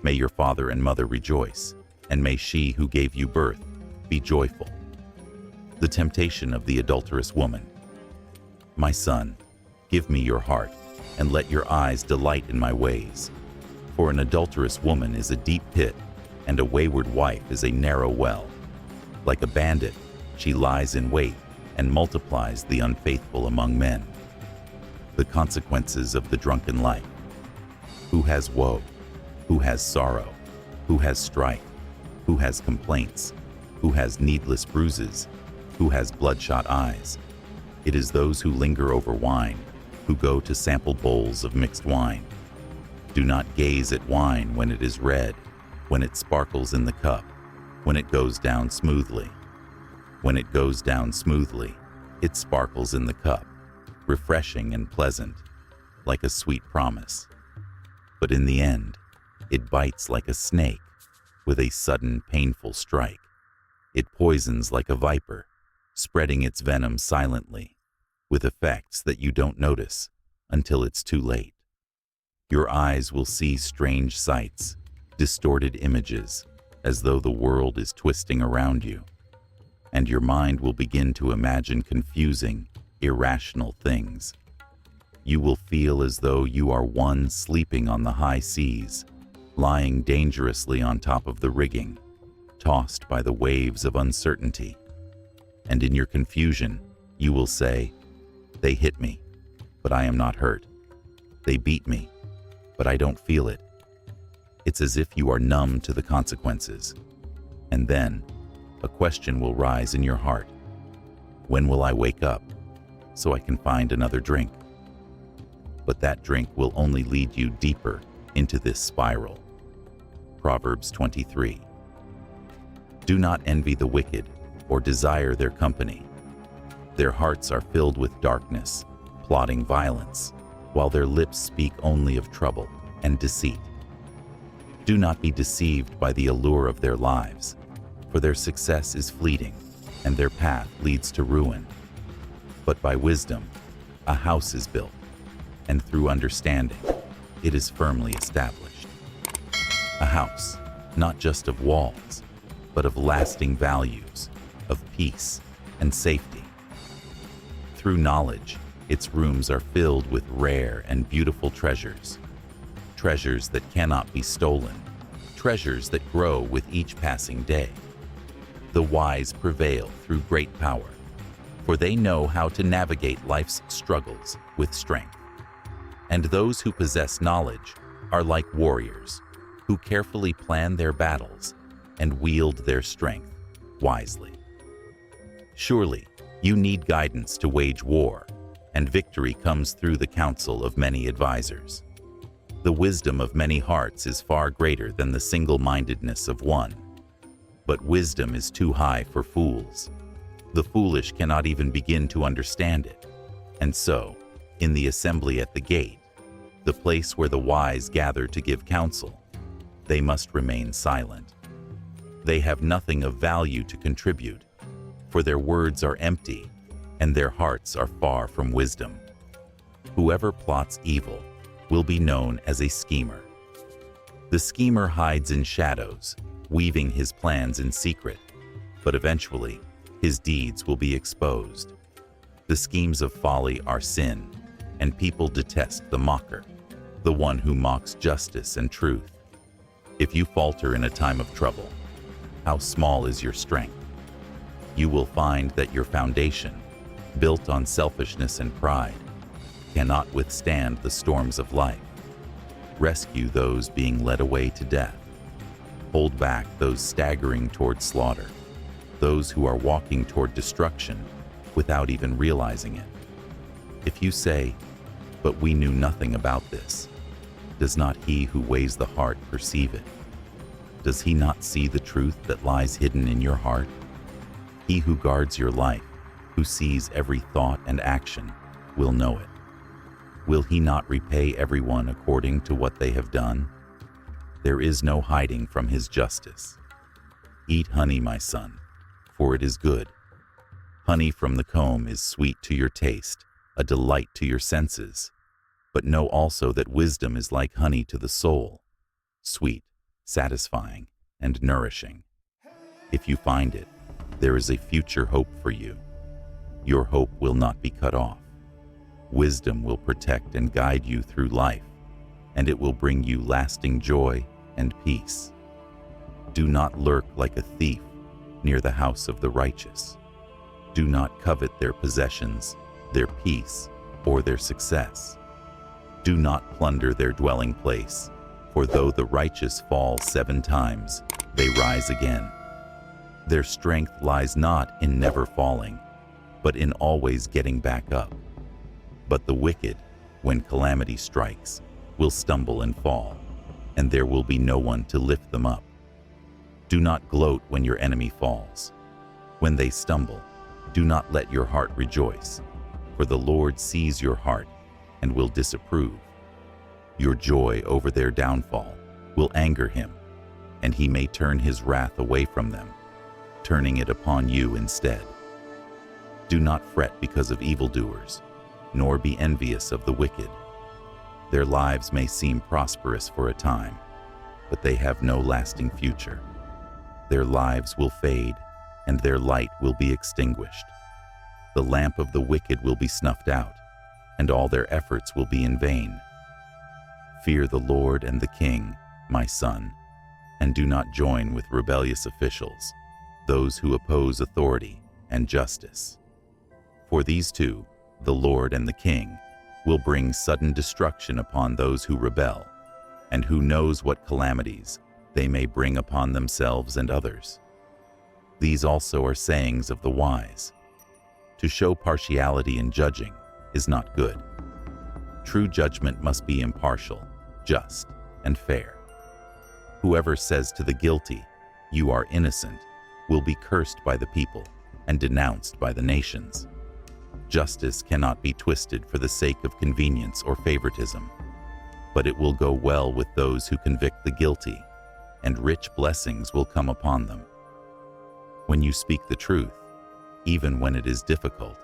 May your father and mother rejoice, and may she who gave you birth be joyful. The temptation of the adulterous woman. My son, give me your heart, and let your eyes delight in my ways. For an adulterous woman is a deep pit, and a wayward wife is a narrow well. Like a bandit, she lies in wait and multiplies the unfaithful among men. The consequences of the drunken life. Who has woe? Who has sorrow? Who has strife? Who has complaints? Who has needless bruises? Who has bloodshot eyes? It is those who linger over wine, who go to sample bowls of mixed wine. Do not gaze at wine when it is red, when it sparkles in the cup, when it goes down smoothly. When it goes down smoothly, it sparkles in the cup, refreshing and pleasant, like a sweet promise. But in the end, it bites like a snake, with a sudden painful strike. It poisons like a viper, spreading its venom silently, with effects that you don't notice until it's too late. Your eyes will see strange sights, distorted images, as though the world is twisting around you. And your mind will begin to imagine confusing, irrational things. You will feel as though you are one sleeping on the high seas, lying dangerously on top of the rigging, tossed by the waves of uncertainty. And in your confusion, you will say, "They hit me, but I am not hurt. They beat me, but I don't feel it." It's as if you are numb to the consequences. And then, a question will rise in your heart. When will I wake up so I can find another drink? But that drink will only lead you deeper into this spiral. Proverbs 23. Do not envy the wicked or desire their company. Their hearts are filled with darkness, plotting violence, while their lips speak only of trouble and deceit. Do not be deceived by the allure of their lives, for their success is fleeting, and their path leads to ruin. But by wisdom, a house is built, and through understanding, it is firmly established. A house, not just of walls, but of lasting values, of peace and safety. Through knowledge, its rooms are filled with rare and beautiful treasures. Treasures that cannot be stolen, treasures that grow with each passing day. The wise prevail through great power, for they know how to navigate life's struggles with strength. And those who possess knowledge are like warriors, who carefully plan their battles and wield their strength wisely. Surely, you need guidance to wage war, and victory comes through the counsel of many advisors. The wisdom of many hearts is far greater than the single-mindedness of one. But wisdom is too high for fools. The foolish cannot even begin to understand it. And so, in the assembly at the gate, the place where the wise gather to give counsel, they must remain silent. They have nothing of value to contribute, for their words are empty, and their hearts are far from wisdom. Whoever plots evil will be known as a schemer. The schemer hides in shadows, weaving his plans in secret, but eventually his deeds will be exposed. The schemes of folly are sin, and people detest the mocker, the one who mocks justice and truth. If you falter in a time of trouble, how small is your strength? You will find that your foundation, built on selfishness and pride, cannot withstand the storms of life. Rescue those being led away to death. Hold back those staggering toward slaughter, those who are walking toward destruction without even realizing it. If you say, "But we knew nothing about this," does not he who weighs the heart perceive it? Does he not see the truth that lies hidden in your heart? He who guards your life, who sees every thought and action, will know it. Will he not repay everyone according to what they have done? There is no hiding from his justice. Eat honey, my son, for it is good. Honey from the comb is sweet to your taste, a delight to your senses. But know also that wisdom is like honey to the soul, sweet, satisfying, and nourishing. If you find it, there is a future hope for you. Your hope will not be cut off. Wisdom will protect and guide you through life, and it will bring you lasting joy and peace. Do not lurk like a thief near the house of the righteous. Do not covet their possessions, their peace, or their success. Do not plunder their dwelling place, for though the righteous fall 7 times, they rise again. Their strength lies not in never falling, but in always getting back up. But the wicked, when calamity strikes, will stumble and fall, and there will be no one to lift them up. Do not gloat when your enemy falls. When they stumble, do not let your heart rejoice, for the Lord sees your heart and will disapprove. Your joy over their downfall will anger him, and he may turn his wrath away from them, turning it upon you instead. Do not fret because of evildoers, nor be envious of the wicked. Their lives may seem prosperous for a time, but they have no lasting future. Their lives will fade, and their light will be extinguished. The lamp of the wicked will be snuffed out, and all their efforts will be in vain. Fear the Lord and the King, my son, and do not join with rebellious officials, those who oppose authority and justice. For these two, the Lord and the King, will bring sudden destruction upon those who rebel, and who knows what calamities they may bring upon themselves and others. These also are sayings of the wise. To show partiality in judging is not good. True judgment must be impartial, just, and fair. Whoever says to the guilty, "You are innocent," will be cursed by the people and denounced by the nations. Justice cannot be twisted for the sake of convenience or favoritism, but it will go well with those who convict the guilty, and rich blessings will come upon them. When you speak the truth, even when it is difficult,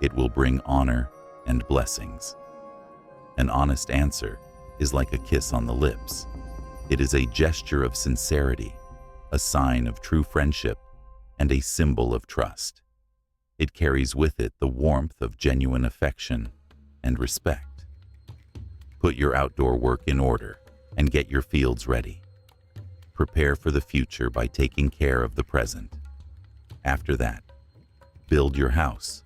it will bring honor and blessings. An honest answer is like a kiss on the lips. It is a gesture of sincerity, a sign of true friendship, and a symbol of trust. It carries with it the warmth of genuine affection and respect. Put your outdoor work in order and get your fields ready. Prepare for the future by taking care of the present. After that, build your house,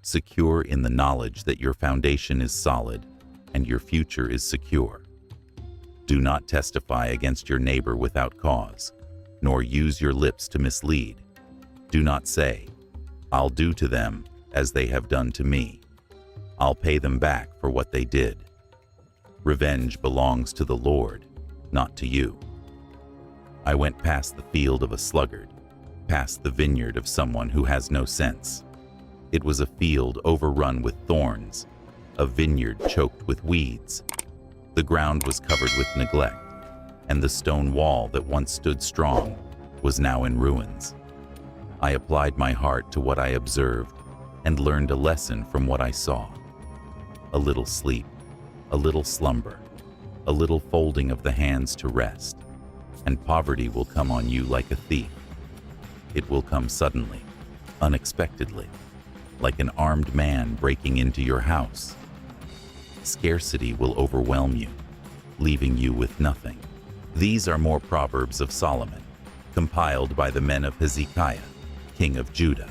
secure in the knowledge that your foundation is solid and your future is secure. Do not testify against your neighbor without cause, nor use your lips to mislead. Do not say, "I'll do to them as they have done to me. I'll pay them back for what they did." Revenge belongs to the Lord, not to you. I went past the field of a sluggard, past the vineyard of someone who has no sense. It was a field overrun with thorns, a vineyard choked with weeds. The ground was covered with neglect, and the stone wall that once stood strong was now in ruins. I applied my heart to what I observed and learned a lesson from what I saw. A little sleep, a little slumber, a little folding of the hands to rest, and poverty will come on you like a thief. It will come suddenly, unexpectedly, like an armed man breaking into your house. Scarcity will overwhelm you, leaving you with nothing. These are more Proverbs of Solomon, compiled by the men of Hezekiah, king of Judah.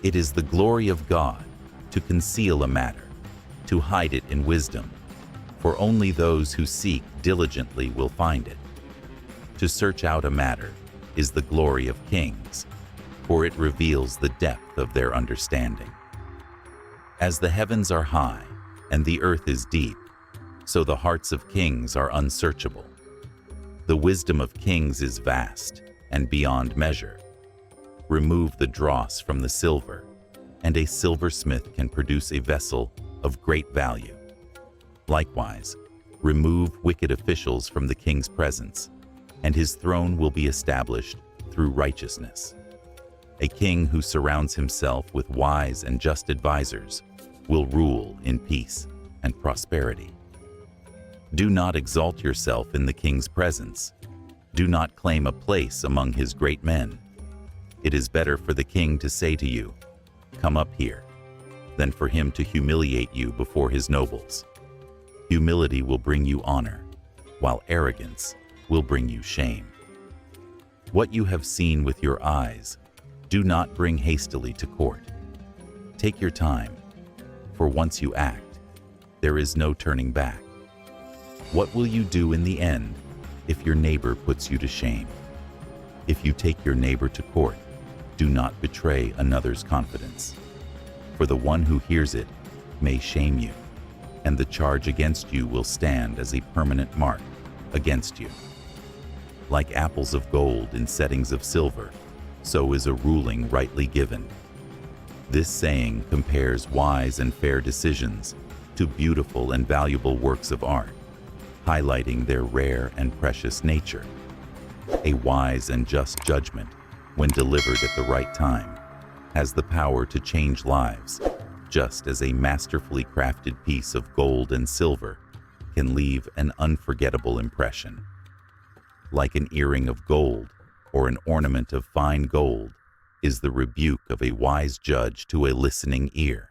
It is the glory of God to conceal a matter, to hide it in wisdom, for only those who seek diligently will find it. To search out a matter is the glory of kings, for it reveals the depth of their understanding. As the heavens are high and the earth is deep, so the hearts of kings are unsearchable. The wisdom of kings is vast and beyond measure. Remove the dross from the silver, and a silversmith can produce a vessel of great value. Likewise, remove wicked officials from the king's presence, and his throne will be established through righteousness. A king who surrounds himself with wise and just advisors will rule in peace and prosperity. Do not exalt yourself in the king's presence. Do not claim a place among his great men. It is better for the king to say to you, "Come up here," than for him to humiliate you before his nobles. Humility will bring you honor, while arrogance will bring you shame. What you have seen with your eyes, do not bring hastily to court. Take your time, for once you act, there is no turning back. What will you do in the end if your neighbor puts you to shame? If you take your neighbor to court, do not betray another's confidence. For the one who hears it may shame you, and the charge against you will stand as a permanent mark against you. Like apples of gold in settings of silver, so is a ruling rightly given. This saying compares wise and fair decisions to beautiful and valuable works of art, highlighting their rare and precious nature. A wise and just judgment, when delivered at the right time, has the power to change lives, just as a masterfully crafted piece of gold and silver can leave an unforgettable impression. Like an earring of gold or an ornament of fine gold is the rebuke of a wise judge to a listening ear.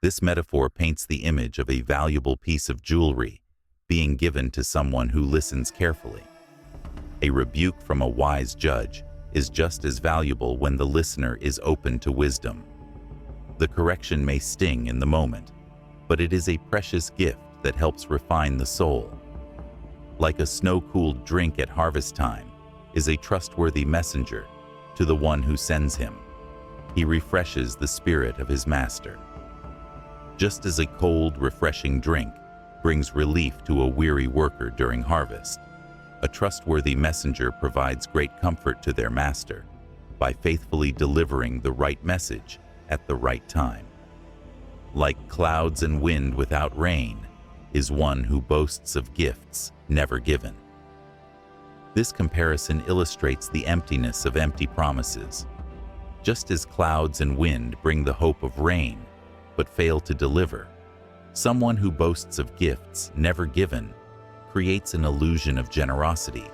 This metaphor paints the image of a valuable piece of jewelry being given to someone who listens carefully. A rebuke from a wise judge is just as valuable when the listener is open to wisdom. The correction may sting in the moment, but it is a precious gift that helps refine the soul. Like a snow-cooled drink at harvest time is a trustworthy messenger to the one who sends him. He refreshes the spirit of his master. Just as a cold, refreshing drink brings relief to a weary worker during harvest, a trustworthy messenger provides great comfort to their master by faithfully delivering the right message at the right time. Like clouds and wind without rain is one who boasts of gifts never given. This comparison illustrates the emptiness of empty promises. Just as clouds and wind bring the hope of rain, but fail to deliver, someone who boasts of gifts never given creates an illusion of generosity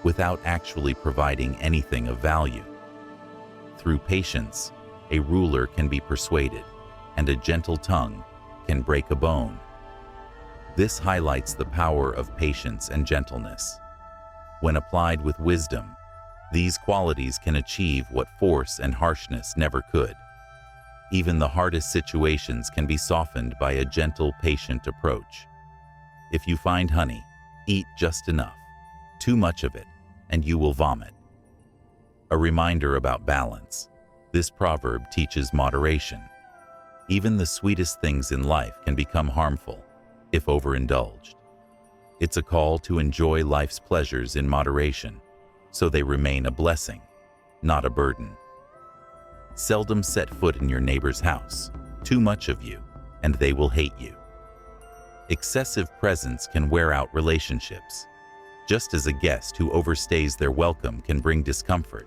without actually providing anything of value. Through patience, a ruler can be persuaded, and a gentle tongue can break a bone. This highlights the power of patience and gentleness. When applied with wisdom, these qualities can achieve what force and harshness never could. Even the hardest situations can be softened by a gentle, patient approach. If you find honey, eat just enough. Too much of it, and you will vomit. A reminder about balance. This proverb teaches moderation. Even the sweetest things in life can become harmful if overindulged. It's a call to enjoy life's pleasures in moderation, so they remain a blessing, not a burden. Seldom set foot in your neighbor's house. Too much of you, and they will hate you. Excessive presence can wear out relationships. Just as a guest who overstays their welcome can bring discomfort,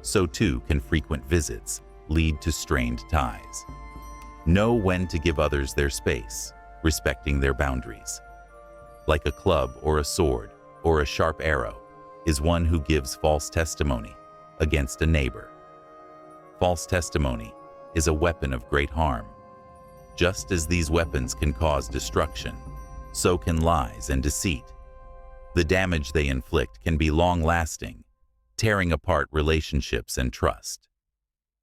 so too can frequent visits lead to strained ties. Know when to give others their space, respecting their boundaries. Like a club or a sword or a sharp arrow is one who gives false testimony against a neighbor. False testimony is a weapon of great harm. Just as these weapons can cause destruction, so can lies and deceit. The damage they inflict can be long-lasting, tearing apart relationships and trust.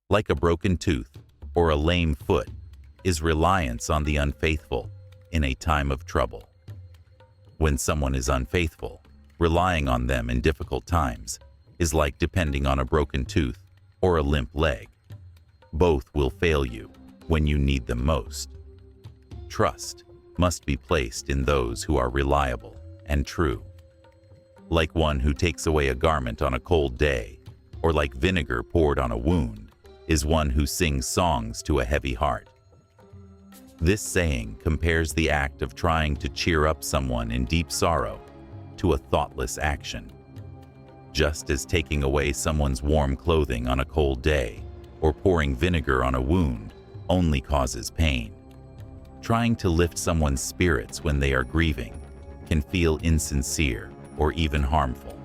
Like a broken tooth or a lame foot is reliance on the unfaithful in a time of trouble. When someone is unfaithful, relying on them in difficult times is like depending on a broken tooth or a limp leg. Both will fail you when you need them most. Trust must be placed in those who are reliable and true. Like one who takes away a garment on a cold day, or like vinegar poured on a wound, is one who sings songs to a heavy heart. This saying compares the act of trying to cheer up someone in deep sorrow to a thoughtless action. Just as taking away someone's warm clothing on a cold day or pouring vinegar on a wound only causes pain, trying to lift someone's spirits when they are grieving can feel insincere or even harmful.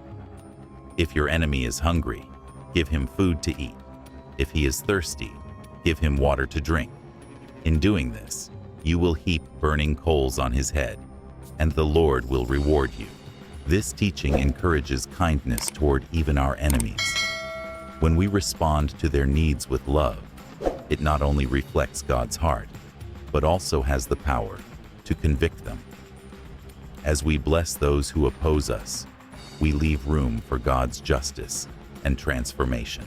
If your enemy is hungry, give him food to eat. If he is thirsty, give him water to drink. In doing this, you will heap burning coals on his head, and the Lord will reward you. This teaching encourages kindness toward even our enemies. When we respond to their needs with love, it not only reflects God's heart, but also has the power to convict them. As we bless those who oppose us, we leave room for God's justice and transformation.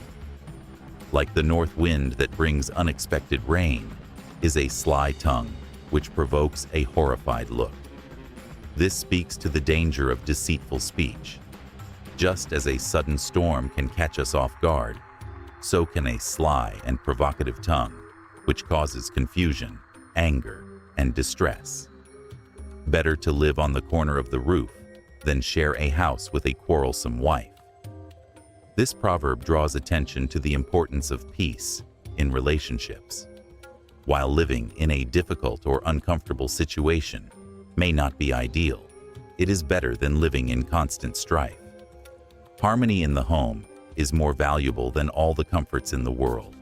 Like the north wind that brings unexpected rain, is a sly tongue which provokes a horrified look. This speaks to the danger of deceitful speech. Just as a sudden storm can catch us off guard, so can a sly and provocative tongue, which causes confusion, anger, and distress. Better to live on the corner of the roof than share a house with a quarrelsome wife. This proverb draws attention to the importance of peace in relationships. While living in a difficult or uncomfortable situation may not be ideal, it is better than living in constant strife. Harmony in the home is more valuable than all the comforts in the world.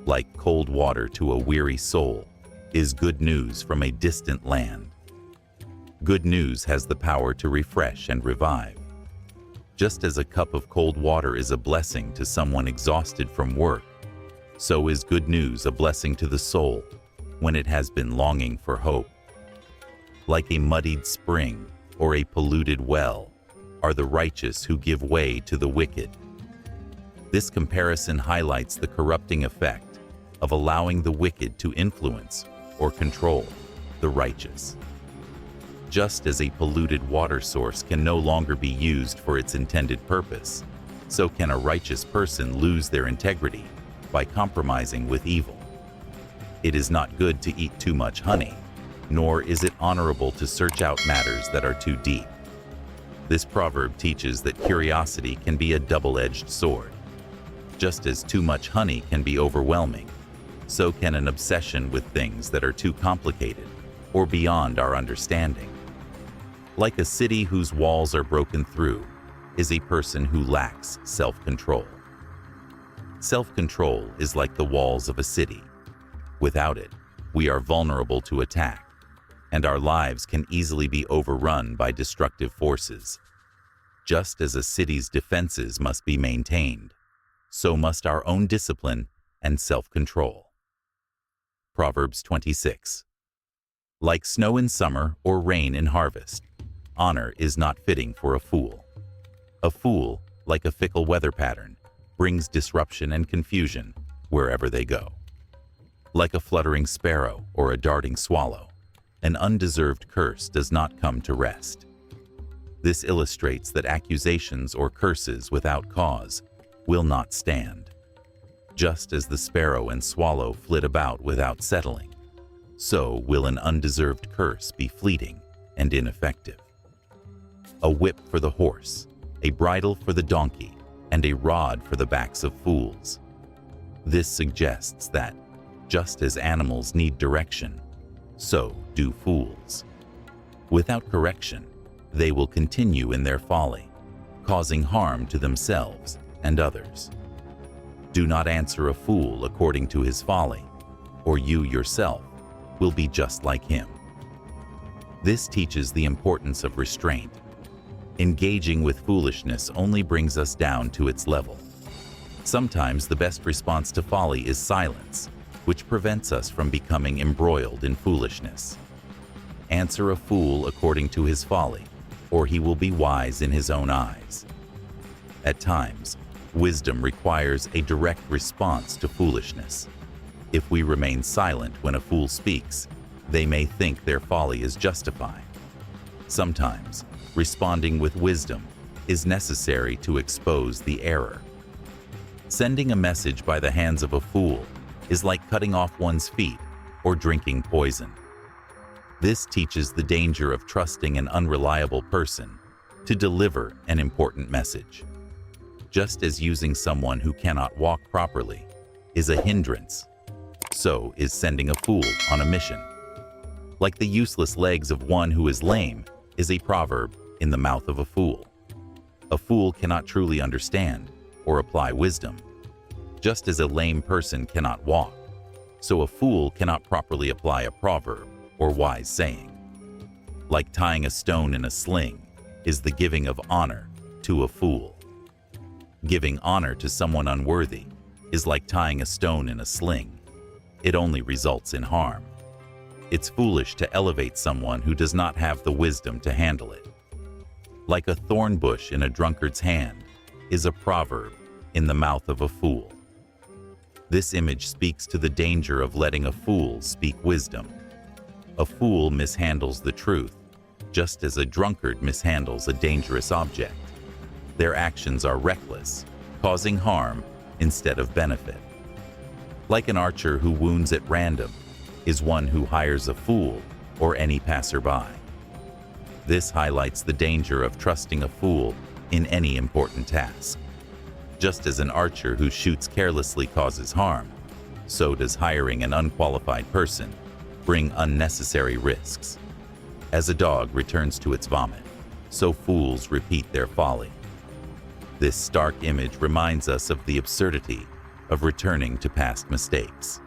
Like cold water to a weary soul is good news from a distant land. Good news has the power to refresh and revive. Just as a cup of cold water is a blessing to someone exhausted from work, so is good news a blessing to the soul when it has been longing for hope. Like a muddied spring or a polluted well are the righteous who give way to the wicked. This comparison highlights the corrupting effect of allowing the wicked to influence or control the righteous. Just as a polluted water source can no longer be used for its intended purpose, so can a righteous person lose their integrity by compromising with evil. It is not good to eat too much honey, nor is it honorable to search out matters that are too deep. This proverb teaches that curiosity can be a double-edged sword. Just as too much honey can be overwhelming, so can an obsession with things that are too complicated or beyond our understanding. Like a city whose walls are broken through is a person who lacks self-control. Self-control is like the walls of a city. Without it, we are vulnerable to attack, and our lives can easily be overrun by destructive forces. Just as a city's defenses must be maintained, so must our own discipline and self-control. Proverbs 26. Like snow in summer or rain in harvest, honor is not fitting for a fool. A fool, like a fickle weather pattern, brings disruption and confusion wherever they go. Like a fluttering sparrow or a darting swallow, an undeserved curse does not come to rest. This illustrates that accusations or curses without cause will not stand. Just as the sparrow and swallow flit about without settling, so will an undeserved curse be fleeting and ineffective. a whip for the horse, a bridle for the donkey, and a rod for the backs of fools. This suggests that, just as animals need direction, so do fools. Without correction, they will continue in their folly, causing harm to themselves and others. Do not answer a fool according to his folly, or you yourself will be just like him. This teaches the importance of restraint. Engaging with foolishness only brings us down to its level. Sometimes the best response to folly is silence, which prevents us from becoming embroiled in foolishness. Answer a fool according to his folly, or he will be wise in his own eyes. At times, wisdom requires a direct response to foolishness. If we remain silent when a fool speaks, they may think their folly is justified. Sometimes, responding with wisdom is necessary to expose the error. Sending a message by the hands of a fool is like cutting off one's feet or drinking poison. This teaches the danger of trusting an unreliable person to deliver an important message. Just as using someone who cannot walk properly is a hindrance, so is sending a fool on a mission. Like the useless legs of one who is lame is a proverb in the mouth of a fool. A fool cannot truly understand or apply wisdom. Just as a lame person cannot walk, so a fool cannot properly apply a proverb or wise saying. Like tying a stone in a sling is the giving of honor to a fool. Giving honor to someone unworthy is like tying a stone in a sling. It only results in harm. It's foolish to elevate someone who does not have the wisdom to handle it. Like a thorn bush in a drunkard's hand is a proverb in the mouth of a fool. This image speaks to the danger of letting a fool speak wisdom. A fool mishandles the truth, just as a drunkard mishandles a dangerous object. Their actions are reckless, causing harm instead of benefit. Like an archer who wounds at random is one who hires a fool or any passerby. This highlights the danger of trusting a fool in any important task. Just as an archer who shoots carelessly causes harm, so does hiring an unqualified person bring unnecessary risks. As a dog returns to its vomit, so fools repeat their folly. This stark image reminds us of the absurdity of returning to past mistakes.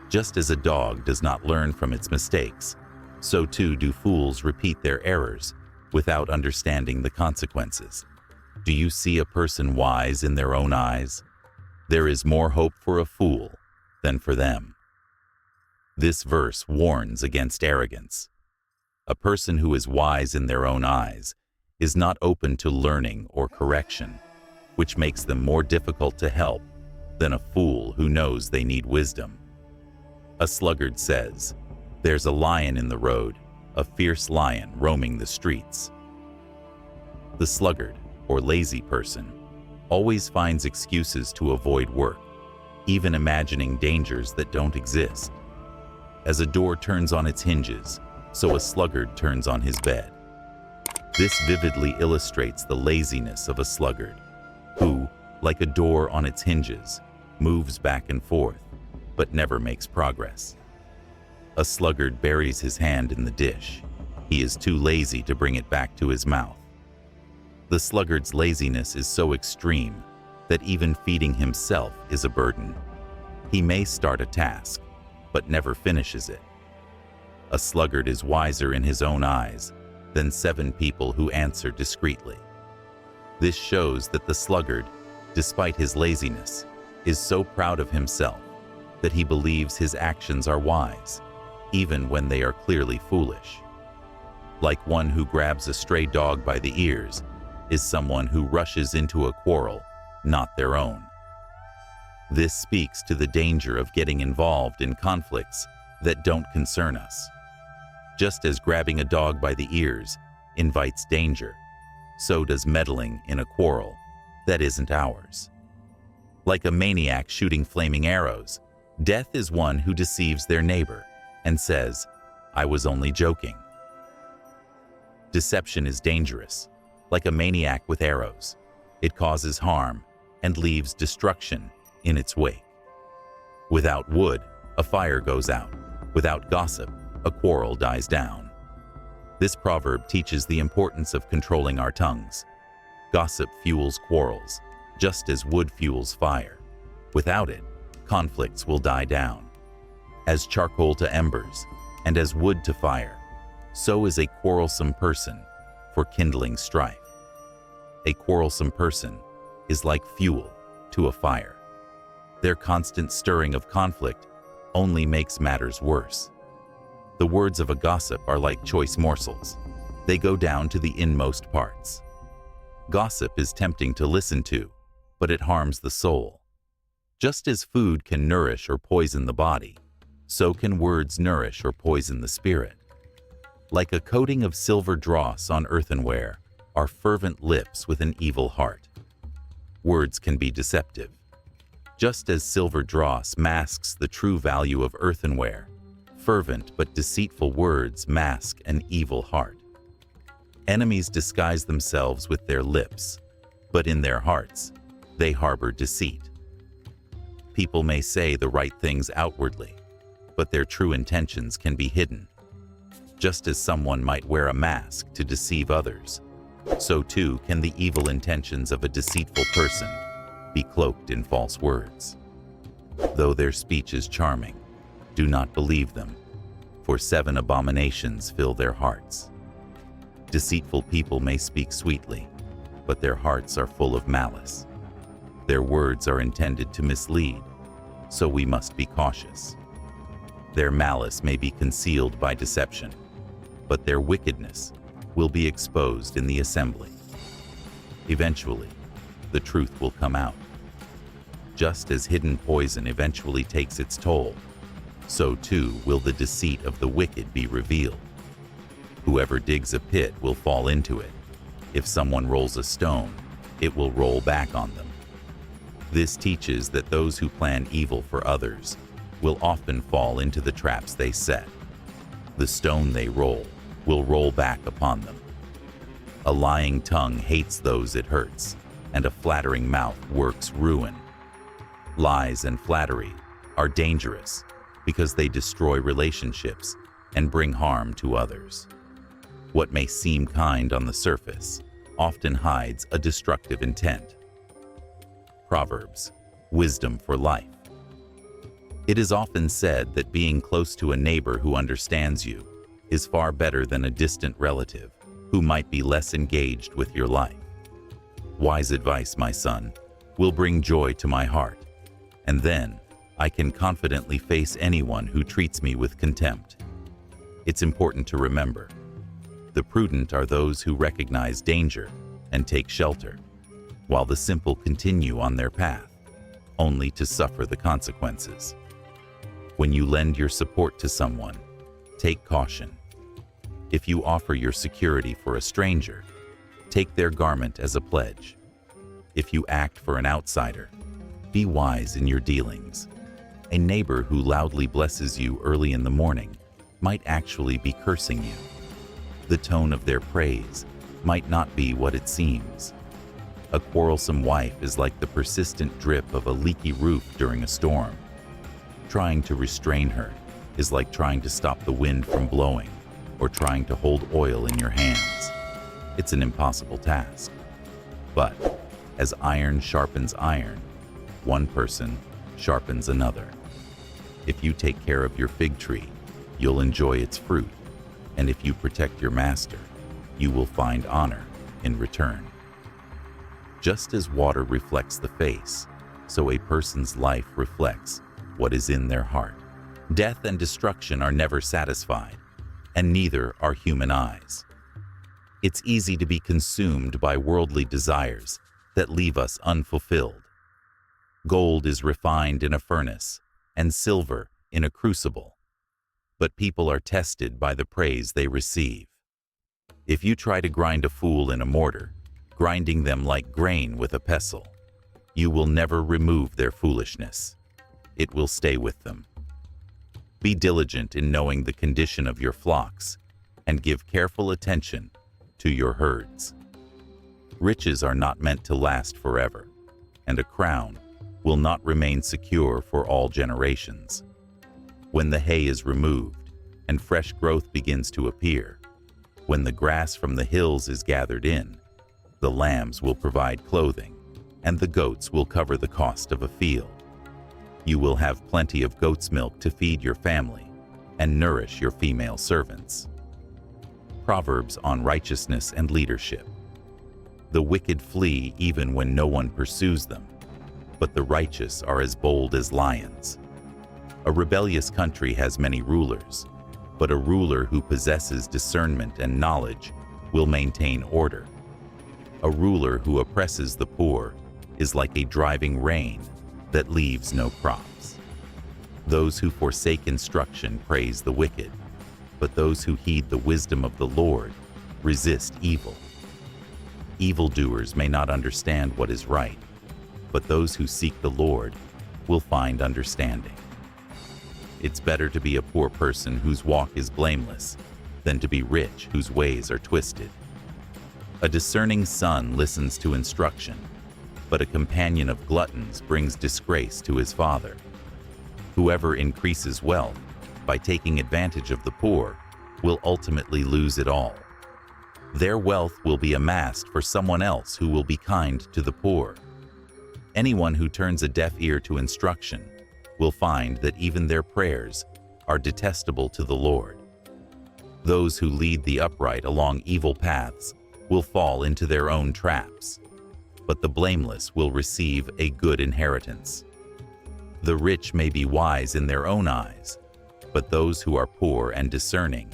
Just as a dog does not learn from its mistakes, so too do fools repeat their errors without understanding the consequences. Do you see a person wise in their own eyes? There is more hope for a fool than for them. This verse warns against arrogance. A person who is wise in their own eyes is not open to learning or correction, which makes them more difficult to help than a fool who knows they need wisdom. A sluggard says, "There's a lion in the road, a fierce lion roaming the streets." The sluggard, or lazy person, always finds excuses to avoid work, even imagining dangers that don't exist. As a door turns on its hinges, so a sluggard turns on his bed. This vividly illustrates the laziness of a sluggard, who, like a door on its hinges, moves back and forth, but never makes progress. A sluggard buries his hand in the dish. He is too lazy to bring it back to his mouth. The sluggard's laziness is so extreme that even feeding himself is a burden. He may start a task, but never finishes it. A sluggard is wiser in his own eyes than 7 people who answer discreetly. This shows that the sluggard, despite his laziness, is so proud of himself that he believes his actions are wise, even when they are clearly foolish. Like one who grabs a stray dog by the ears is someone who rushes into a quarrel, not their own. This speaks to the danger of getting involved in conflicts that don't concern us. Just as grabbing a dog by the ears invites danger, so does meddling in a quarrel that isn't ours. Like a maniac shooting flaming arrows, death is one who deceives their neighbor and says, "I was only joking." Deception is dangerous like a maniac with arrows. It causes harm and leaves destruction in its wake. Without wood, a fire goes out. Without gossip, a quarrel dies down. This proverb teaches the importance of controlling our tongues. Gossip fuels quarrels, just as wood fuels fire. Without it, conflicts will die down. As charcoal to embers, and as wood to fire, so is a quarrelsome person for kindling strife. A quarrelsome person is like fuel to a fire. Their constant stirring of conflict only makes matters worse. The words of a gossip are like choice morsels. They go down to the inmost parts. Gossip is tempting to listen to, but it harms the soul. Just as food can nourish or poison the body, so can words nourish or poison the spirit. Like a coating of silver dross on earthenware are fervent lips with an evil heart. Words can be deceptive. Just as silver dross masks the true value of earthenware, fervent but deceitful words mask an evil heart. Enemies disguise themselves with their lips, but in their hearts, they harbor deceit. People may say the right things outwardly, but their true intentions can be hidden. Just as someone might wear a mask to deceive others, so too can the evil intentions of a deceitful person be cloaked in false words. Though their speech is charming, do not believe them, for 7 abominations fill their hearts. Deceitful people may speak sweetly, but their hearts are full of malice. Their words are intended to mislead, so we must be cautious. Their malice may be concealed by deception, but their wickedness will be exposed in the assembly. Eventually, the truth will come out. Just as hidden poison eventually takes its toll, so too will the deceit of the wicked be revealed. Whoever digs a pit will fall into it. If someone rolls a stone, it will roll back on them. This teaches that those who plan evil for others will often fall into the traps they set. The stone they roll will roll back upon them. A lying tongue hates those it hurts, and a flattering mouth works ruin. Lies and flattery are dangerous because they destroy relationships and bring harm to others. What may seem kind on the surface often hides a destructive intent. Proverbs, wisdom for life. It is often said that being close to a neighbor who understands you is far better than a distant relative who might be less engaged with your life. Wise advice, my son, will bring joy to my heart, and then I can confidently face anyone who treats me with contempt. It's important to remember, the prudent are those who recognize danger and take shelter, while the simple continue on their path, only to suffer the consequences. When you lend your support to someone, take caution. If you offer your security for a stranger, take their garment as a pledge. If you act for an outsider, be wise in your dealings. A neighbor who loudly blesses you early in the morning might actually be cursing you. The tone of their praise might not be what it seems. A quarrelsome wife is like the persistent drip of a leaky roof during a storm. Trying to restrain her is like trying to stop the wind from blowing or trying to hold oil in your hands. It's an impossible task. But as iron sharpens iron, one person sharpens another. If you take care of your fig tree, you'll enjoy its fruit. And if you protect your master, you will find honor in return. Just as water reflects the face, so a person's life reflects what is in their heart. Death and destruction are never satisfied, and neither are human eyes. It's easy to be consumed by worldly desires that leave us unfulfilled. Gold is refined in a furnace, and silver in a crucible. But people are tested by the praise they receive. If you try to grind a fool in a mortar, grinding them like grain with a pestle, you will never remove their foolishness. It will stay with them. Be diligent in knowing the condition of your flocks, and give careful attention to your herds. Riches are not meant to last forever, and a crown will not remain secure for all generations. When the hay is removed and fresh growth begins to appear, when the grass from the hills is gathered in, the lambs will provide clothing, and the goats will cover the cost of a field. You will have plenty of goat's milk to feed your family and nourish your female servants. Proverbs on righteousness and leadership. The wicked flee even when no one pursues them, but the righteous are as bold as lions. A rebellious country has many rulers, but a ruler who possesses discernment and knowledge will maintain order. A ruler who oppresses the poor is like a driving rain that leaves no crops. Those who forsake instruction praise the wicked, but those who heed the wisdom of the Lord resist evil. Evildoers may not understand what is right, but those who seek the Lord will find understanding. It's better to be a poor person whose walk is blameless than to be rich whose ways are twisted. A discerning son listens to instruction, but a companion of gluttons brings disgrace to his father. Whoever increases wealth by taking advantage of the poor will ultimately lose it all. Their wealth will be amassed for someone else who will be kind to the poor. Anyone who turns a deaf ear to instruction will find that even their prayers are detestable to the Lord. Those who lead the upright along evil paths will fall into their own traps, but the blameless will receive a good inheritance. The rich may be wise in their own eyes, but those who are poor and discerning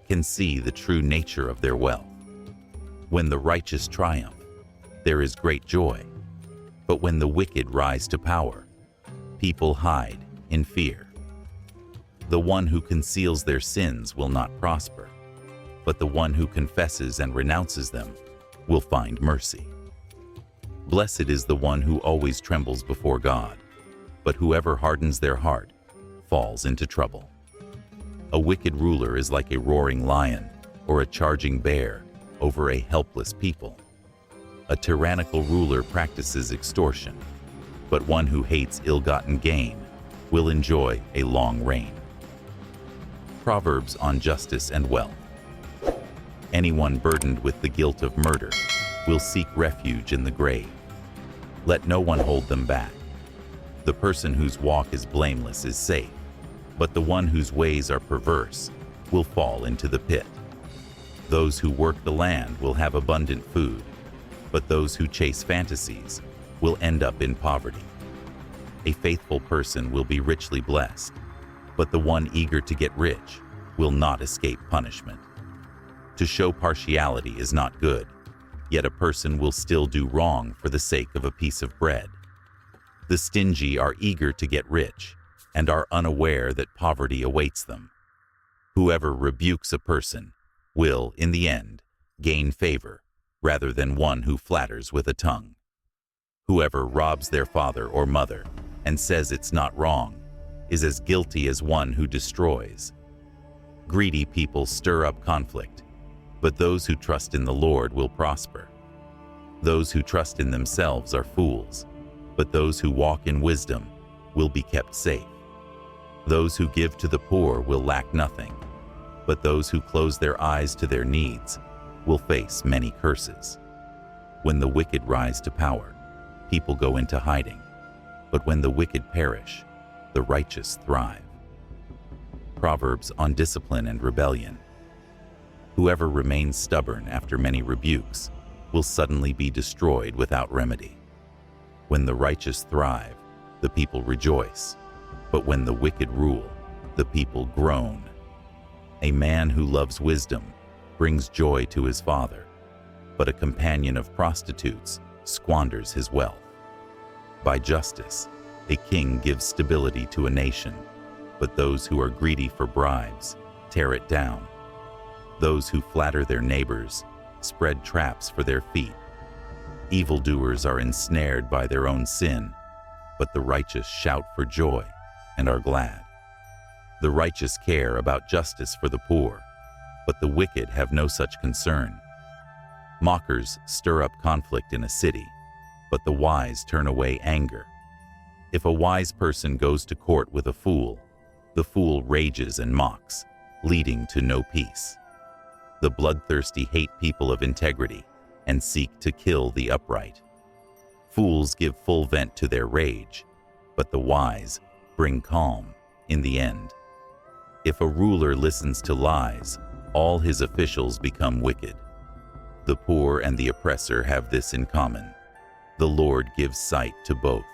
can see the true nature of their wealth. When the righteous triumph, there is great joy, but when the wicked rise to power, people hide in fear. The one who conceals their sins will not prosper, but the one who confesses and renounces them will find mercy. Blessed is the one who always trembles before God, but whoever hardens their heart falls into trouble. A wicked ruler is like a roaring lion or a charging bear over a helpless people. A tyrannical ruler practices extortion, but one who hates ill-gotten gain will enjoy a long reign. Proverbs on justice and wealth. Anyone burdened with the guilt of murder will seek refuge in the grave. Let no one hold them back. The person whose walk is blameless is safe, but the one whose ways are perverse will fall into the pit. Those who work the land will have abundant food, but those who chase fantasies will end up in poverty. A faithful person will be richly blessed, but the one eager to get rich will not escape punishment. To show partiality is not good, yet a person will still do wrong for the sake of a piece of bread. The stingy are eager to get rich and are unaware that poverty awaits them. Whoever rebukes a person will, in the end, gain favor rather than one who flatters with a tongue. Whoever robs their father or mother and says it's not wrong is as guilty as one who destroys. Greedy people stir up conflict, but those who trust in the Lord will prosper. Those who trust in themselves are fools, but those who walk in wisdom will be kept safe. Those who give to the poor will lack nothing, but those who close their eyes to their needs will face many curses. When the wicked rise to power, people go into hiding, but when the wicked perish, the righteous thrive. Proverbs on discipline and rebellion. Whoever remains stubborn after many rebukes will suddenly be destroyed without remedy. When the righteous thrive, the people rejoice, but when the wicked rule, the people groan. A man who loves wisdom brings joy to his father, but a companion of prostitutes squanders his wealth. By justice, a king gives stability to a nation, but those who are greedy for bribes tear it down. Those who flatter their neighbors spread traps for their feet. Evildoers are ensnared by their own sin, but the righteous shout for joy and are glad. The righteous care about justice for the poor, but the wicked have no such concern. Mockers stir up conflict in a city, but the wise turn away anger. If a wise person goes to court with a fool, the fool rages and mocks, leading to no peace. The bloodthirsty hate people of integrity and seek to kill the upright. Fools give full vent to their rage, but the wise bring calm in the end. If a ruler listens to lies, all his officials become wicked. The poor and the oppressor have this in common: the Lord gives sight to both.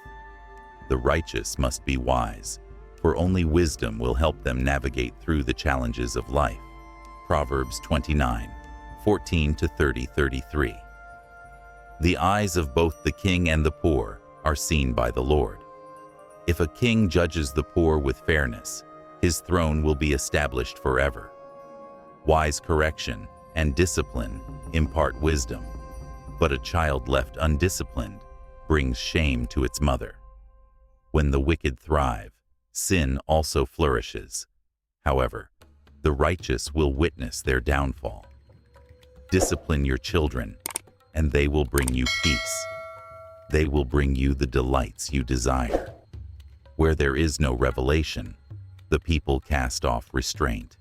The righteous must be wise, for only wisdom will help them navigate through the challenges of life. Proverbs 29:14-33. The eyes of both the king and the poor are seen by the Lord. If a king judges the poor with fairness, his throne will be established forever. Wise correction and discipline impart wisdom, but a child left undisciplined brings shame to its mother. When the wicked thrive, sin also flourishes. However, the righteous will witness their downfall. Discipline your children, and they will bring you peace. They will bring you the delights you desire. Where there is no revelation, the people cast off restraint.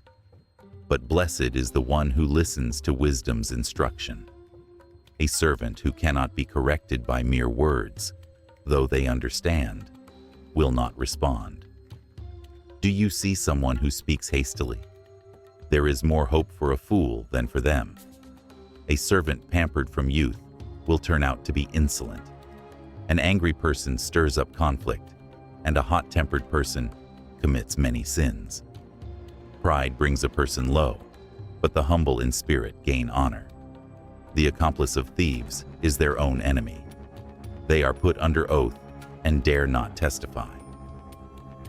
But blessed is the one who listens to wisdom's instruction. A servant who cannot be corrected by mere words, though they understand, will not respond. Do you see someone who speaks hastily? There is more hope for a fool than for them. A servant pampered from youth will turn out to be insolent. An angry person stirs up conflict, and a hot-tempered person commits many sins. Pride brings a person low, but the humble in spirit gain honor. The accomplice of thieves is their own enemy. They are put under oath and dare not testify.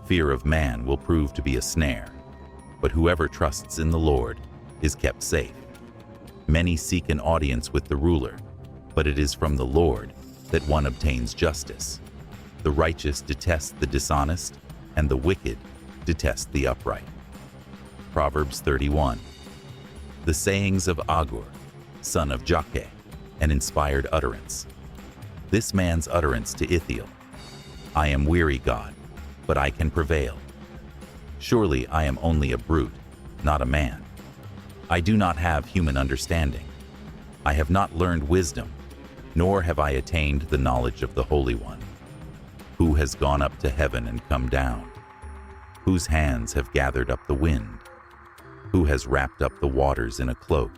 Fear of man will prove to be a snare, but whoever trusts in the Lord is kept safe. Many seek an audience with the ruler, but it is from the Lord that one obtains justice. The righteous detest the dishonest, and the wicked detest the upright. Proverbs 31. The sayings of Agur, son of Jakeh, an inspired utterance. This man's utterance to Ithiel: I am weary, God, but I can prevail. Surely I am only a brute, not a man. I do not have human understanding. I have not learned wisdom, nor have I attained the knowledge of the Holy One. Who has gone up to heaven and come down? Whose hands have gathered up the wind? Who has wrapped up the waters in a cloak?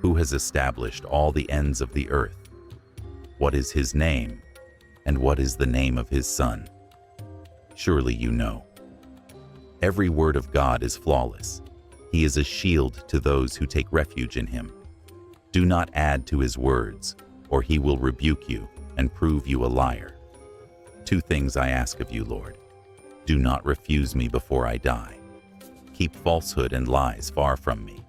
Who has established all the ends of the earth? What is his name, and what is the name of his son? Surely you know. Every word of God is flawless. He is a shield to those who take refuge in him. Do not add to his words, or he will rebuke you and prove you a liar. 2 things I ask of you, Lord. Do not refuse me before I die. Keep falsehood and lies far from me.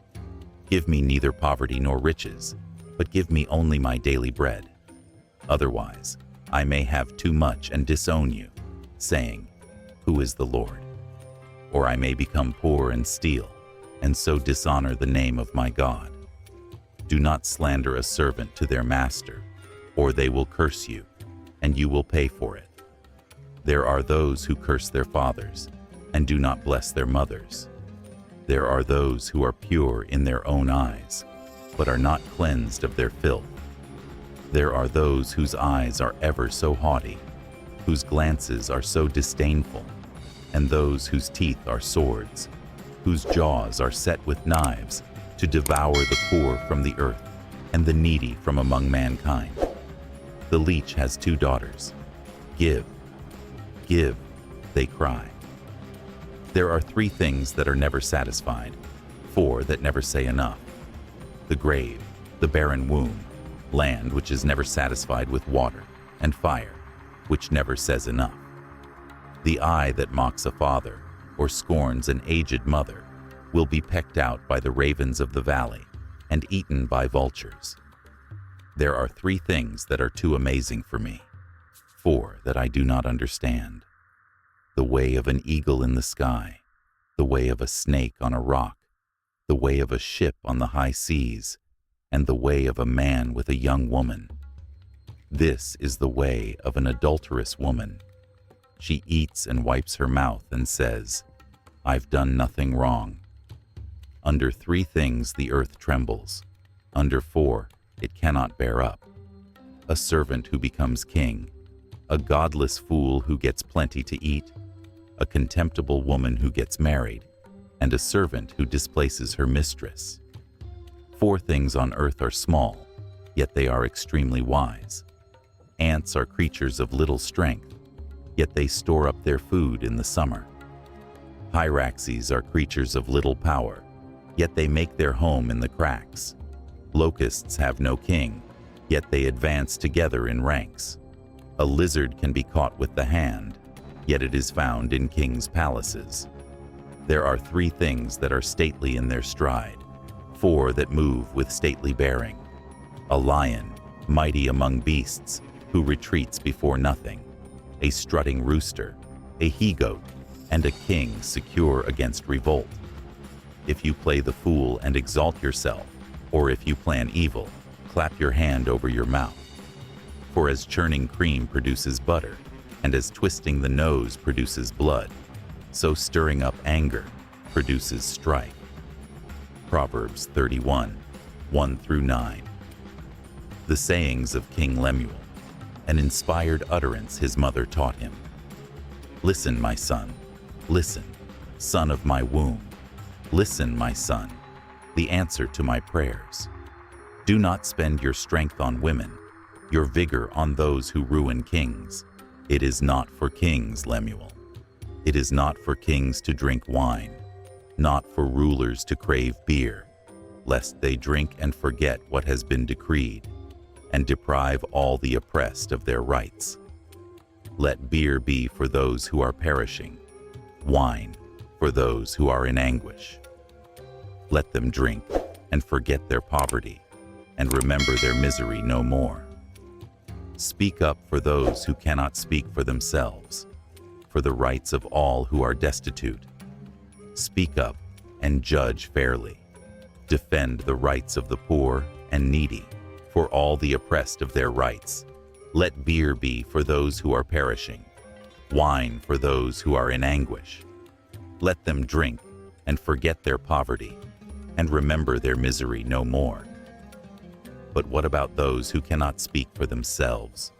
Give me neither poverty nor riches, but give me only my daily bread. Otherwise, I may have too much and disown you, saying, Who is the Lord? Or I may become poor and steal, and so dishonor the name of my God. Do not slander a servant to their master, or they will curse you, and you will pay for it. There are those who curse their fathers, and do not bless their mothers. There are those who are pure in their own eyes, but are not cleansed of their filth. There are those whose eyes are ever so haughty, whose glances are so disdainful, and those whose teeth are swords, whose jaws are set with knives, to devour the poor from the earth, and the needy from among mankind. The leech has 2 daughters. Give, give, they cry. There are 3 things that are never satisfied, 4 that never say enough: the grave, the barren womb, land which is never satisfied with water, and fire, which never says enough. The eye that mocks a father, or scorns an aged mother, will be pecked out by the ravens of the valley, and eaten by vultures. There are 3 things that are too amazing for me, 4 that I do not understand: the way of an eagle in the sky, the way of a snake on a rock, the way of a ship on the high seas, and the way of a man with a young woman. This is the way of an adulterous woman. She eats and wipes her mouth and says, "I've done nothing wrong." Under 3 things the earth trembles. Under 4, it cannot bear up: a servant who becomes king, a godless fool who gets plenty to eat, a contemptible woman who gets married, and a servant who displaces her mistress. 4 things on earth are small, yet they are extremely wise. Ants are creatures of little strength, yet they store up their food in the summer. Hyraxes are creatures of little power, yet they make their home in the cracks. Locusts have no king, yet they advance together in ranks. A lizard can be caught with the hand, yet it is found in kings' palaces. There are 3 things that are stately in their stride, 4 that move with stately bearing: a lion, mighty among beasts, who retreats before nothing; a strutting rooster; a he-goat; and a king secure against revolt. If you play the fool and exalt yourself, or if you plan evil, clap your hand over your mouth. For as churning cream produces butter, and as twisting the nose produces blood, so stirring up anger produces strife. Proverbs 31, 1-9. The sayings of King Lemuel, an inspired utterance his mother taught him. Listen, my son, listen, son of my womb. Listen, my son, the answer to my prayers. Do not spend your strength on women, your vigor on those who ruin kings. It is not for kings, Lemuel. It is not for kings to drink wine, not for rulers to crave beer, lest they drink and forget what has been decreed, and deprive all the oppressed of their rights. Let beer be for those who are perishing, wine for those who are in anguish. Let them drink and forget their poverty, and remember their misery no more. Speak up for those who cannot speak for themselves, for the rights of all who are destitute. Speak up and judge fairly. Defend the rights of the poor and needy, for all the oppressed of their rights. Let beer be for those who are perishing, wine for those who are in anguish. Let them drink and forget their poverty, and remember their misery no more. But what about those who cannot speak for themselves?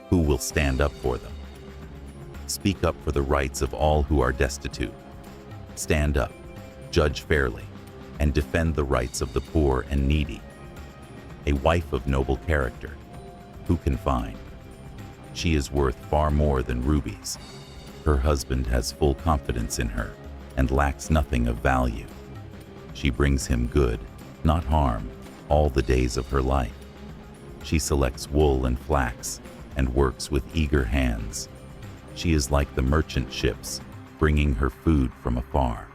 Who will stand up for them? Speak up for the rights of all who are destitute. Stand up, judge fairly, and defend the rights of the poor and needy. A wife of noble character, who can find? She is worth far more than rubies. Her husband has full confidence in her and lacks nothing of value. She brings him good, not harm, all the days of her life. She selects wool and flax and works with eager hands. She is like the merchant ships, bringing her food from afar.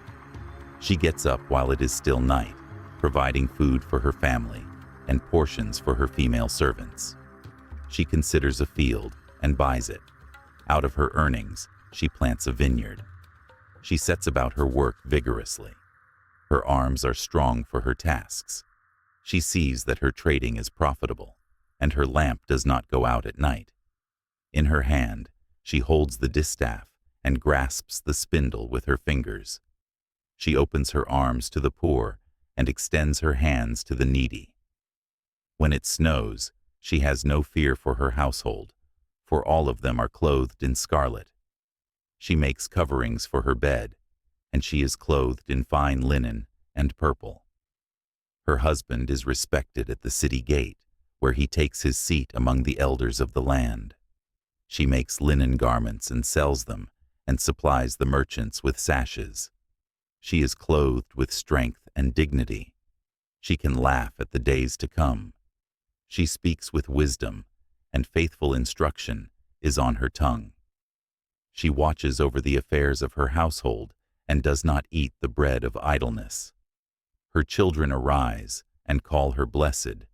She gets up while it is still night, providing food for her family and portions for her female servants. She considers a field and buys it. Out of her earnings, she plants a vineyard. She sets about her work vigorously. Her arms are strong for her tasks. She sees that her trading is profitable, and her lamp does not go out at night. In her hand, she holds the distaff and grasps the spindle with her fingers. She opens her arms to the poor and extends her hands to the needy. When it snows, she has no fear for her household, for all of them are clothed in scarlet. She makes coverings for her bed, and she is clothed in fine linen and purple. Her husband is respected at the city gate, where he takes his seat among the elders of the land. She makes linen garments and sells them, and supplies the merchants with sashes. She is clothed with strength and dignity. She can laugh at the days to come. She speaks with wisdom, and faithful instruction is on her tongue. She watches over the affairs of her household and does not eat the bread of idleness. Her children arise and call her blessed,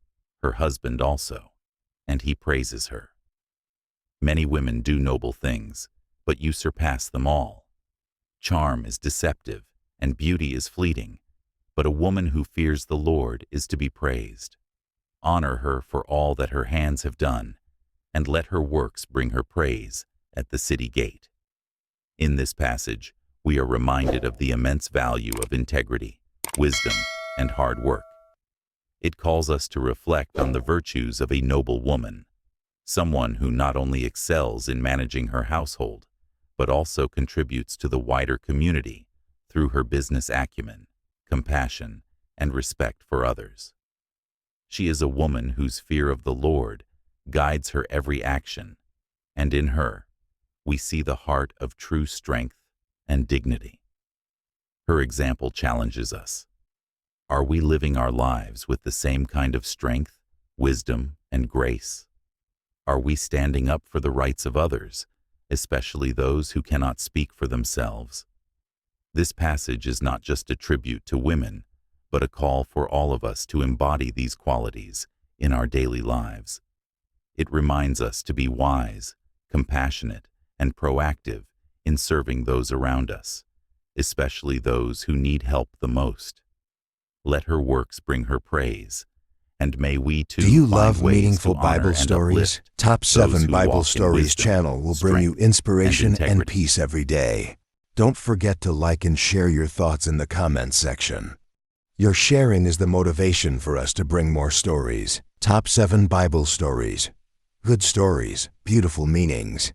her husband also, and he praises her. Many women do noble things, but you surpass them all. Charm is deceptive, and beauty is fleeting, but a woman who fears the Lord is to be praised. Honor her for all that her hands have done, and let her works bring her praise at the city gate. In this passage, we are reminded of the immense value of integrity, wisdom, and hard work. It calls us to reflect on the virtues of a noble woman, someone who not only excels in managing her household, but also contributes to the wider community through her business acumen, compassion, and respect for others. She is a woman whose fear of the Lord guides her every action, and in her, we see the heart of true strength and dignity. Her example challenges us. Are we living our lives with the same kind of strength, wisdom, and grace? Are we standing up for the rights of others, especially those who cannot speak for themselves? This passage is not just a tribute to women, but a call for all of us to embody these qualities in our daily lives. It reminds us to be wise, compassionate, and proactive in serving those around us, especially those who need help the most. Let her works bring her praise, and may we too Do you find love ways meaningful to honor Bible and stories? uplift Top those 7 who Bible walk in Stories wisdom, channel will bring you strength, inspiration and integrity. peace every day. Don't forget to like and share your thoughts in the comments section. Your sharing is the motivation for us to bring more stories. Top 7 Bible Stories. Good stories, beautiful meanings.